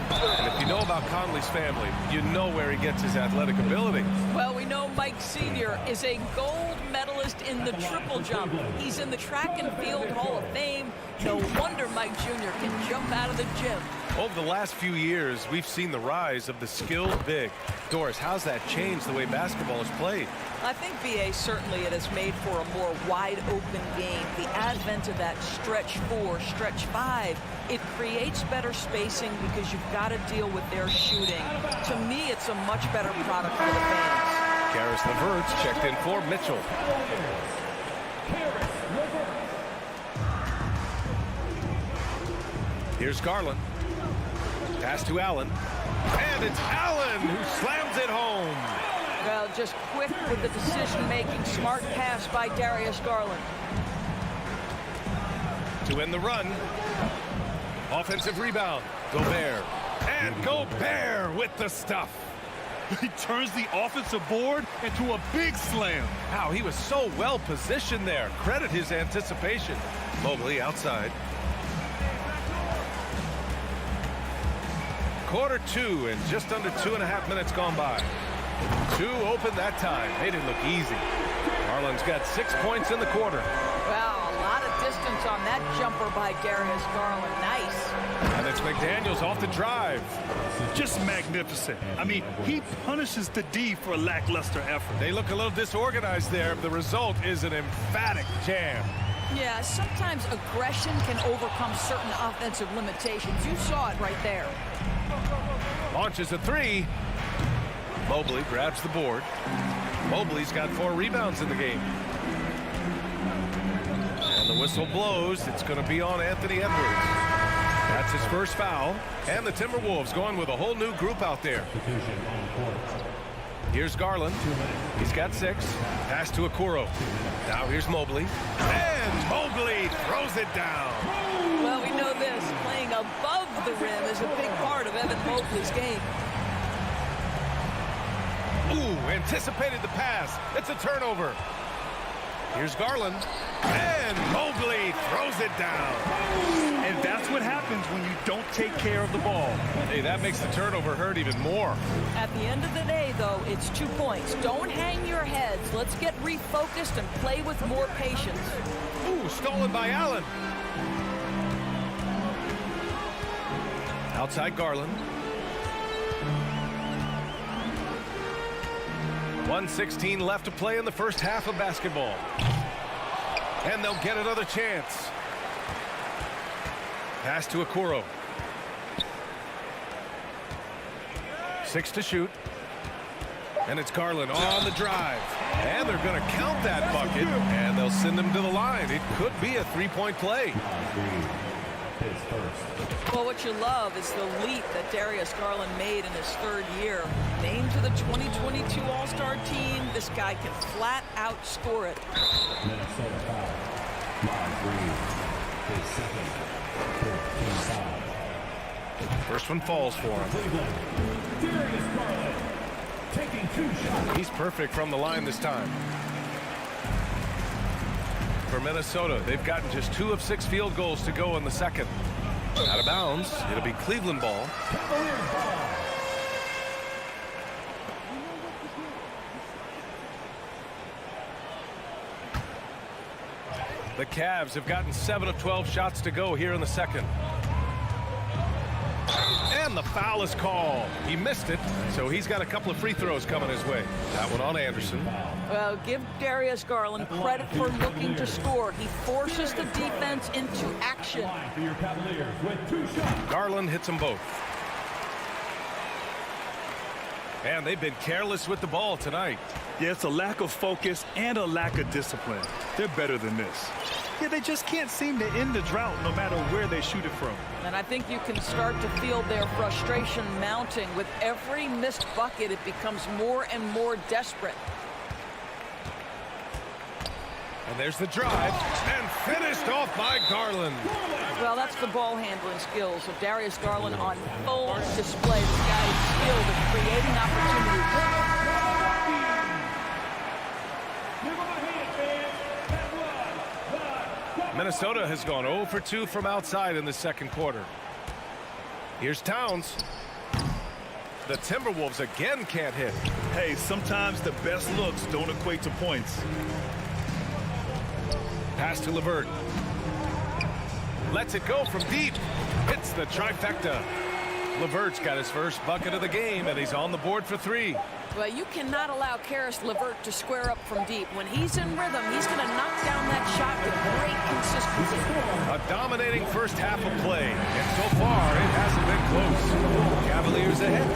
And if you know about Conley's family, you know where he gets his athletic ability. Well, we know Mike Sr. is a gold medalist in the triple jump. He's in the track and field Hall of Fame. No wonder Mike Jr. can jump out of the gym. Over the last few years, we've seen the rise of the skilled big. Doris, how's that changed the way basketball is played? I think, B.A., certainly it has made for a more wide-open game. The advent of that stretch 4, stretch 5, it creates better spacing because you've got to deal with their shooting. To me, it's a much better product for the fans. Karis LeVert's checked in for Mitchell. Here's Garland. Pass to Allen. And it's Allen who slams it home. Well, just quick with the decision-making. Smart pass by Darius Garland. To end the run. Offensive rebound. Gobert. And Gobert with the stuff. He turns the offensive board into a big slam. Wow, he was so well positioned there. Credit his anticipation. Mobley outside. Quarter 2 and just under 2.5 minutes gone by. 2 open that time. Made it look easy. Garland's got 6 points in the quarter. Wow, a lot of distance on that jumper by Darius Garland. Nice. And it's McDaniels off the drive. Just magnificent. I mean, he punishes the D for a lackluster effort. They look a little disorganized there. The result is an emphatic jam. Yeah, sometimes aggression can overcome certain offensive limitations. You saw it right there. Launches a 3. Mobley grabs the board. Mobley's got 4 rebounds in the game. And the whistle blows. It's going to be on Anthony Edwards. That's his first foul. And the Timberwolves going with a whole new group out there. Here's Garland. He's got 6. Pass to Okoro. Now here's Mobley. And Mobley throws it down. Well, we know this. Playing above the rim is a big part of Evan Mobley's game. Ooh, anticipated the pass. It's a turnover. Here's Garland. And Mobley throws it down. And that's what happens when you don't take care of the ball. Hey, that makes the turnover hurt even more. At the end of the day, though, it's 2 points. Don't hang your heads. Let's get refocused and play with more patience. Ooh, stolen by Allen. Outside Garland. 1:16 left to play in the first half of basketball. And they'll get another chance. Pass to Okoro. 6 to shoot. And it's Garland on the drive. And they're going to count that bucket. And they'll send him to the line. It could be a 3-point play. Well, what you love is the leap that Darius Garland made in his 3rd year. Named to the 2022 All-Star team, this guy can flat out score it. Minnesota foul. His second. First one falls for him. Darius Garland taking 2 shots. He's perfect from the line this time. For Minnesota, they've gotten just 2 of 6 field goals to go in the second. Out of bounds. It'll be Cleveland ball. Cavaliers ball. The Cavs have gotten 7 of 12 shots to go here in the second. And the foul is called. He missed it, so he's got a couple of free throws coming his way. That one on Anderson. Well, give Darius Garland credit for looking to score. He forces the defense into action. For your Cavaliers with 2 shots. Garland hits them both. And they've been careless with the ball tonight. Yeah, it's a lack of focus and a lack of discipline. They're better than this. Yeah, they just can't seem to end the drought no matter where they shoot it from. And I think you can start to feel their frustration mounting. With every missed bucket, it becomes more and more desperate. And there's the drive. And finished off by Garland. Well, that's the ball handling skills of Darius Garland on full display. The guy is skilled at creating opportunities. Minnesota has gone 0 for 2 from outside in the second quarter. Here's Towns. The Timberwolves again can't hit. Hey, sometimes the best looks don't equate to points. Pass to LeVert. Lets it go from deep. Hits the trifecta. LeVert's got his first bucket of the game, and he's on the board for 3. Well, you cannot allow Karis LeVert to square up from deep. When he's in rhythm, he's going to knock down that shot with great consistency. A dominating first half of play, and so far it hasn't been close. Cavaliers ahead.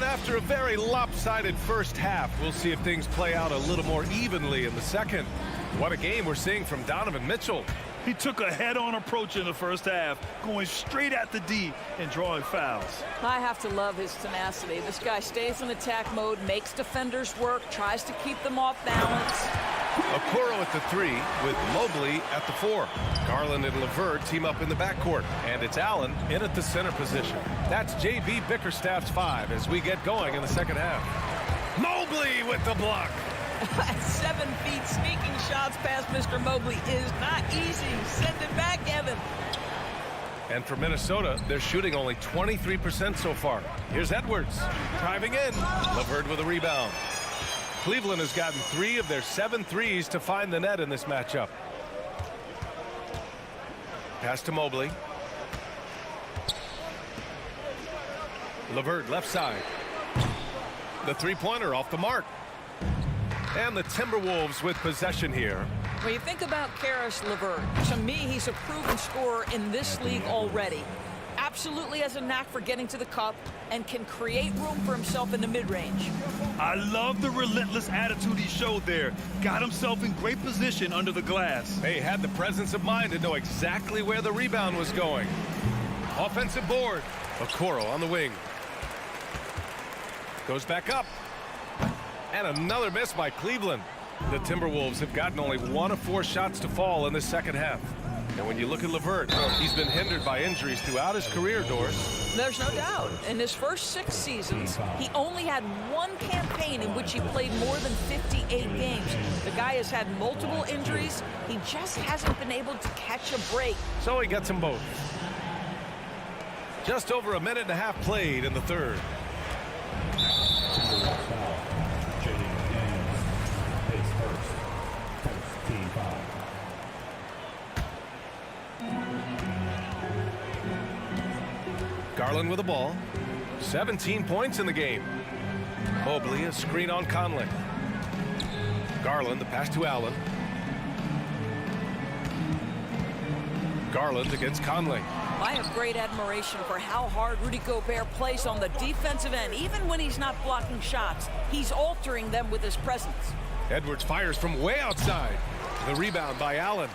After a very lopsided first half, we'll see if things play out a little more evenly in the second. What a game we're seeing from Donovan Mitchell. He took a head-on approach in the first half, going straight at the D and drawing fouls. I have to love his tenacity. This guy stays in attack mode, makes defenders work, tries to keep them off balance. Okoro at the 3 with Mobley at the 4. Garland and LeVert team up in the backcourt. And it's Allen in at the center position. That's J.B. Bickerstaff's 5 as we get going in the second half. Mobley with the block. At 7 feet, sneaking shots past Mr. Mobley is not easy. Send it back, Evan. And for Minnesota, they're shooting only 23% so far. Here's Edwards driving in. LeVert with a rebound. Cleveland has gotten 3 of their 7 threes to find the net in this matchup. Pass to Mobley. LeVert left side. The three-pointer off the mark. And the Timberwolves with possession here. When you think about Karis LeVert, to me, he's a proven scorer in this league already. Absolutely has a knack for getting to the cup and can create room for himself in the mid-range. I love the relentless attitude he showed there. Got himself in great position under the glass. They had the presence of mind to know exactly where the rebound was going. Offensive board. Okoro on the wing. Goes back up. And another miss by Cleveland. The Timberwolves have gotten only 1 of 4 shots to fall in the second half. And when you look at LeVert, he's been hindered by injuries throughout his career, Doris. There's no doubt. In his first 6 seasons, he only had 1 campaign in which he played more than 58 games. The guy has had multiple injuries. He just hasn't been able to catch a break. So he gets them both. Just over a minute and a half played in the third. Garland with the ball. 17 points in the game. Mobley a screen on Conley. Garland the pass to Allen. Garland against Conley. I have great admiration for how hard Rudy Gobert plays on the defensive end. Even when he's not blocking shots, he's altering them with his presence. Edwards fires from way outside. The rebound by Allen.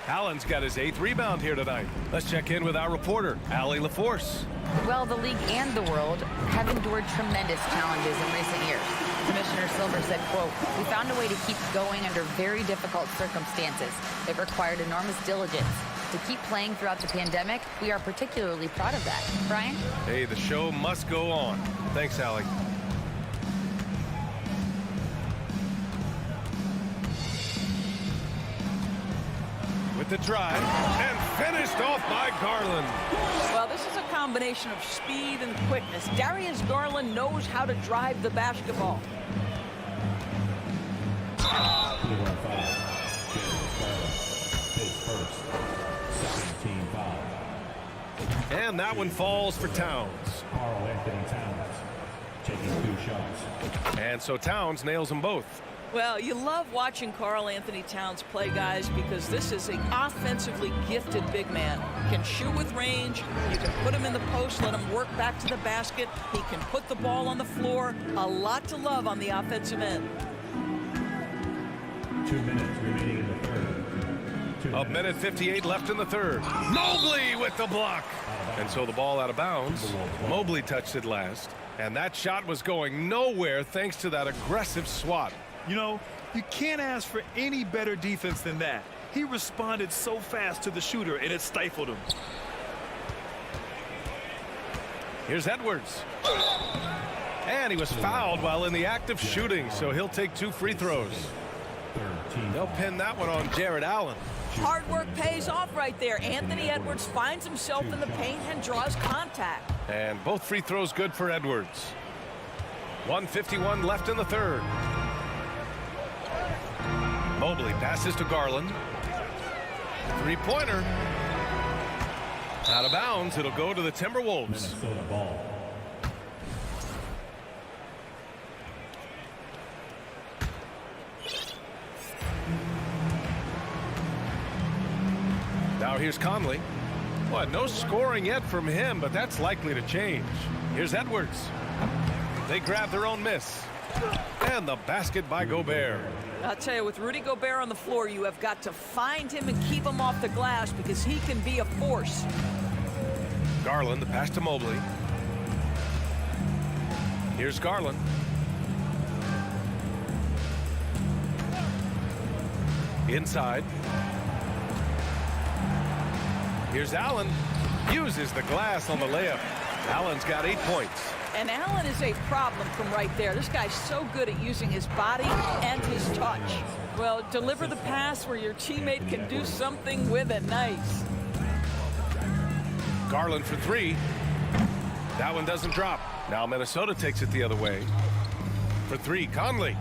Allen's got his 8th rebound here tonight. Let's check in with our reporter, Allie LaForce. Well, the league and the world have endured tremendous challenges in recent years. Commissioner Silver said, quote, "We found a way to keep going under very difficult circumstances. It required enormous diligence. To keep playing throughout the pandemic, we are particularly proud of that." Brian? Hey, the show must go on. Thanks, Allie. With the drive, and finished off by Garland. Well, this is a combination of speed and quickness. Darius Garland knows how to drive the basketball. And that one falls for Towns. Karl-Anthony Towns taking 2 shots. And so Towns nails them both. Well, you love watching Karl-Anthony Towns play, guys, because this is an offensively gifted big man. Can shoot with range. You can put him in the post, let him work back to the basket. He can put the ball on the floor. A lot to love on the offensive end. 2 minutes remaining in the third. 1:58 left in the third. Mobley with the block. And so the ball out of bounds. Mobley touched it last. And that shot was going nowhere thanks to that aggressive swat. You know, you can't ask for any better defense than that. He responded so fast to the shooter, and it stifled him. Here's Edwards. And he was fouled while in the act of shooting, so he'll take 2 free throws. They'll pin that one on Jared Allen. Hard work pays off right there. Anthony Edwards finds himself in the paint and draws contact. And both free throws good for Edwards. 1:51 left in the third. Mobley passes to Garland. 3-pointer. Out of bounds. It'll go to the Timberwolves. Minnesota ball. Now here's Conley. Well, no scoring yet from him, but that's likely to change. Here's Edwards. They grab their own miss. And the basket by Gobert. I'll tell you, with Rudy Gobert on the floor, you have got to find him and keep him off the glass because he can be a force. Garland, the pass to Mobley. Here's Garland. Inside. Here's Allen. Uses the glass on the layup. Allen's got 8 points. And Allen is a problem from right there. This guy's so good at using his body and his touch. Well, deliver the pass where your teammate can do something with it. Nice. Garland for 3. That one doesn't drop. Now Minnesota takes it the other way. For 3, Conley.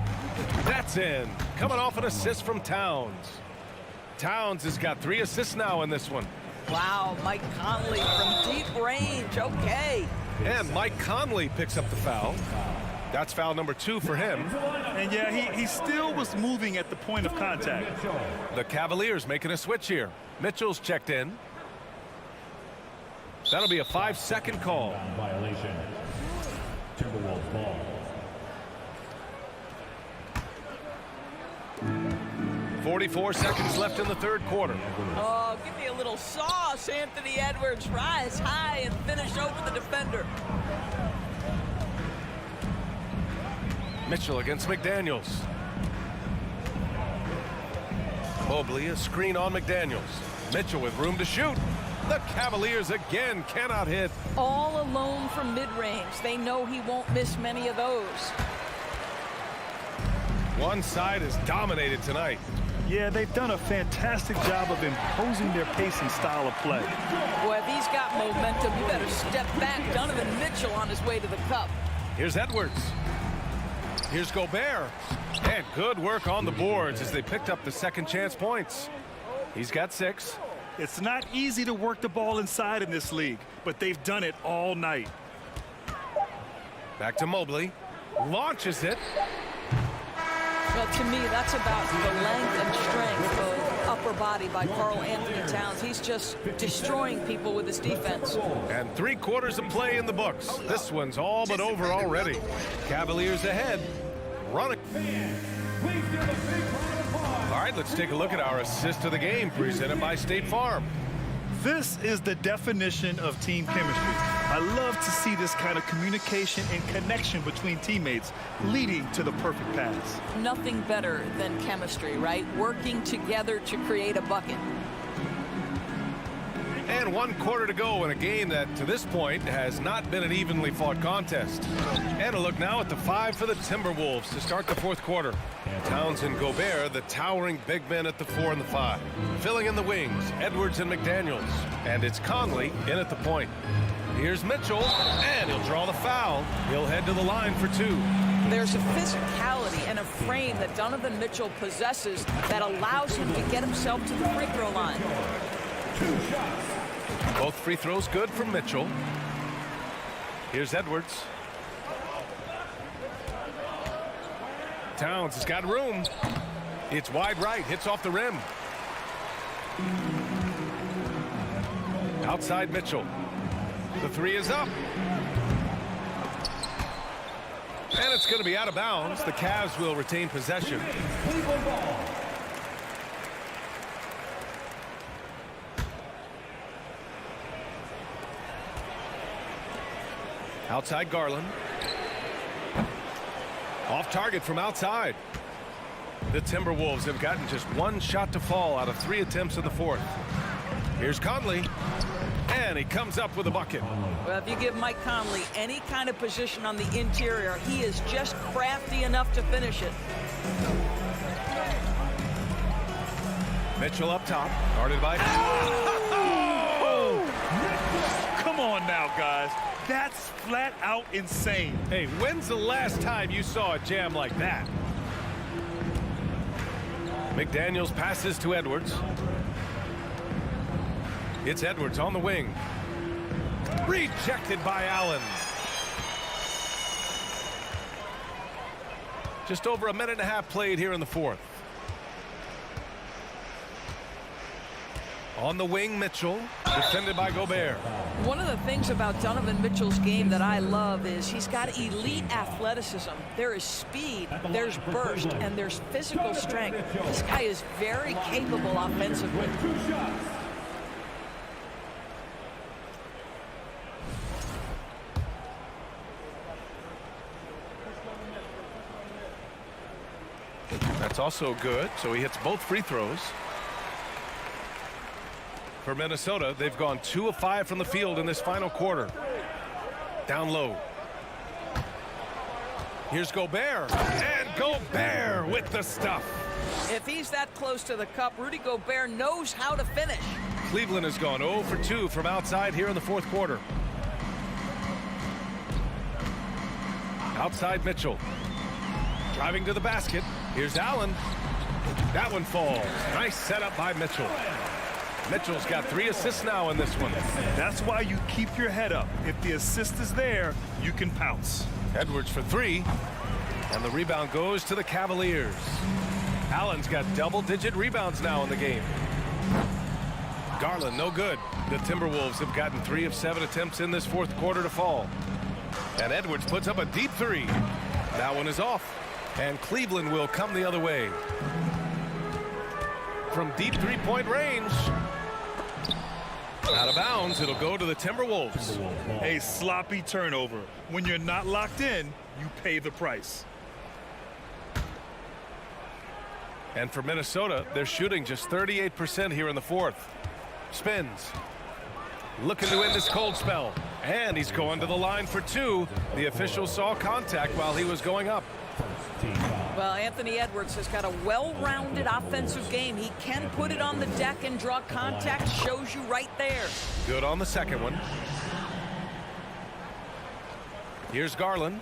That's in. Coming off an assist from Towns. Towns has got 3 assists now in this one. Wow, Mike Conley from deep range. Okay. And Mike Conley picks up the foul. That's foul number 2 for him. And yeah, he still was moving at the point of contact. The Cavaliers making a switch here. Mitchell's checked in. That'll be a 5-second call. Violation. Timberwolves ball. 44 seconds left in the third quarter. Oh, give me a little sauce, Anthony Edwards. Rise high and finish over the defender. Mitchell against McDaniels. Mobley, a screen on McDaniels. Mitchell with room to shoot. The Cavaliers again cannot hit. All alone from mid-range. They know he won't miss many of those. One side is dominated tonight. Yeah, they've done a fantastic job of imposing their pace and style of play. Boy, if he's got momentum, you better step back. Donovan Mitchell on his way to the cup. Here's Edwards. Here's Gobert. And good work on the boards as they picked up the second chance points. He's got 6. It's not easy to work the ball inside in this league, but they've done it all night. Back to Mobley. Launches it. Well, to me, that's about the length and strength of upper body by Karl Anthony Towns. He's just destroying people with his defense. And 3 quarters of play in the books. This one's all but over already. Cavaliers ahead. Running. All right, let's take a look at our assist of the game presented by State Farm. This is the definition of team chemistry. I love to see this kind of communication and connection between teammates leading to the perfect pass. Nothing better than chemistry, right? Working together to create a bucket. And 1 quarter to go in a game that, to this point, has not been an evenly fought contest. And a look now at the 5 for the Timberwolves to start the 4th quarter. Towns and Gobert, the towering big men at the 4 and the 5. Filling in the wings, Edwards and McDaniels. And it's Conley in at the point. Here's Mitchell, and he'll draw the foul. He'll head to the line for 2. There's a physicality and a frame that Donovan Mitchell possesses that allows him to get himself to the free throw line. 2 shots. Both free throws good from Mitchell. Here's Edwards. Towns has got room. It's wide right, hits off the rim. Outside Mitchell. The 3 is up. And it's going to be out of bounds. The Cavs will retain possession. Outside Garland. Off target from outside. The Timberwolves have gotten just 1 shot to fall out of 3 attempts in the 4th. Here's Conley. And he comes up with a bucket. Well, if you give Mike Conley any kind of position on the interior, he is just crafty enough to finish it. Mitchell up top. Guarded by... Oh! Come on now, guys. That's flat out insane. Hey, when's the last time you saw a jam like that? McDaniels passes to Edwards. It's Edwards on the wing. Rejected by Allen. Just over a minute and a half played here in the 4th. On the wing, Mitchell, defended by Gobert. One of the things about Donovan Mitchell's game that I love is he's got elite athleticism. There is speed, there's burst, and there's physical strength. This guy is very capable offensively. That's also good, so he hits both free throws. For Minnesota, they've gone 2 of 5 from the field in this final quarter. Down low. Here's Gobert, and Gobert with the stuff. If he's that close to the cup, Rudy Gobert knows how to finish. Cleveland has gone 0 for 2 from outside here in the fourth quarter. Outside Mitchell. Driving to the basket. Here's Allen. That one falls. Nice setup by Mitchell. Mitchell's got 3 assists now in this one. That's why you keep your head up. If the assist is there, you can pounce. Edwards for 3. And the rebound goes to the Cavaliers. Allen's got double-digit rebounds now in the game. Garland, no good. The Timberwolves have gotten 3 of 7 attempts in this fourth quarter to fall. And Edwards puts up a deep 3. That one is off. And Cleveland will come the other way. From deep three-point range. Out of bounds, it'll go to the Timberwolves. A sloppy turnover. When you're not locked in, you pay the price. And for Minnesota, they're shooting just 38% here in the fourth. Spins. Looking to end this cold spell. And he's going to the line for 2. The official saw contact while he was going up. Well, Anthony Edwards has got a well-rounded offensive game. He can put it on the deck and draw contact. Shows you right there. Good on the second one. Here's Garland.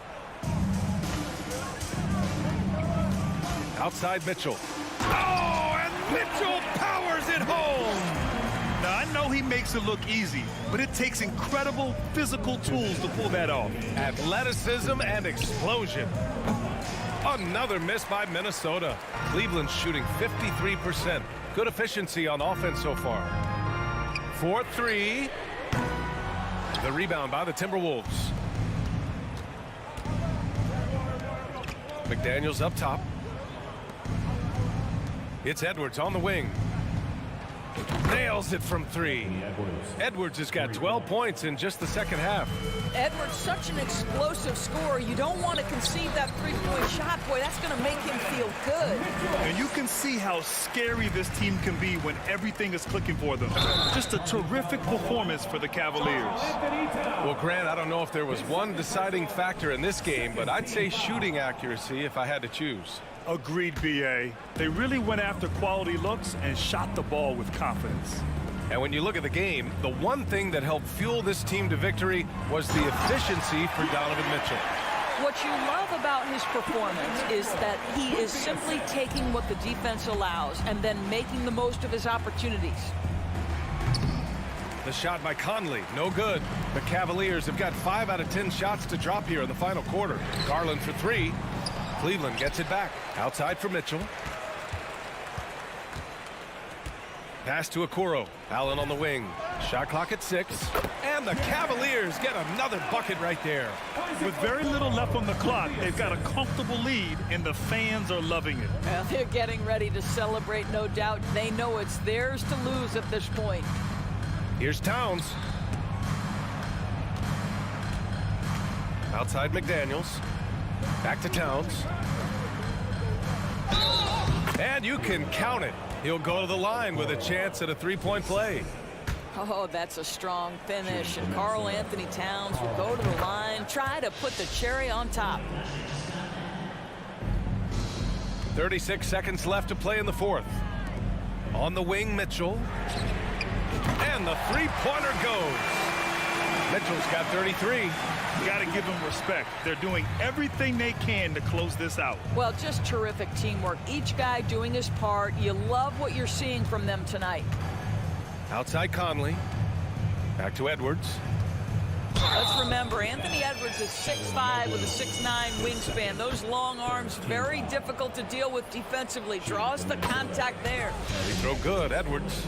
Outside Mitchell. Oh, and Mitchell powers it home. Now, I know he makes it look easy, but it takes incredible physical tools to pull that off. Athleticism and explosion. Another miss by Minnesota. Cleveland shooting 53%. Good efficiency on offense so far. 4-3. The rebound by the Timberwolves. McDaniels up top. It's Edwards on the wing. Nails it from 3. Edwards has got 12 points in just the second half. Edwards, such an explosive scorer. You don't want to concede that three-point shot. Boy, that's going to make him feel good. And you can see how scary this team can be when everything is clicking for them. Just a terrific performance for the Cavaliers. Well, Grant, I don't know if there was one deciding factor in this game, but I'd say shooting accuracy if I had to choose. Agreed, B.A. They really went after quality looks and shot the ball with confidence. And when you look at the game, the one thing that helped fuel this team to victory was the efficiency for Donovan Mitchell. What you love about his performance is that he is simply taking what the defense allows and then making the most of his opportunities. The shot by Conley, no good. The Cavaliers have got 5 out of 10 shots to drop here in the final quarter. Garland for 3. Cleveland gets it back. Outside for Mitchell. Pass to Okoro. Allen on the wing. Shot clock at 6. And the Cavaliers get another bucket right there. With very little left on the clock, they've got a comfortable lead, and the fans are loving it. Well, they're getting ready to celebrate, no doubt. They know it's theirs to lose at this point. Here's Towns. Outside McDaniels. Back to Towns. And you can count it. He'll go to the line with a chance at a three-point play. Oh, that's a strong finish. And Karl Anthony Towns will go to the line, try to put the cherry on top. 36 seconds left to play in the fourth. On the wing, Mitchell. And the three-pointer goes. Mitchell's got 33. You got to give them respect. They're doing everything they can to close this out. Well, just terrific teamwork. Each guy doing his part. You love what you're seeing from them tonight. Outside Conley. Back to Edwards. Let's remember, Anthony Edwards is 6'5" with a 6'9" wingspan. Those long arms, very difficult to deal with defensively. Draws the contact there. They throw good, Edwards.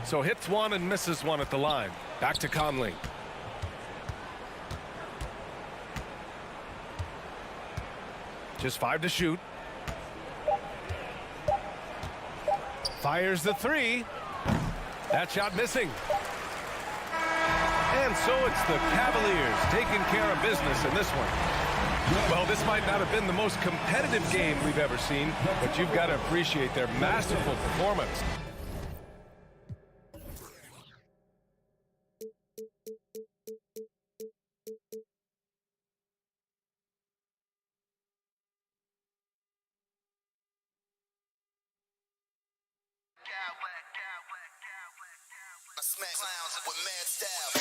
So hits one and misses one at the line. Back to Conley. Just 5 to shoot. Fires the 3. That shot missing. And so it's the Cavaliers taking care of business in this one. Well, this might not have been the most competitive game we've ever seen, but you've got to appreciate their masterful performance. I smack clowns with mad style.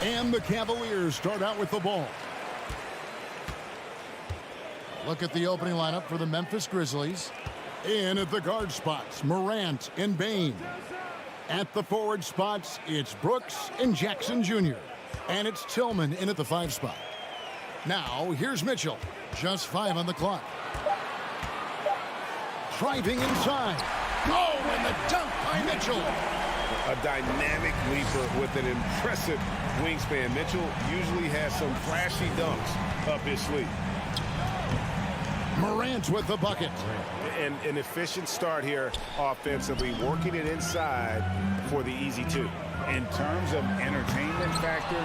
And the Cavaliers start out with the ball. Look at the opening lineup for the Memphis Grizzlies. In at the guard spots, Morant and Bane. At the forward spots, it's Brooks and Jackson Jr. And it's Tillman in at the 5 spot. Now, here's Mitchell. Just 5 on the clock. Driving inside. Oh, and the dunk by Mitchell. A dynamic leaper with an impressive wingspan. Mitchell usually has some flashy dunks up his sleeve. Morant with the bucket. And an efficient start here offensively, working it inside for the easy 2. In terms of entertainment factor,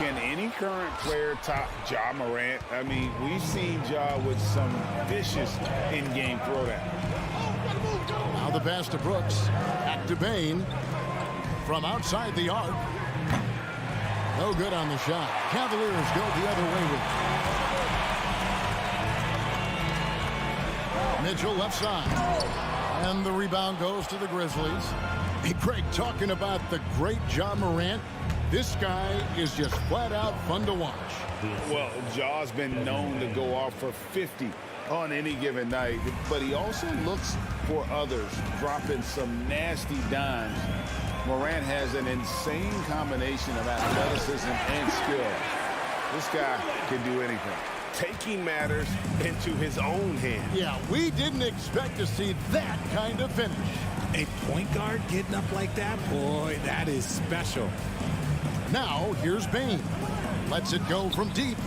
can any current player top Ja Morant? I mean, we've seen Ja with some vicious in-game throwdown. Now the pass to Brooks. Back to Bane. From outside the arc. No good on the shot. Cavaliers go the other way with it. Mitchell left side. And the rebound goes to the Grizzlies. Hey, Craig, talking about the great Ja Morant, this guy is just flat out fun to watch. Well, Ja's been known to go off for 50 on any given night, but he also looks for others, dropping some nasty dimes. Morant has an insane combination of athleticism and skill. This guy can do anything. Taking matters into his own hands. Yeah, we didn't expect to see that kind of finish. A point guard getting up like that, boy, that is special. Now, here's Bane. Lets it go from deep.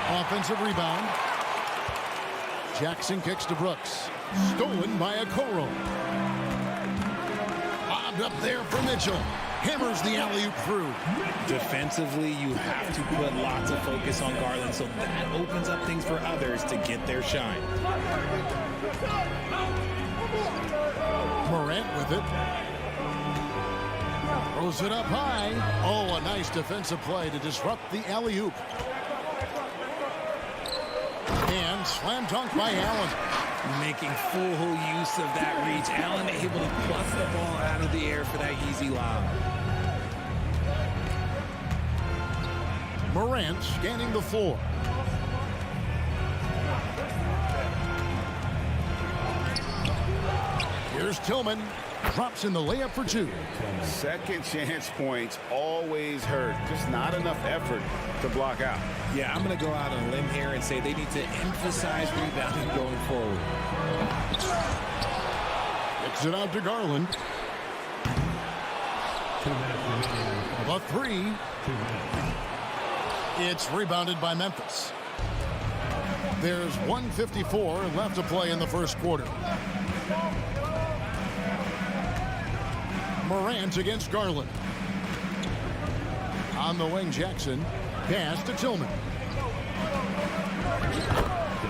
Offensive rebound. Jackson kicks to Brooks. Stolen by Okoro. Bobbed up there for Mitchell. Hammers the alley-oop through. Defensively, you have to put lots of focus on Garland, so that opens up things for others to get their shine. Morant with it. Throws it up high. Oh, a nice defensive play to disrupt the alley-oop. And slam dunk by Allen. Making full use of that reach. Allen able to pluck the ball out of the air for that easy lob. Morant scanning the floor. Here's Tillman. Drops in the layup for 2. Second chance points always hurt. Just not enough effort to block out. Yeah, I'm going to go out on a limb here and say they need to emphasize rebounding going forward. Kicks it out to Garland. The 3. It's rebounded by Memphis. There's 1:54 left to play in the first quarter. Morant against Garland. On the wing, Jackson. Pass to Tillman.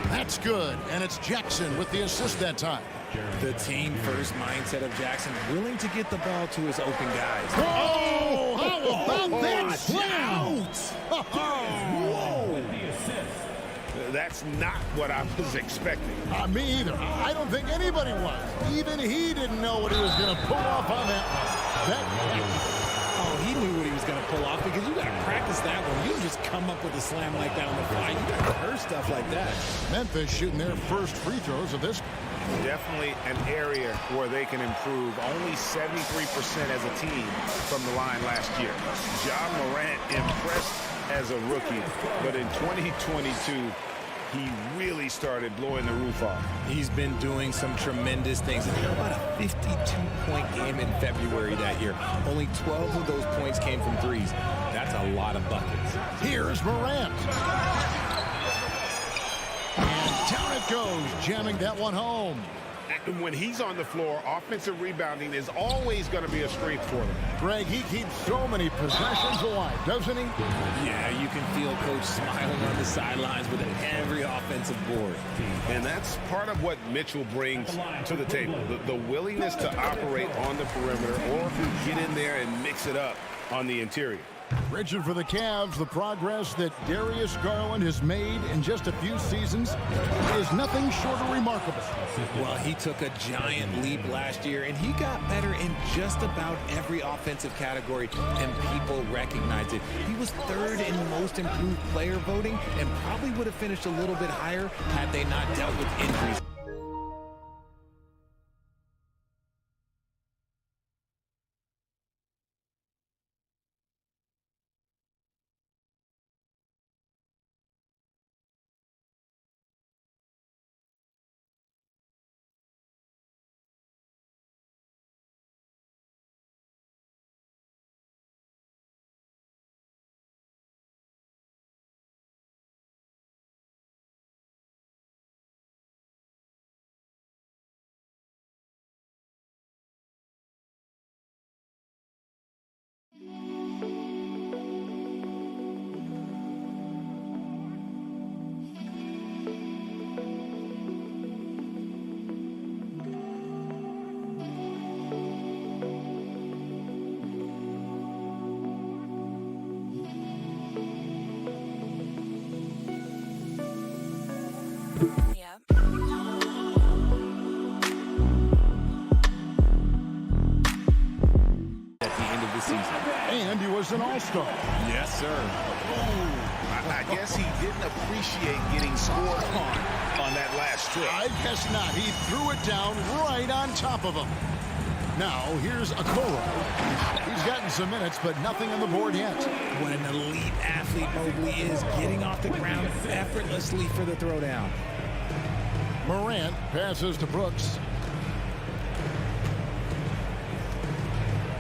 That's good, and it's Jackson with the assist that time. The team-first mindset of Jackson, willing to get the ball to his open guys. Oh, how about that slam? Whoa! That's not what I was expecting. Me either. I don't think anybody was. Even he didn't know what he was going to pull off on that one. Oh, he knew what he was going to pull off because you got to practice that one. You just come up with a slam like that on the fly. You got to curse stuff like that. Memphis shooting their first free throws of this. Definitely an area where they can improve. Only 73% as a team from the line last year. Ja Morant impressed as a rookie, but in 2022, he really started blowing the roof off. He's been doing some tremendous things. And how about a 52-point game in February that year? Only 12 of those points came from threes. That's a lot of buckets. Here's Morant. And down it goes, jamming that one home. When he's on the floor, offensive rebounding is always going to be a strength for them. Greg, he keeps so many possessions alive, doesn't he? Yeah, you can feel Coach smiling on the sidelines with every offensive board. And that's part of what Mitchell brings to the table. The willingness to operate on the perimeter or get in there and mix it up on the interior. Richard, for the Cavs, the progress that Darius Garland has made in just a few seasons is nothing short of remarkable. Well, he took a giant leap last year, and he got better in just about every offensive category, and people recognize it. He was third in most improved player voting and probably would have finished a little bit higher had they not dealt with injuries. And he was an all-star. Yes, sir. I guess he didn't appreciate getting scored on that last trip. I guess not. He threw it down right on top of him. Now, here's Okoro. He's gotten some minutes, but nothing on the board yet. What an elite athlete Mobley is, getting off the ground effortlessly for the throwdown. Morant passes to Brooks.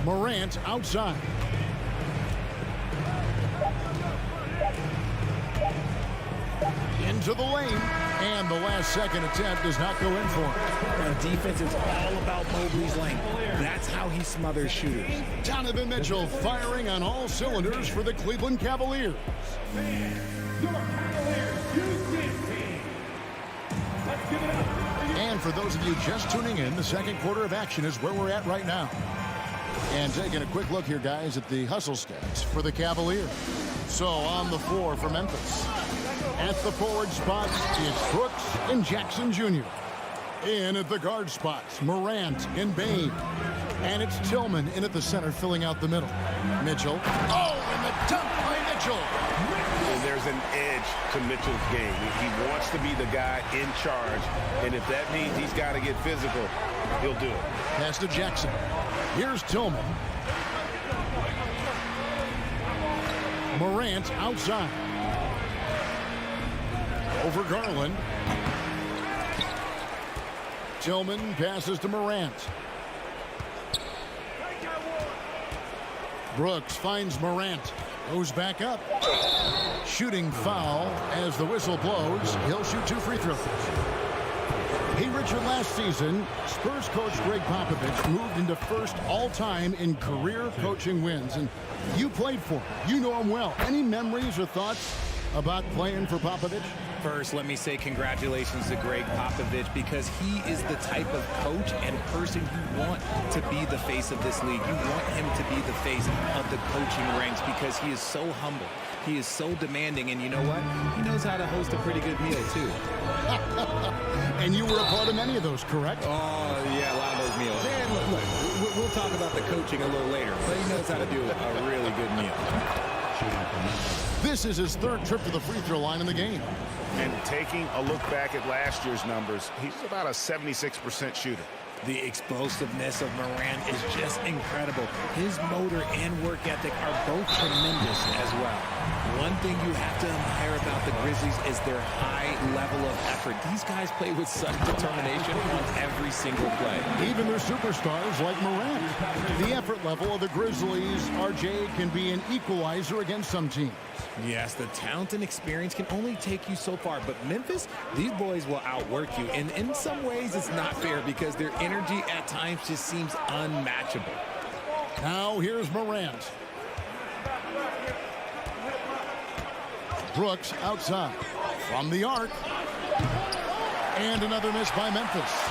Morant outside. Into the lane, and the last-second attempt does not go in for him. And defense is all about Mobley's length. That's how he smothers shooters. Donovan Mitchell firing on all cylinders for the Cleveland Cavaliers. And for those of you just tuning in, the second quarter of action is where we're at right now. And taking a quick look here, guys, at the hustle stats for the Cavaliers. So on the floor for Memphis. At the forward spots, it's Brooks and Jackson Jr. In at the guard spots, Morant and Bain. And it's Tillman in at the center, filling out the middle. Mitchell. Oh, and the dunk by Mitchell. And there's an edge to Mitchell's game. He wants to be the guy in charge. And if that means he's got to get physical, he'll do it. Pass to Jackson. Here's Tillman. Morant outside. Over Garland. Tillman passes to Morant. Brooks finds Morant. Goes back up. Shooting foul as the whistle blows. He'll shoot 2 free throws. Hey, Richard, last season, Spurs coach Greg Popovich moved into first all-time in career coaching wins. And you played for him. You know him well. Any memories or thoughts about playing for Popovich? First, let me say congratulations to Greg Popovich, because he is the type of coach and person you want to be the face of this league. You want him to be the face of the coaching ranks because he is so humble. He is so demanding, and you know what? He knows how to host a pretty good meal, too. And you were a part of many of those, correct? Oh, yeah, a lot of those meals. And look, we'll talk about the coaching a little later, but he knows how to do a really good meal. This is his third trip to the free throw line in the game. And taking a look back at last year's numbers, he's about a 76% shooter. The explosiveness of Morant is just incredible. His motor and work ethic are both tremendous as well. One thing you have to admire about the Grizzlies is their high level of effort. These guys play with such determination on every single play. Even their superstars like Morant. The effort level of the Grizzlies, RJ, can be an equalizer against some teams. Yes, the talent and experience can only take you so far, but Memphis, these boys will outwork you. And in some ways, it's not fair because their energy at times just seems unmatchable. Now here's Morant. Brooks outside from the arc. And another miss by Memphis.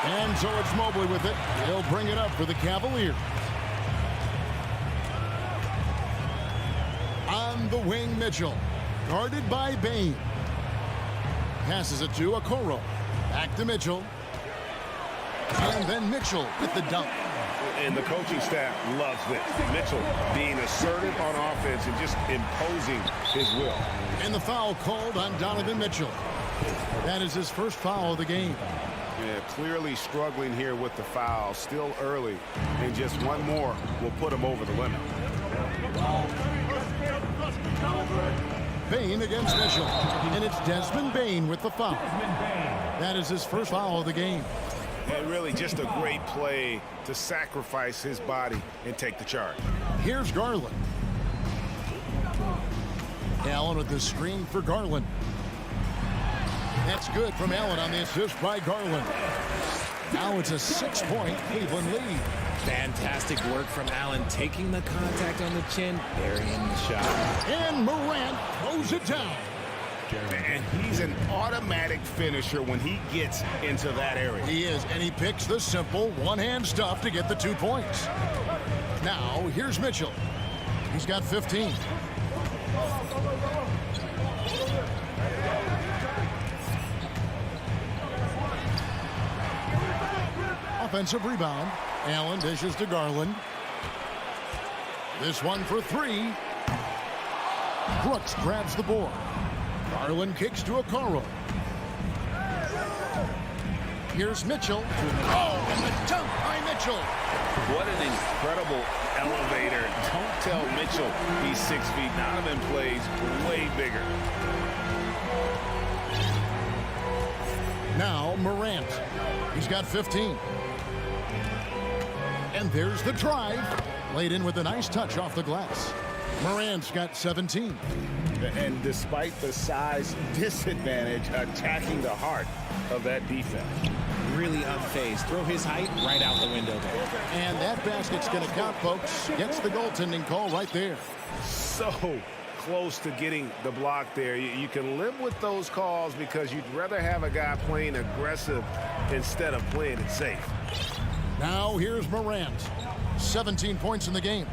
And so it's Mobley with it. He'll bring it up for the Cavaliers. On the wing, Mitchell. Guarded by Bane. Passes it to Okoro. Back to Mitchell. And then Mitchell with the dunk. And the coaching staff loves this. Mitchell being assertive on offense and just imposing his will. And the foul called on Donovan Mitchell. That is his first foul of the game. Yeah, clearly struggling here with the foul. Still early. And just one more will put him over the limit. Bane against Mitchell. And it's Desmond Bane with the foul. That is his first foul of the game. And really just a great play to sacrifice his body and take the charge. Here's Garland. Allen with the screen for Garland. That's good from Allen on the assist by Garland. Now it's a 6-point Cleveland lead. Fantastic work from Allen, taking the contact on the chin, burying the shot. And Morant throws it down. And he's an automatic finisher when he gets into that area. He is, and he picks the simple one-hand stuff to get the 2 points. Now, here's Mitchell. He's got 15. Offensive rebound. Allen dishes to Garland. This one for 3. Brooks grabs the board. Garland kicks to Okoro. Here's Mitchell. Oh, and the dunk by Mitchell. What an incredible elevator. Don't tell Mitchell he's 6 feet. Donovan plays way bigger. Now Morant. He's got 15. And there's the drive. Laid in with a nice touch off the glass. Morant's got 17. And despite the size disadvantage, attacking the heart of that defense. Really unfazed. Throw his height right out the window there. And that basket's going to count, folks. Gets the goaltending call right there. So close to getting the block there. You can live with those calls because you'd rather have a guy playing aggressive instead of playing it safe. Now here's Morant. 17 points in the game.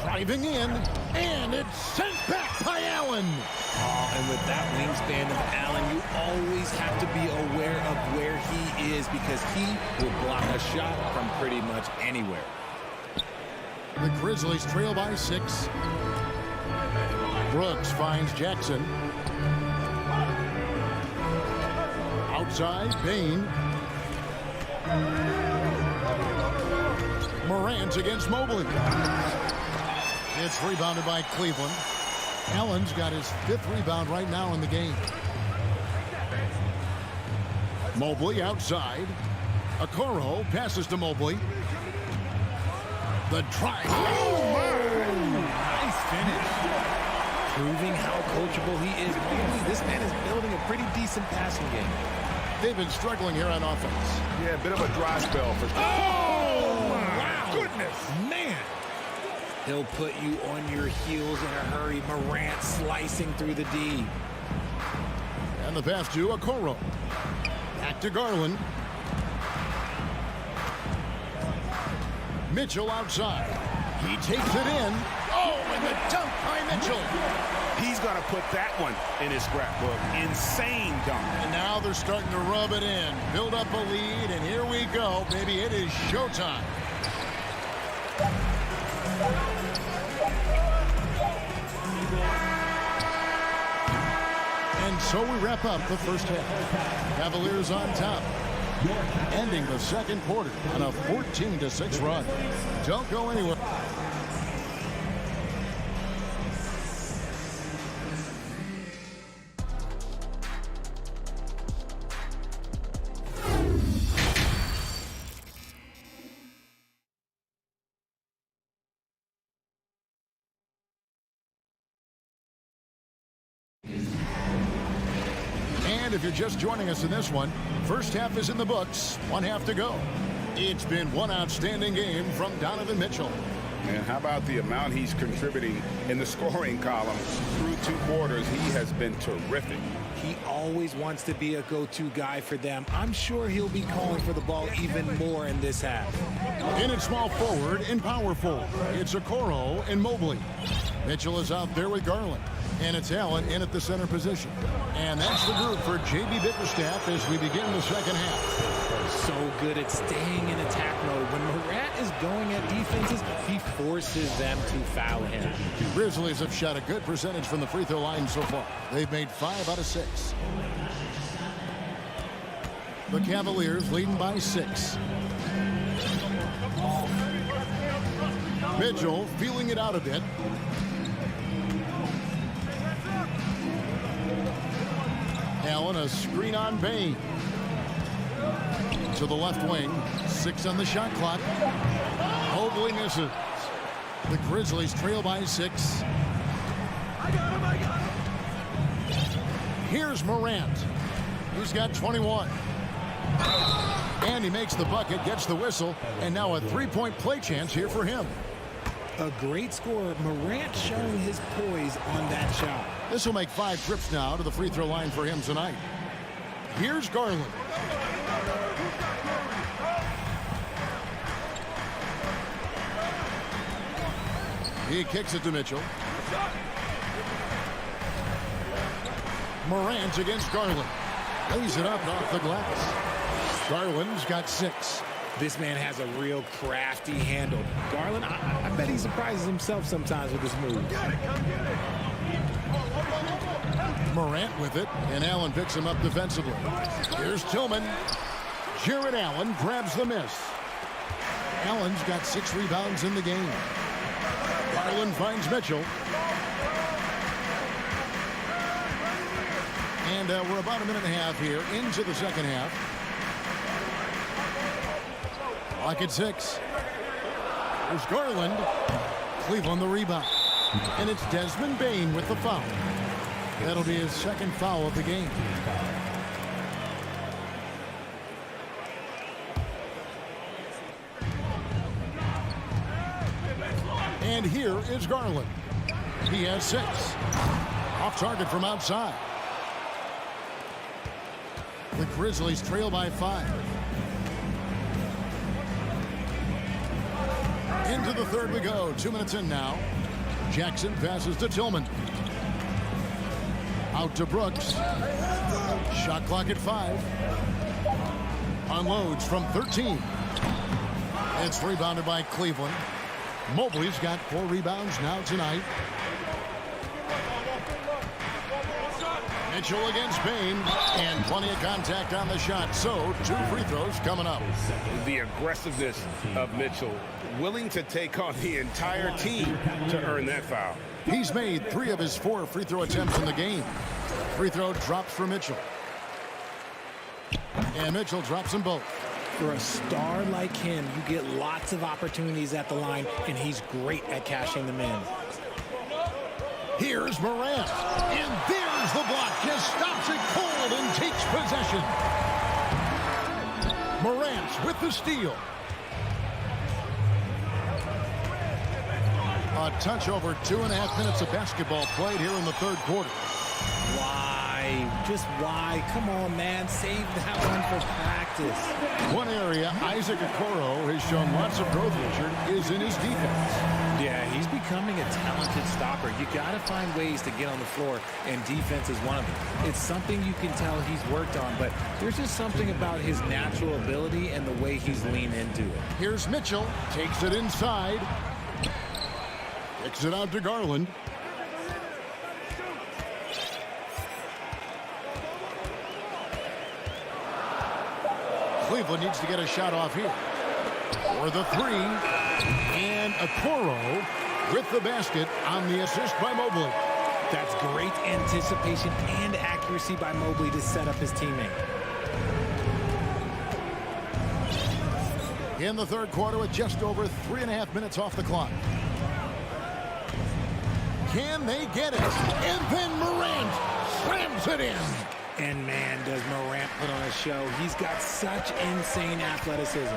Driving in, and it's sent back by Allen. Oh, and with that wingspan of Allen, you always have to be aware of where he is because he will block a shot from pretty much anywhere. The Grizzlies trail by 6. Brooks finds Jackson. Outside, Bane. Morant against Mobley. It's rebounded by Cleveland. Allen's got his 5th rebound right now in the game. Mobley outside. Okoro passes to Mobley. The drive. Oh, nice finish. Proving how coachable he is. This man is building a pretty decent passing game. They've been struggling here on offense. Yeah, a bit of a dry spell for. Oh, wow. Goodness. Man. He'll put you on your heels in a hurry. Morant slicing through the D. And the pass to Okoro. Back to Garland. Mitchell outside. He takes it in. Oh, and the dunk by Mitchell. He's going to put that one in his scrapbook. Insane dunk. And now they're starting to rub it in. Build up a lead, and here we go, baby. It is showtime. And so we wrap up the first half. Cavaliers on top, ending the second quarter on a 14-6 run. Don't go anywhere. And if you're just joining us in this one, first half is in the books, 1 half to go. It's been one outstanding game from Donovan Mitchell. And how about the amount he's contributing in the scoring column through 2 quarters? He has been terrific. He always wants to be a go-to guy for them. I'm sure he'll be calling for the ball even more in this half. In at small forward and power forward, it's Okoro and Mobley. Mitchell is out there with Garland. And it's Allen in at the center position. And that's the group for J.B. Bickerstaff as we begin the second half. So good at staying in attack mode. When Morant is going at defenses, he forces them to foul him. Grizzlies have shot a good percentage from the free throw line so far. They've made 5 out of 6. The Cavaliers leading by 6. Mitchell feeling it out a bit. Allen, a screen on Bain. To the left wing. 6 on the shot clock. Mobley misses. The Grizzlies trail by 6. Here's Morant. He's got 21. And he makes the bucket, gets the whistle, and now a 3-point play chance here for him. A great scorer. Morant showing his poise on that shot. This will make 5 trips now to the free throw line for him tonight. Here's Garland. He kicks it to Mitchell. Morant against Garland. Lays it up and off the glass. Garland's got 6. This man has a real crafty handle. Garland, I bet he surprises himself sometimes with this move. Morant with it, and Allen picks him up defensively. Here's Tillman. Jared Allen grabs the miss. Allen's got 6 rebounds in the game. Garland finds Mitchell. And we're about a minute and a half here into the second half. Clock at 6. There's Garland. Cleveland the rebound. And it's Desmond Bain with the foul. That'll be his second foul of the game. And here is Garland. He has 6. Off target from outside. The Grizzlies trail by 5. Into the third we go. 2 minutes in now. Jackson passes to Tillman. Out to Brooks. Shot clock at 5. Unloads from 13. It's rebounded by Cleveland. Mobley's got 4 rebounds now tonight. Mitchell against Bain, and plenty of contact on the shot. So 2 free throws coming up. The aggressiveness of Mitchell, willing to take on the entire team to earn that foul. He's made 3 of his 4 free throw attempts in the game. Free throw drops for Mitchell. And Mitchell drops them both. For a star like him, you get lots of opportunities at the line, and he's great at cashing them in. Here's Morant. And there's the block. Just stops it cold and takes possession. Morant with the steal. A touch over 2.5 minutes of basketball played here in the third quarter. Why? Just why? Come on, man. Save that one for practice. One area Isaac Okoro has shown lots of growth, Richard, is in his defense. Yeah, he's becoming a talented stopper. You got to find ways to get on the floor, and defense is one of them. It's something you can tell he's worked on, but there's just something about his natural ability and the way he's leaned into it. Here's Mitchell. Takes it inside. Kicks it out to Garland. Cleveland needs to get a shot off here. For the 3. And Okoro with the basket on the assist by Mobley. That's great anticipation and accuracy by Mobley to set up his teammate. In the third quarter with just over 3.5 minutes off the clock. Can they get it? And then Morant slams it in. And man, does Morant put on a show. He's got such insane athleticism.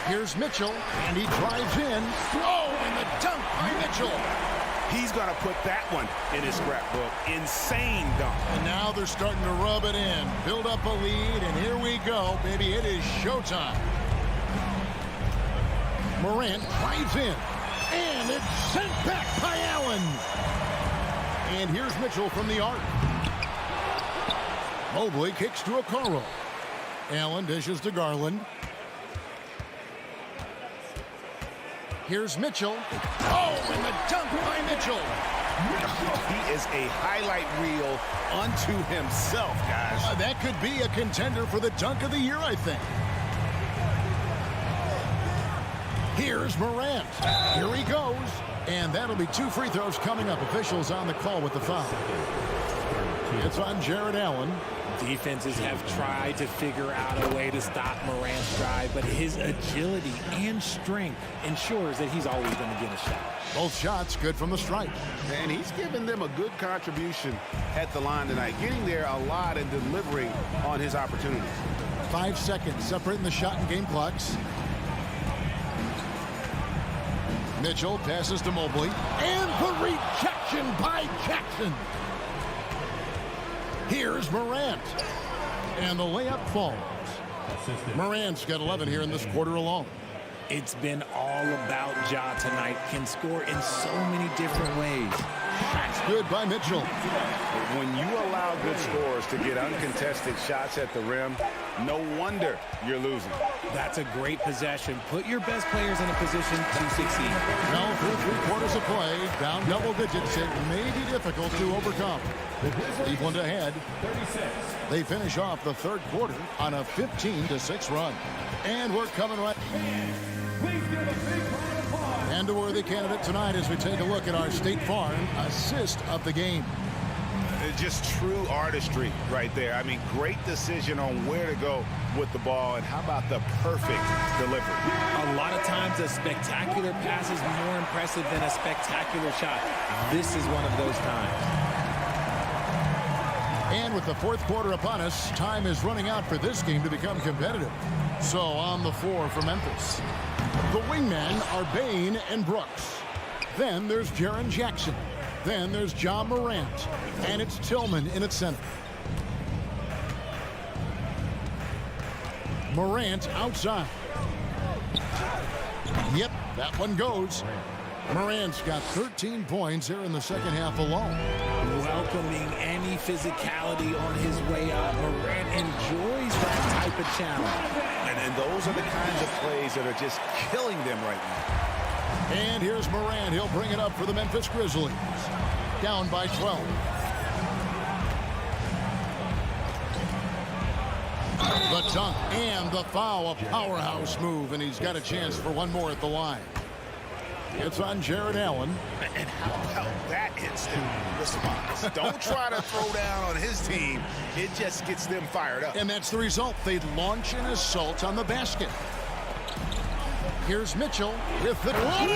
Here's Mitchell, and he drives in. Oh, and the dunk by Mitchell. He's going to put that one in his scrapbook. Insane dunk. And now they're starting to rub it in. Build up a lead, and here we go, baby. It is showtime. Morant drives in, and it's sent back by Allen. And here's Mitchell from the arc. Mobley kicks to Okoro. Allen dishes to Garland. Here's Mitchell. Oh, and the dunk by Mitchell. He is a highlight reel unto himself, guys. That could be a contender for the dunk of the year, I think. Here's Morant. Here he goes. And that'll be 2 free throws coming up. Officials on the call with the foul. It's on Jared Allen. Defenses have tried to figure out a way to stop Morant's drive, but his agility and strength ensures that he's always going to get a shot. Both shots good from the stripe. And he's given them a good contribution at the line tonight, getting there a lot and delivering on his opportunities. 5 seconds separating the shot and game clocks. Mitchell passes to Mobley. And the rejection by Jackson. Here's Morant. And the layup falls. Morant's got 11 here in this quarter alone. It's been all about Ja tonight. Can score in so many different ways. That's good by Mitchell. When you allow good scorers to get uncontested shots at the rim, no wonder you're losing. That's a great possession. Put your best players in a position to succeed. Well, through 3 quarters of play, down double digits, it may be difficult to overcome. Cleveland ahead. They finish off the third quarter on a 15-6 run. And we're coming right. And a worthy candidate tonight as we take a look at our State Farm assist of the game. Just true artistry right there. I mean, great decision on where to go with the ball, and how about the perfect delivery? A lot of times a spectacular pass is more impressive than a spectacular shot. This is one of those times. And with the fourth quarter upon us, time is running out for this game to become competitive. So on the floor for Memphis, the wingmen are Bain and Brooks. Then there's Jaren Jackson. Then there's Ja Morant. And it's Tillman in its center. Morant outside. Yep, that one goes. Morant's got 13 points here in the second half alone. Welcoming any physicality on his way up. Morant enjoys that type of challenge. And those are the kinds of plays that are just killing them right now. And here's Morant. He'll bring it up for the Memphis Grizzlies. Down by 12. The dunk and the foul. A powerhouse move, and he's got a chance for one more at the line. It's on Jared Allen. And how about that instant response? Don't try to throw down on his team. It just gets them fired up. And that's the result. They launch an assault on the basket. Here's Mitchell with the have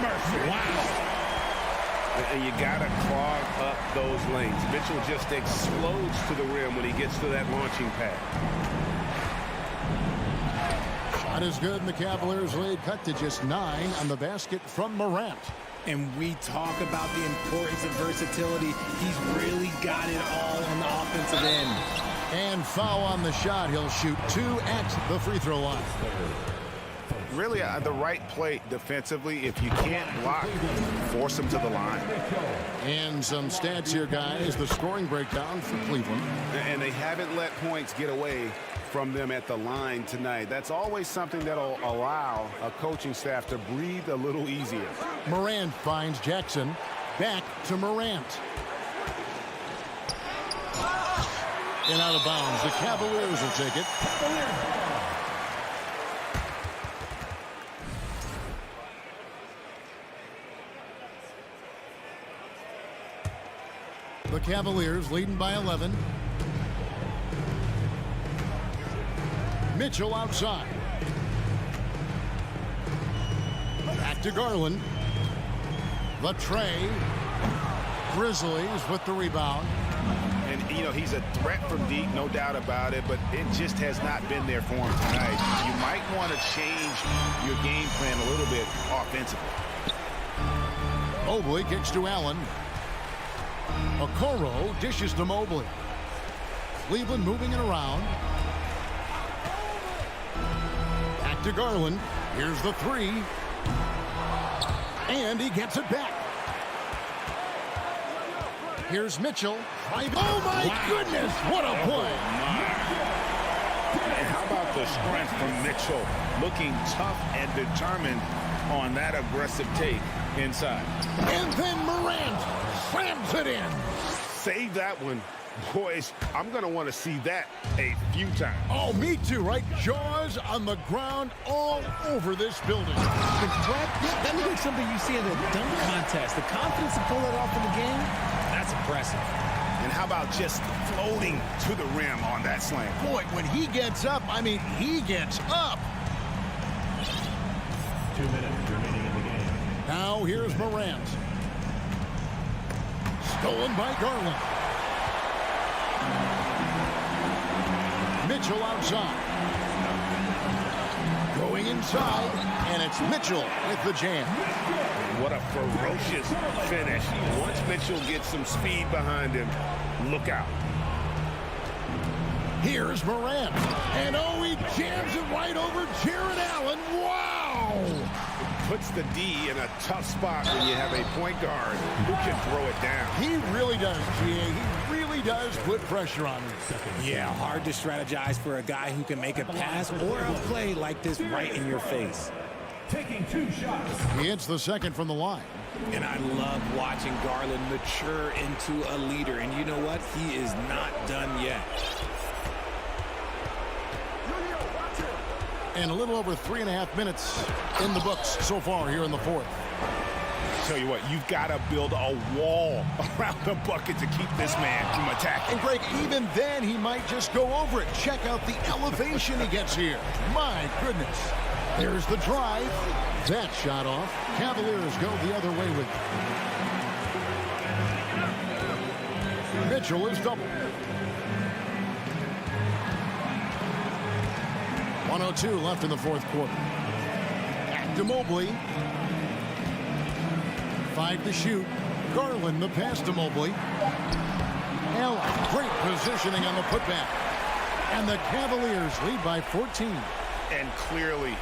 mercy. Wow. And you got to clog up those lanes. Mitchell just explodes to the rim when he gets to that launching pad. Shot is good, and the Cavaliers lead cut to just 9 on the basket from Morant. And we talk about the importance of versatility. He's really got it all on the offensive end. And foul on the shot. He'll shoot 2 at the free throw line. Really the right play defensively. If you can't block, force them to the line. And some stats here, guys. The scoring breakdown for Cleveland. And they haven't let points get away from them at the line tonight. That's always something that'll allow a coaching staff to breathe a little easier. Morant finds Jackson. Back to Morant. And out of bounds. The Cavaliers will take it. The Cavaliers leading by 11. Mitchell outside. Back to Garland. The tray. Grizzlies with the rebound. And You know, he's a threat from deep, no doubt about it, but it just has not been there for him tonight. You might want to change your game plan a little bit offensively. Mobley kicks to Allen. Okoro dishes to Mobley. Cleveland moving it around. Back to Garland. Here's the three. And he gets it back. Here's Mitchell. Oh, my goodness. What a play. And how about the strength from Mitchell? Looking tough and determined on that aggressive take inside. And then Morant slams it in. Save that one. Boys, I'm going to want to see that a few times. Oh, me too, right? Jaws on the ground all over this building. That looks like something you see in a dunk contest. The confidence to pull it off in the game, that's impressive. And how about just floating to the rim on that slam? Boy, when he gets up, I mean, he gets up. 2 minutes remaining in the game. Now here's Morant. Stolen by Garland. Mitchell outside. Going inside, and it's Mitchell with the jam. What a ferocious finish. Once Mitchell gets some speed behind him, look out. Here's Morant. And oh, he jams it right over Jared Allen. Wow! Puts the D in a tough spot when you have a point guard who can throw it down. He really does, GA. He really does put pressure on him. Yeah, hard to strategize for a guy who can make a pass or a play like this right in your face. Taking 2 shots. He hits the second from the line. And I love watching Garland mature into a leader. And you know what? He is not done yet. And a little over 3.5 minutes in the books so far here in the fourth. Tell you what, you've got to build a wall around the bucket to keep this man from attacking. And Greg, even then, he might just go over it. Check out the elevation he gets here. My goodness. There's the drive. That shot off. Cavaliers go the other way with it. Mitchell is doubled. 1:02 left in the fourth quarter. Back to Mobley. 5 to shoot. Garland the pass to Mobley. Allen, great positioning on the putback. And the Cavaliers lead by 14. And clearly,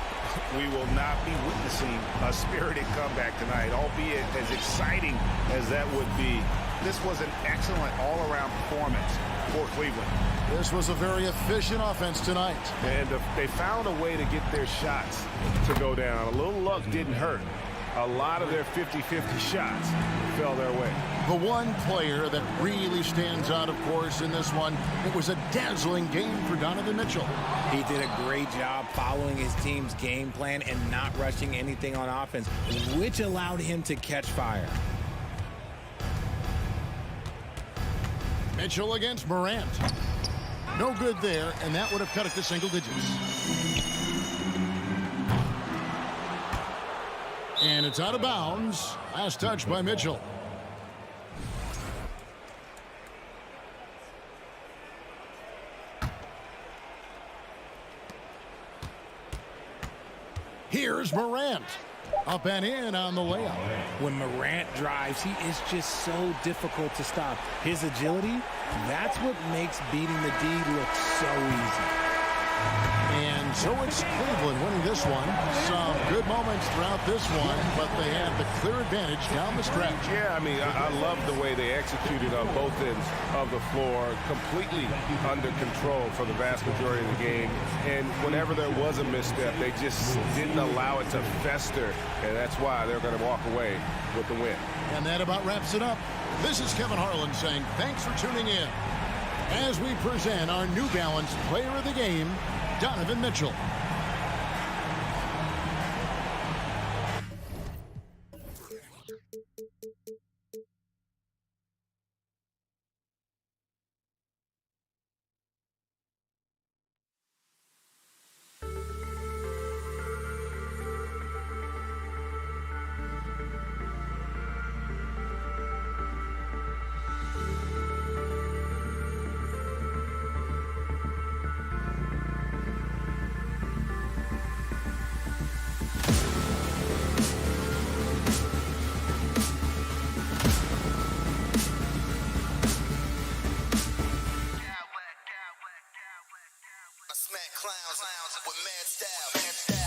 we will not be witnessing a spirited comeback tonight, albeit as exciting as that would be. This was an excellent all-around performance for Cleveland. This was a very efficient offense tonight. And they found a way to get their shots to go down. A little luck didn't hurt. A lot of their 50-50 shots fell their way. The one player that really stands out, of course, in this one, it was a dazzling game for Donovan Mitchell. He did a great job following his team's game plan and not rushing anything on offense, which allowed him to catch fire. Mitchell against Morant. No good there, and that would have cut it to single digits. And it's out of bounds. Last touch by Mitchell. Here's Morant. Up and in on the layup. When Morant drives, he is just so difficult to stop. His agility, that's what makes beating the D look so easy. And so it's Cleveland winning this one. Some good moments throughout this one, but they had the clear advantage down the stretch. Yeah, I mean, I love the way they executed on both ends of the floor, completely under control for the vast majority of the game. And whenever there was a misstep, they just didn't allow it to fester, and that's why they're going to walk away with the win. And that about wraps it up. This is Kevin Harlan saying thanks for tuning in as we present our New Balance Player of the Game, Donovan Mitchell. clowns with mad style.